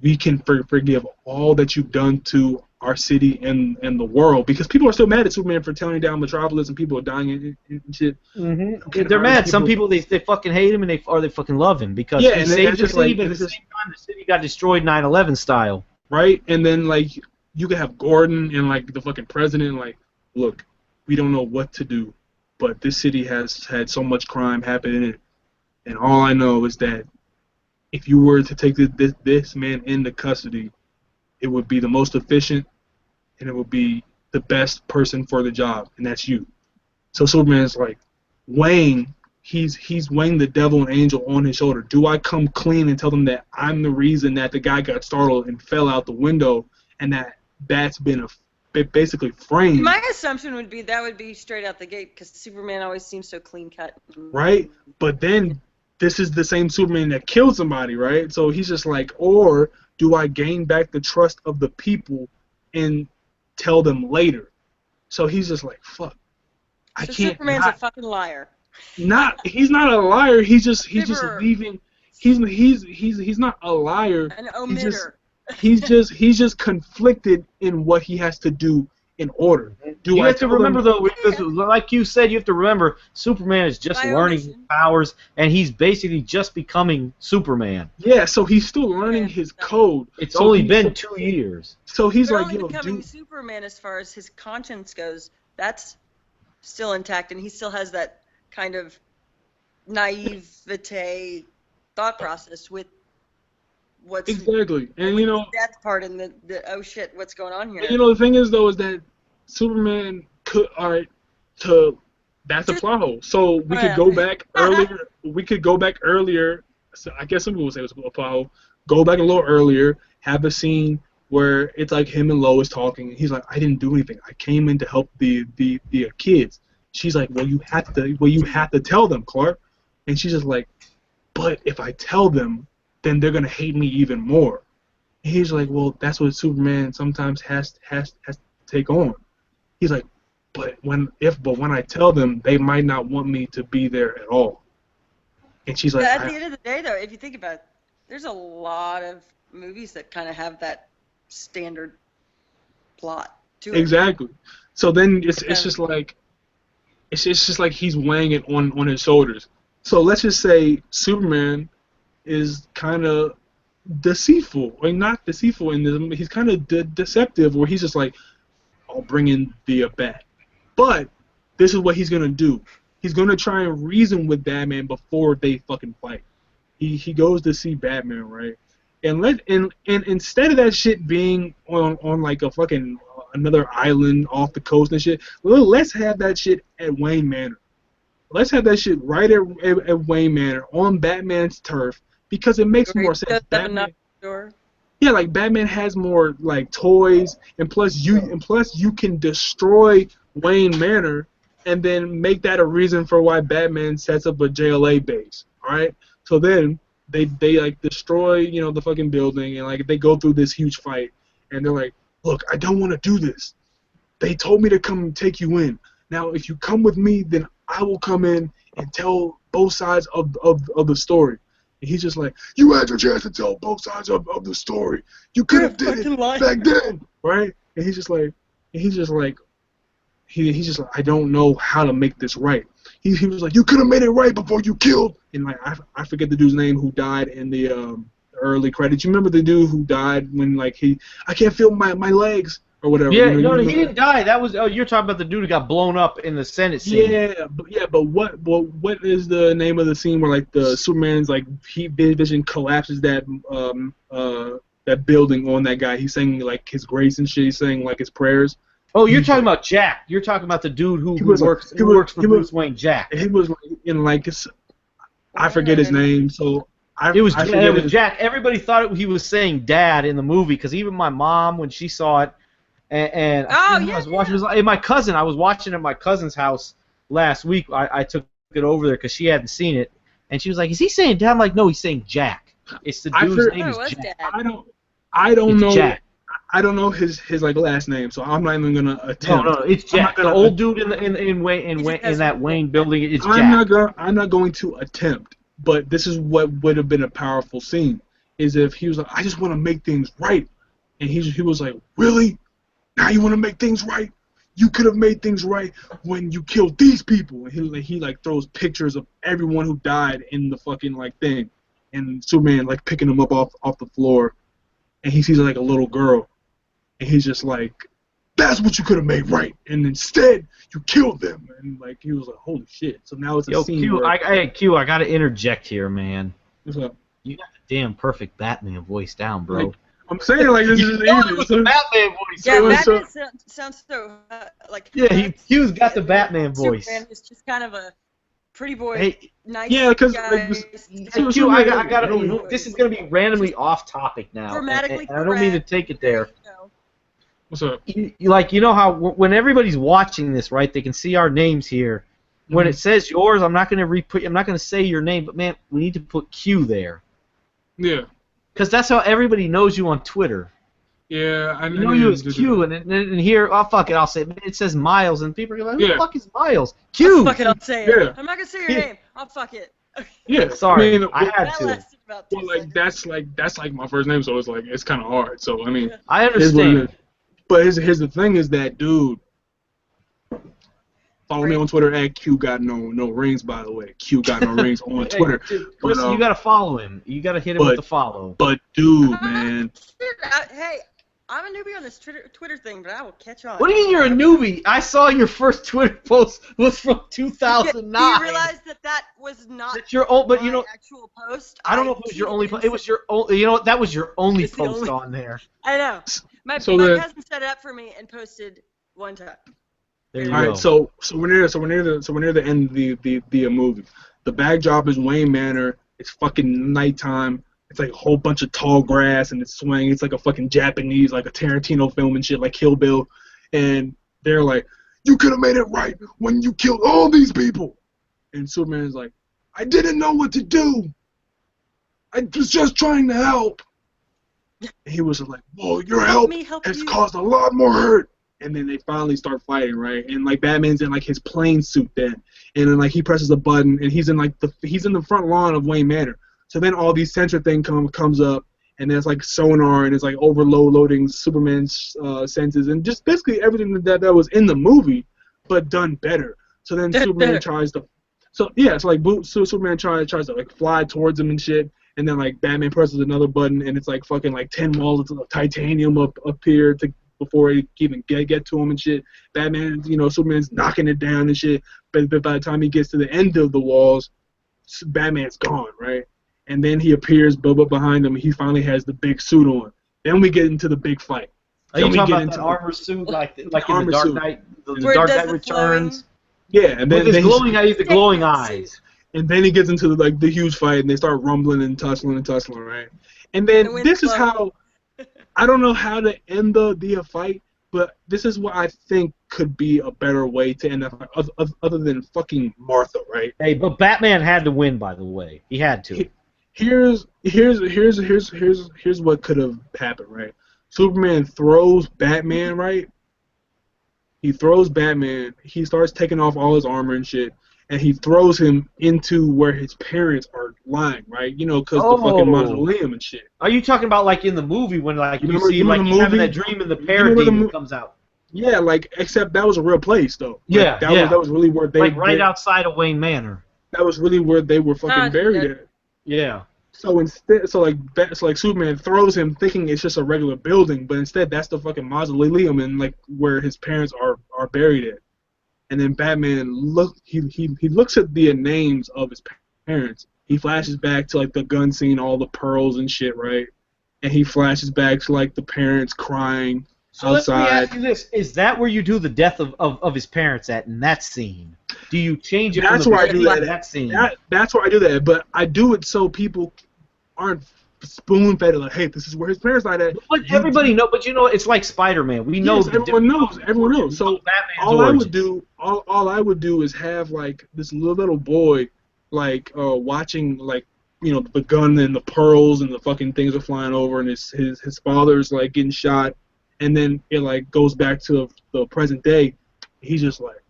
we can forgive all that you've done to our city and the world, because people are still mad at Superman for tearing down Metropolis and people are dying and shit. Mm-hmm. They're mad. Some people they fucking hate him and they fucking love him because he saved the city, but at the same time the city got destroyed 9/11 style. Right? And then like you could have Gordon and like the fucking president like, look, we don't know what to do, but this city has had so much crime happen in it. And all I know is that if you were to take this man into custody, it would be the most efficient and it would be the best person for the job, and that's you. So Superman's like weighing, he's weighing the devil and angel on his shoulder. Do I come clean and tell them that I'm the reason that the guy got startled and fell out the window and that's been basically framed? My assumption would be that would be straight out the gate because Superman always seems so clean cut. Right? But then this is the same Superman that killed somebody, right? So he's just like, or do I gain back the trust of the people and tell them later? So he's just like, fuck. I can't. Superman's a fucking liar. He's not a liar. He's just leaving. He's not a liar. An omitter. He's just conflicted in what he has to do in order. You have to remember, though, like you said, you have to remember, Superman is just learning his powers, and he's basically just becoming Superman. Yeah, so he's still learning his code. It's only been 2 years. So he's like, only becoming Superman as far as his conscience goes. That's still intact, and he still has that kind of naivete thought process with what's exactly, and that part in the oh shit, what's going on here? And, the thing is though is that Superman could that's a plot hole. So we could go back earlier. We could go back earlier. So I guess some people would say it was a plot hole, go back a little earlier, have a scene where it's like him and Lois talking. He's like, I didn't do anything. I came in to help the kids. She's like, well, you have to tell them, Clark. And she's just like, but if I tell them, then they're gonna hate me even more. And he's like, well, that's what Superman sometimes has to take on. He's like, but when I tell them, they might not want me to be there at all. And she's like, at the end of the day, though, if you think about it, there's a lot of movies that kind of have that standard plot to it. Exactly. So then it's just like he's weighing it on his shoulders. So let's just say Superman is kind of deceitful, or not deceitful in this. He's kind of deceptive, where he's just like, I'll bring in the bat. But this is what he's gonna do. He's gonna try and reason with Batman before they fucking fight. He goes to see Batman, right? And instead of that shit being on like a fucking another island off the coast and shit, let's have that shit at Wayne Manor. Let's have that shit right at Wayne Manor on Batman's turf, because it makes more sense. Batman, yeah, like Batman has more like toys, and plus you can destroy Wayne Manor and then make that a reason for why Batman sets up a JLA base. All right, so then they like destroy the fucking building, and like they go through this huge fight, and they're like, look, I don't want to do this. They told me to come and take you in. Now, if you come with me, then I will come in and tell both sides of the story. And he's just like, you had your chance to tell both sides of the story. You could have did it back then, right? And he's just like, I don't know how to make this right. He was like, you could have made it right before you killed. And like I forget the dude's name who died in the early credits. You remember the dude who died when like I can't feel my legs or whatever. Yeah, no, he didn't die. That was you're talking about the dude who got blown up in the Senate scene. But what is the name of the scene where like the Superman's like vision collapses that that building on that guy? He's saying like his grace and shit. He's saying like his prayers. Oh, you're talking about Jack. You're talking about the dude who works for Bruce Wayne, Jack. He was in like I forget his name. So it was Jack. Everybody thought he was saying Dad in the movie, because even my mom, when she saw it, and I was watching. It was my cousin. I was watching at my cousin's house last week. I took it over there because she hadn't seen it, and she was like, "Is he saying Dad?" I'm like, "No, he's saying Jack. It's the dude's name is Jack." I don't know. Jack. I don't know his like last name, so I'm not even gonna attempt. No, it's Jack. The old dude in that Wayne building. It's Jack. I'm not going to attempt. But this is what would have been a powerful scene, is if he was like, I just want to make things right, and he was like, really? Now you want to make things right? You could have made things right when you killed these people. And he like throws pictures of everyone who died in the fucking like thing, and Superman like picking them up off the floor, and he sees like a little girl. And he's just like, that's what you could have made right. And instead, you killed them. And like he was like, holy shit. So now it's a scene Q, where... Q, I got to interject here, man. What's up? You got the damn perfect Batman voice down, bro. Like, I'm saying like this is easy. It was a Batman voice. Yeah, Batman sounds so like... Yeah, Q's got the Batman voice. Superman is just kind of a pretty boy, nice yeah, because guy. Q, I got this is going to be randomly off topic now. Grammatically and I don't mean to take it there. What's up? You know how when everybody's watching this, right? They can see our names here. When it says yours, I'm not going to say your name, but man, we need to put Q there. Yeah. Because that's how everybody knows you on Twitter. Yeah, I know you as Q, and here, oh fuck it, I'll say it says Miles, and people are like, who the fuck is Miles? Q. Fuck it, I'll say it. I'm not gonna say your name. I'll fuck it. Yeah, sorry, I had to. Well, like that's like my first name, so it's kind of hard. So I mean, I understand. But here's the thing: is that dude? Follow me on Twitter at Q got no rings. By the way, Q got no rings on Twitter. But, you gotta follow him. You gotta hit him with the follow. But dude, man. Hey, I'm a newbie on this Twitter thing, but I will catch on. What do you mean you're a newbie? I saw your first Twitter post was from 2009. Do you realize that was not that's your own, but actual post? I don't know if it was your only post. It was your only. You know what? That was your only post on there. I know. My cousin set it up for me and posted one time. All right, so we're near the end of the movie. The backdrop is Wayne Manor. It's fucking nighttime. it's like a whole bunch of tall grass and it's swaying. It's like a fucking Japanese, like a Tarantino film and shit, like Kill Bill. And they're like, you could have made it right when you killed all these people. And Superman's like, I didn't know what to do. I was just trying to help. And he was like, well, your help has caused a lot more hurt. And then they finally start fighting, right? And like Batman's in like his plane suit then, and then like he presses a button, and he's in the front lawn of Wayne Manor. So then all these sensor thing comes up, and there's like sonar, and it's like loading Superman's senses, and just basically everything that was in the movie, but done better. So then Superman tries to, so Superman tries to like fly towards him and shit. And then like Batman presses another button, and it's like fucking like 10 walls of titanium up here before he even get to him and shit. Batman, Superman's knocking it down and shit. But by the time he gets to the end of the walls, Batman's gone, right? And then he appears behind him. And he finally has the big suit on. Then we get into the big fight. Are you talking about the armor suit, like in the Dark Knight, the Dark Knight Returns? Yeah, and then with his glowing eyes. And then he gets into the huge fight, and they start rumbling and tussling, right? And then this is how, I don't know how to end the fight, but this is what I think could be a better way to end that fight, other than fucking Martha, right? Hey, but Batman had to win, by the way. He had to. Here's what could have happened, right? Superman throws Batman, right? He throws Batman. He starts taking off all his armor and shit. And he throws him into where his parents are lying, right? Because the fucking mausoleum and shit. Are you talking about like in the movie when like you see like he's having that dream and the parademon comes out? Yeah, like except that was a real place though. Yeah, that was really where they right outside of Wayne Manor. That was really where they were fucking buried at. Yeah. So instead, like Superman throws him thinking it's just a regular building, but instead that's the fucking mausoleum and like where his parents are buried at. And then Batman he looks at the names of his parents. He flashes back to like the gun scene, all the pearls and shit, right? And he flashes back to like the parents crying outside. Let me ask you this: is that where you do the death of his parents at in that scene? Do you change it? That's where I do that scene. That's where I do that, but I do it so people aren't spoon-fed like, hey, this is where his parents died at. But everybody knows. But it's like Spider-Man. We know. Yes, everyone knows. So all I would do is have like this little boy, like watching like the gun and the pearls and the fucking things are flying over and his father's like getting shot, and then it like goes back to the present day. He's just like,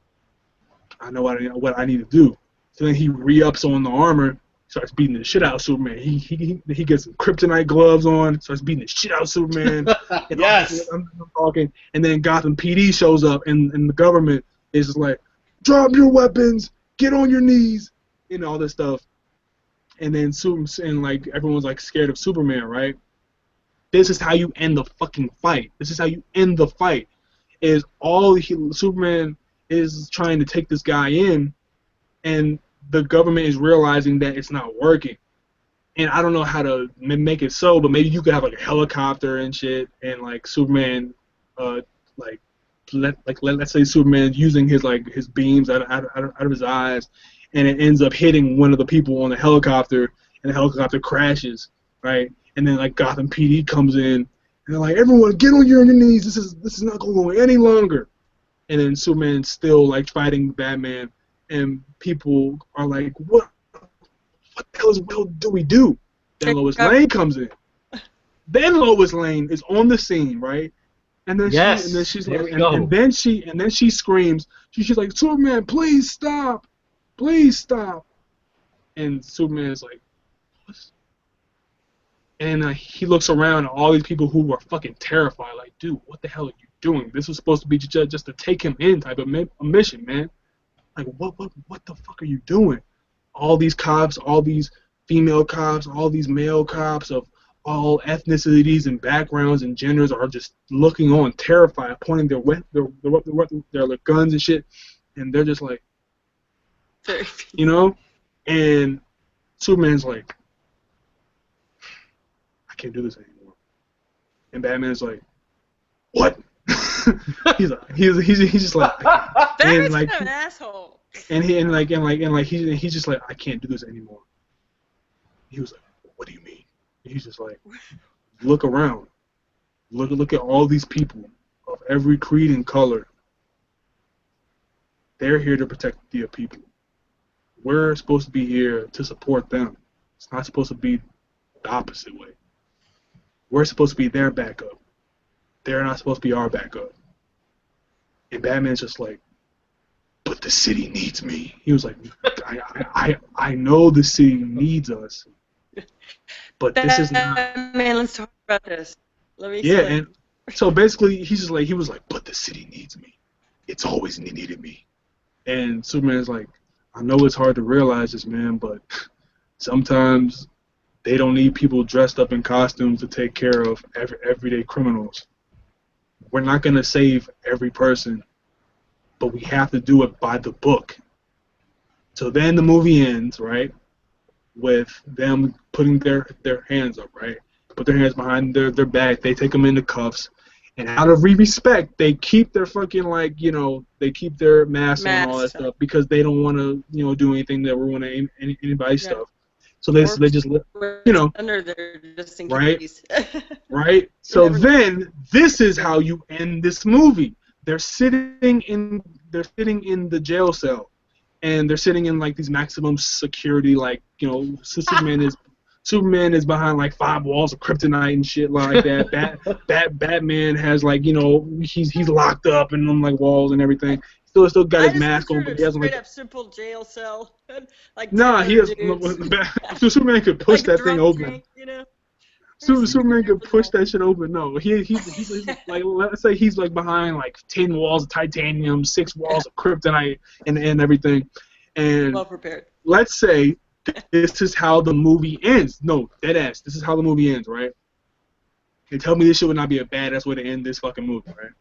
I know what I need to do. So then he re-ups on the armor. Starts beating the shit out of Superman. He gets some kryptonite gloves on. Starts beating the shit out of Superman. Yes. I'm talking. And then Gotham PD shows up, and the government is just like, drop your weapons, get on your knees, and all this stuff. And then like everyone's like scared of Superman, right? This is how you end the fucking fight. This is how you end the fight. Superman is trying to take this guy in, and the government is realizing that it's not working. And I don't know how to make it so, but maybe you could have like a helicopter and shit, and like Superman, let's say Superman using his beams out of his eyes, and it ends up hitting one of the people on the helicopter, and the helicopter crashes, right? And then like Gotham PD comes in, and they're like, everyone get on your knees. This is not going any longer. And then Superman's still like fighting Batman. And people are like, what the hell do we do? Then Lois Lane comes in. Then Lois Lane is on the scene, right? And then she's like, and then she screams. She's like, Superman, please stop, please stop. And Superman is like, what? And he looks around at all these people who are fucking terrified, like, dude, what the hell are you doing? This was supposed to be just to take him in type of mission, man. Like, what the fuck are you doing? All these cops, all these female cops, all these male cops of all ethnicities and backgrounds and genders are just looking on, terrified, pointing their guns and shit, and they're just like, and Superman's like, I can't do this anymore. And Batman's like, what? he's just like, and like an asshole. And he's just like, I can't do this anymore. He was like, what do you mean? He's just like, look around. Look at all these people of every creed and color. They're here to protect the people. We're supposed to be here to support them. It's not supposed to be the opposite way. We're supposed to be their backup. They're not supposed to be our backup. And Batman's just like, but the city needs me. He was like, I know the city needs us, but this is not. Man, let's talk about this. Let me. Yeah, and so basically, he was like, but the city needs me. It's always needed me. And Superman's like, I know it's hard to realize this, man, but sometimes they don't need people dressed up in costumes to take care of everyday criminals. We're not going to save every person, but we have to do it by the book. So then the movie ends, right, with them putting their hands up, right? Put their hands behind their back. They take them into cuffs. And out of respect, they keep their fucking, like, you know, they keep their masks on and all that stuff because they don't want to, you know, do anything that will ruin anybody's stuff. So they just, you know, under there just in right, case. right. So then this is how you end this movie. They're sitting in the jail cell, and they're sitting in like these maximum security, like, you know, Superman is behind like 5 walls of kryptonite and shit like that. Batman has, like, you know, he's locked up in them like walls and everything. Still got his mask on, but he hasn't, like, up simple jail cell. Like, nah, he has. So Superman could push like that thing open. Tank, you know? Superman could push that shit open. No, he's like, let's say he's like behind like 10 walls of titanium, 6 walls of kryptonite, and everything. And well prepared. Let's say this is how the movie ends. No, deadass. This is how the movie ends, right? They tell me this shit would not be a badass way to end this fucking movie, right?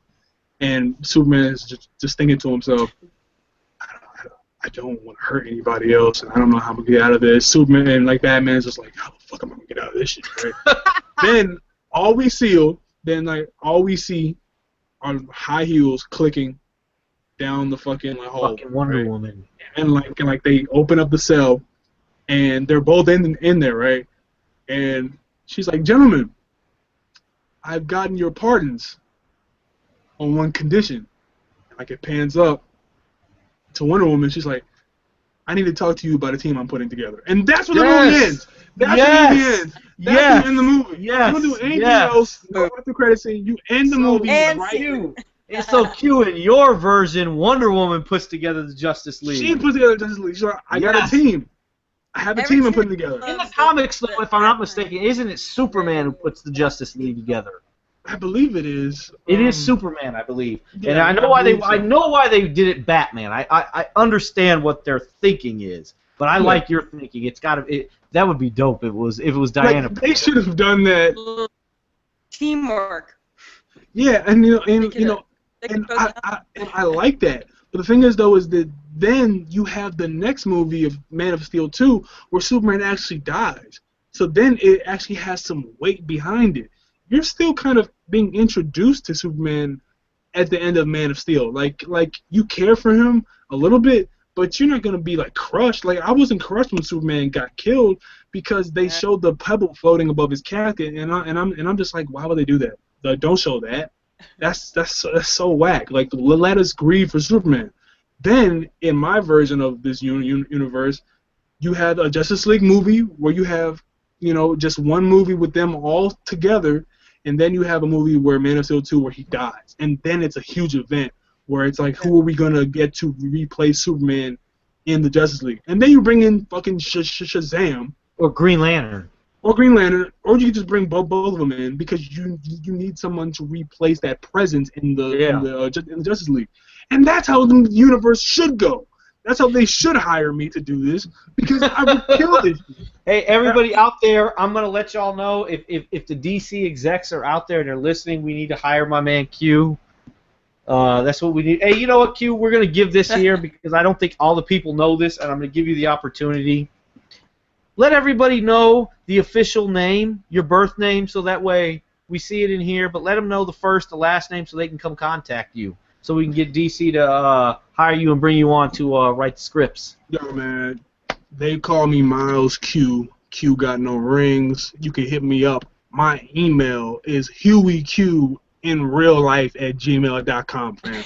And Superman is just thinking to himself, I don't want to hurt anybody else, and I don't know how I'm going to get out of this. Superman and, like, Batman's just like, how the fuck am I going to get out of this shit, right? Then all we see are high heels clicking down the fucking hall. Fucking Wonder Woman. And like they open up the cell, and they're both in there, right? And she's like, gentlemen, I've gotten your pardons on one condition. Like, it pans up to Wonder Woman. She's like, I need to talk to you about a team I'm putting together. And that's what the movie ends. That's what the movie ends. That's the end of the movie. Yes. You don't do anything else. No after credit scene. You end the movie right. It's so cute. In your version, Wonder Woman puts together the Justice League. She puts together the Justice League. She's like, I got a team. I have a team I'm putting together. In the comics, though, if I'm not mistaken, isn't it Superman who puts the Justice League together? I believe it is. It is Superman, I believe. Yeah, and I know why they did it Batman. I understand what their thinking is, but I like your thinking. It's got to. That would be dope. If it was Diana. Like, they should have done that. Teamwork. Yeah, and I like that. But the thing is, though, is that then you have the next movie of Man of Steel 2 where Superman actually dies. So then it actually has some weight behind it. You're still kind of being introduced to Superman at the end of Man of Steel. Like you care for him a little bit, but you're not gonna be like crushed. Like, I wasn't crushed when Superman got killed because they showed the pebble floating above his casket, and I'm just like, why would they do that? Don't show that. That's so whack. Like, let us grieve for Superman. Then in my version of this universe, you had a Justice League movie where you have, you know, just one movie with them all together, and then you have a movie where Man of Steel 2 where he dies, and then it's a huge event where it's like, who are we gonna get to replace Superman in the Justice League? And then you bring in fucking Shazam or Green Lantern, or you just bring both of them in because you need someone to replace that presence in the Justice League, and that's how the universe should go. That's how they should hire me to do this, because I would kill this. Hey, everybody out there, I'm going to let y'all know, if the DC execs are out there and they're listening, we need to hire my man Q. That's what we need. Hey, you know what, Q? We're going to give this here because I don't think all the people know this, and I'm going to give you the opportunity. Let everybody know the official name, your birth name, so that way we see it in here, but let them know the first, the last name, so they can come contact you, so we can get DC to hire you and bring you on to write the scripts. Yo, man, they call me Miles Q Q Got No Rings. You can hit me up. My email is HueyQinRealLife@gmail.com, fam.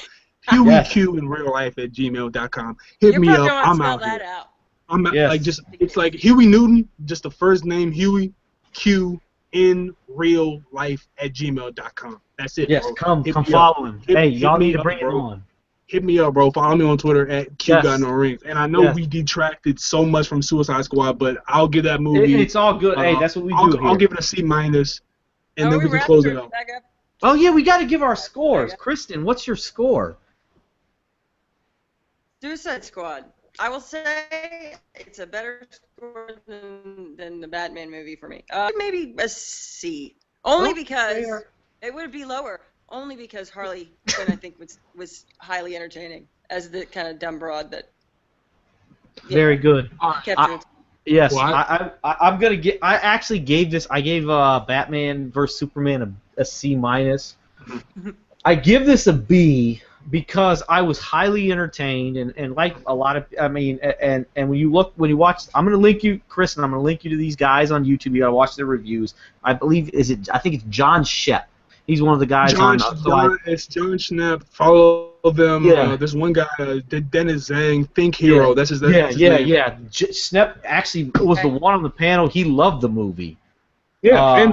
HueyQinRealLife@gmail.com. Hit You're me probably up. gonna I'm spell out that here. out. I'm Yes. like it's like Huey Newton, just the first name Huey, Q in real life@gmail.com. That's it, Yes, bro. come Hit me follow him. Hit- Hey, hit y'all me need to up, bring it bro. on. Hit me up, bro. Follow me on Twitter @Q Got Yes. No Rings. And I know Yes. we detracted so much from Suicide Squad, but I'll give that movie. It's all good. Hey, that's what we do here. I'll give it a C-, and Are then we can wrapped close or it out. back up? Oh yeah, we got to give our scores. Kristen, what's your score? Suicide Squad. I will say it's a better score than the Batman movie for me. Maybe a C. Only because it would be lower. Only because Harley Quinn, I think, was highly entertaining as the kind of dumb broad that. Very good. Kept Yes, Well, I'm gonna get. I actually gave this. I gave Batman vs Superman a C minus. I give this a B because I was highly entertained and like a lot of. I mean, and when you watch, I'm gonna link you, Chris, and I'm gonna link you to these guys on YouTube. You gotta watch their reviews. I think it's John Shep. He's one of the guys it's John Schnepp. Follow them. Yeah. There's one guy, Dennis Zhang, Think Hero. That's his name. Schnepp actually was the one on the panel. He loved the movie. Yeah, and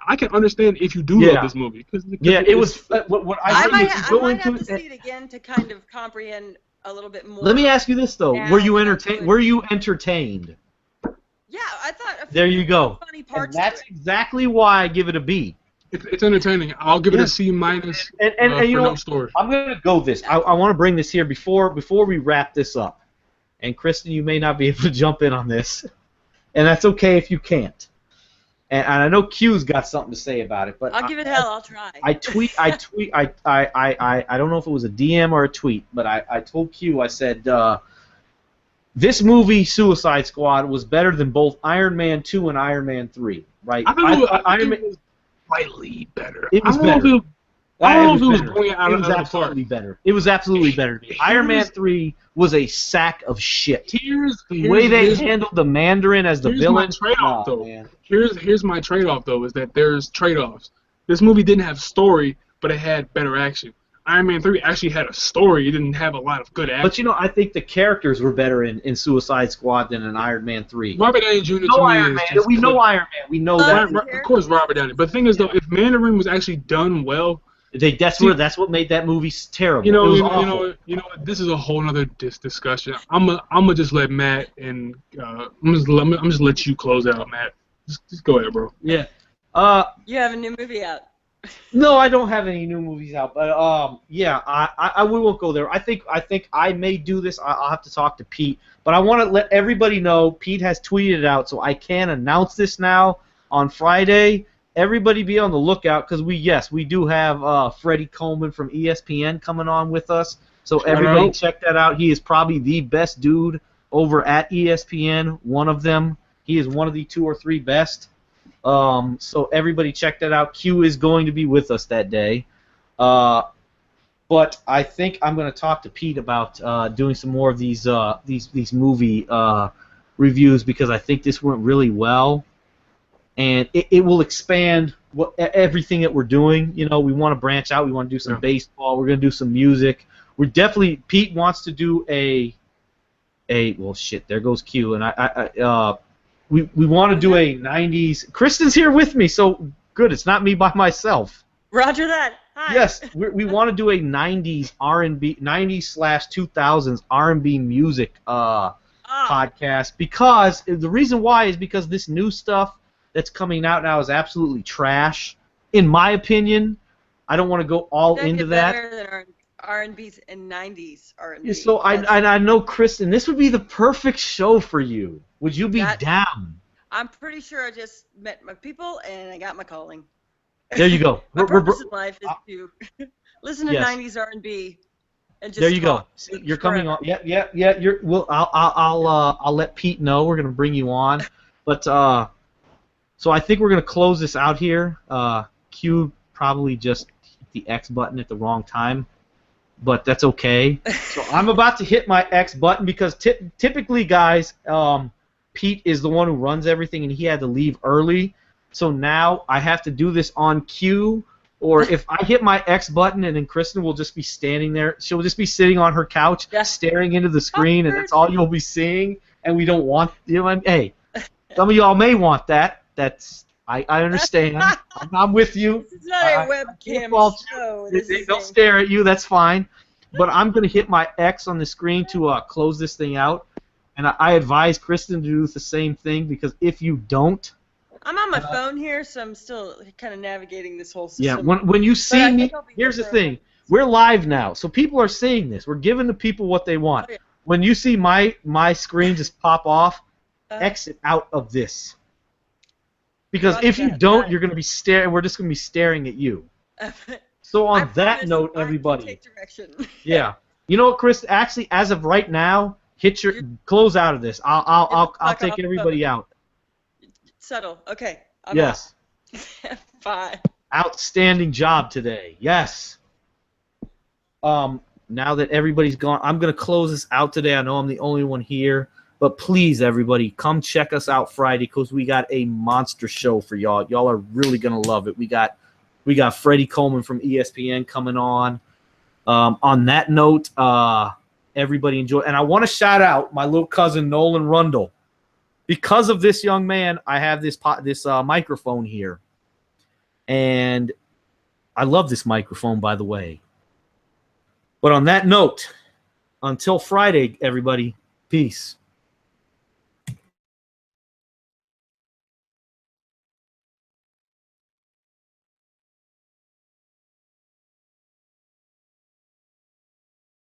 I can understand if you do love this movie. It was. What I might have to it, see it again to kind of comprehend a little bit more. let me ask you this though: Yeah, Were you entertained? Were you entertained? Yeah, I thought. There you go. Funny parts. And that's exactly why I give it a B. It's entertaining. I'll give it a C minus. And for you know, no story. I'm gonna go this. I want to bring this here before we wrap this up. And Kristen, you may not be able to jump in on this, and that's okay if you can't. And I know Q's got something to say about it, but I'll give it hell. I'll try. I don't know if it was a DM or a tweet, but I told Q, I said, this movie, Suicide Squad, was better than both Iron Man 2 and Iron Man 3, right? I think it was slightly better. It was better. I don't know if it was going out It was of the absolutely better. It was absolutely better to me. Iron Man 3 was a sack of shit. The way they handled the Mandarin as the villain. Here's my trade-off, though, is that there's trade-offs. This movie didn't have story, but it had better action. Iron Man 3 actually had a story. It didn't have a lot of good action. But, you know, I think the characters were better in Suicide Squad than in Iron Man 3. Robert Downey Jr. We know Iron Man. We know that. Of course, Robert Downey. But the thing is, though, if Mandarin was actually done well, that's what made that movie terrible. You know, it was awful. This is a whole other discussion. I'm gonna just let Matt and I'm just let you close out, Matt. Just go ahead, bro. Yeah. You have a new movie out. No, I don't have any new movies out, but we won't go there. I think I may do this. I'll have to talk to Pete, but I want to let everybody know Pete has tweeted it out, so I can announce this now on Friday. Everybody be on the lookout because we do have Freddie Coleman from ESPN coming on with us. So everybody check that out. He is probably the best dude over at ESPN. One of them. He is one of the 2 or 3 best. So everybody check that out. Q is going to be with us that day. But I think I'm going to talk to Pete about doing some more of these movie reviews because I think this went really well. And it will expand everything that we're doing. You know, we want to branch out. We want to do some baseball. We're going to do some music. Pete wants to do well, shit, there goes Q. And we want to do a 90s. Kristen's here with me, so good. It's not me by myself. Roger that. Hi. Yes, we want to do a 90s R&B, 90s/2000s R&B music podcast because the reason why is because this new stuff that's coming out now is absolutely trash, in my opinion. I don't want to go all into that. Better than R&B's and 90s R&B. So I know, Kristen, this would be the perfect show for you. Would you be down? I'm pretty sure I just met my people and I got my calling. There you go. My purpose in life is to listen to 90s R&B and just there you go. You're coming on. Yeah. I'll let Pete know. We're gonna bring you on, but so I think we're going to close this out here. Q probably just hit the X button at the wrong time, but that's okay. So I'm about to hit my X button because typically, guys, Pete is the one who runs everything, and he had to leave early. So now I have to do this on cue. Or if I hit my X button, and then Kristen will just be standing there. She'll just be sitting on her couch, staring into the screen, and that's all you'll be seeing. And we don't want, hey, some of y'all may want that. I understand. I'm with you. This is not a webcam show. They'll stare at you. That's fine. But I'm going to hit my X on the screen to close this thing out. And I advise Kristen to do the same thing, because if you don't... I'm on my phone here, so I'm still kind of navigating this whole system. Yeah, when you see me... Here's the thing. We're live now, so people are seeing this. We're giving the people what they want. Oh, yeah. When you see my screen just pop off, exit out of this. Because if you don't, you're going to be staring. We're just going to be staring at you. So on that note, everybody. Take direction. Yeah. You know what, Chris? Actually, as of right now, close out of this. I'll take everybody out. Settle. Okay. Yes. Bye. Outstanding job today. Yes. Now that everybody's gone, I'm going to close this out today. I know I'm the only one here. But please, everybody, come check us out Friday, because we got a monster show for y'all. Y'all are really going to love it. We got Freddie Coleman from ESPN coming on. On that note, everybody enjoy. And I want to shout out my little cousin, Nolan Rundle. Because of this young man, I have this microphone here. And I love this microphone, by the way. But on that note, until Friday, everybody, peace.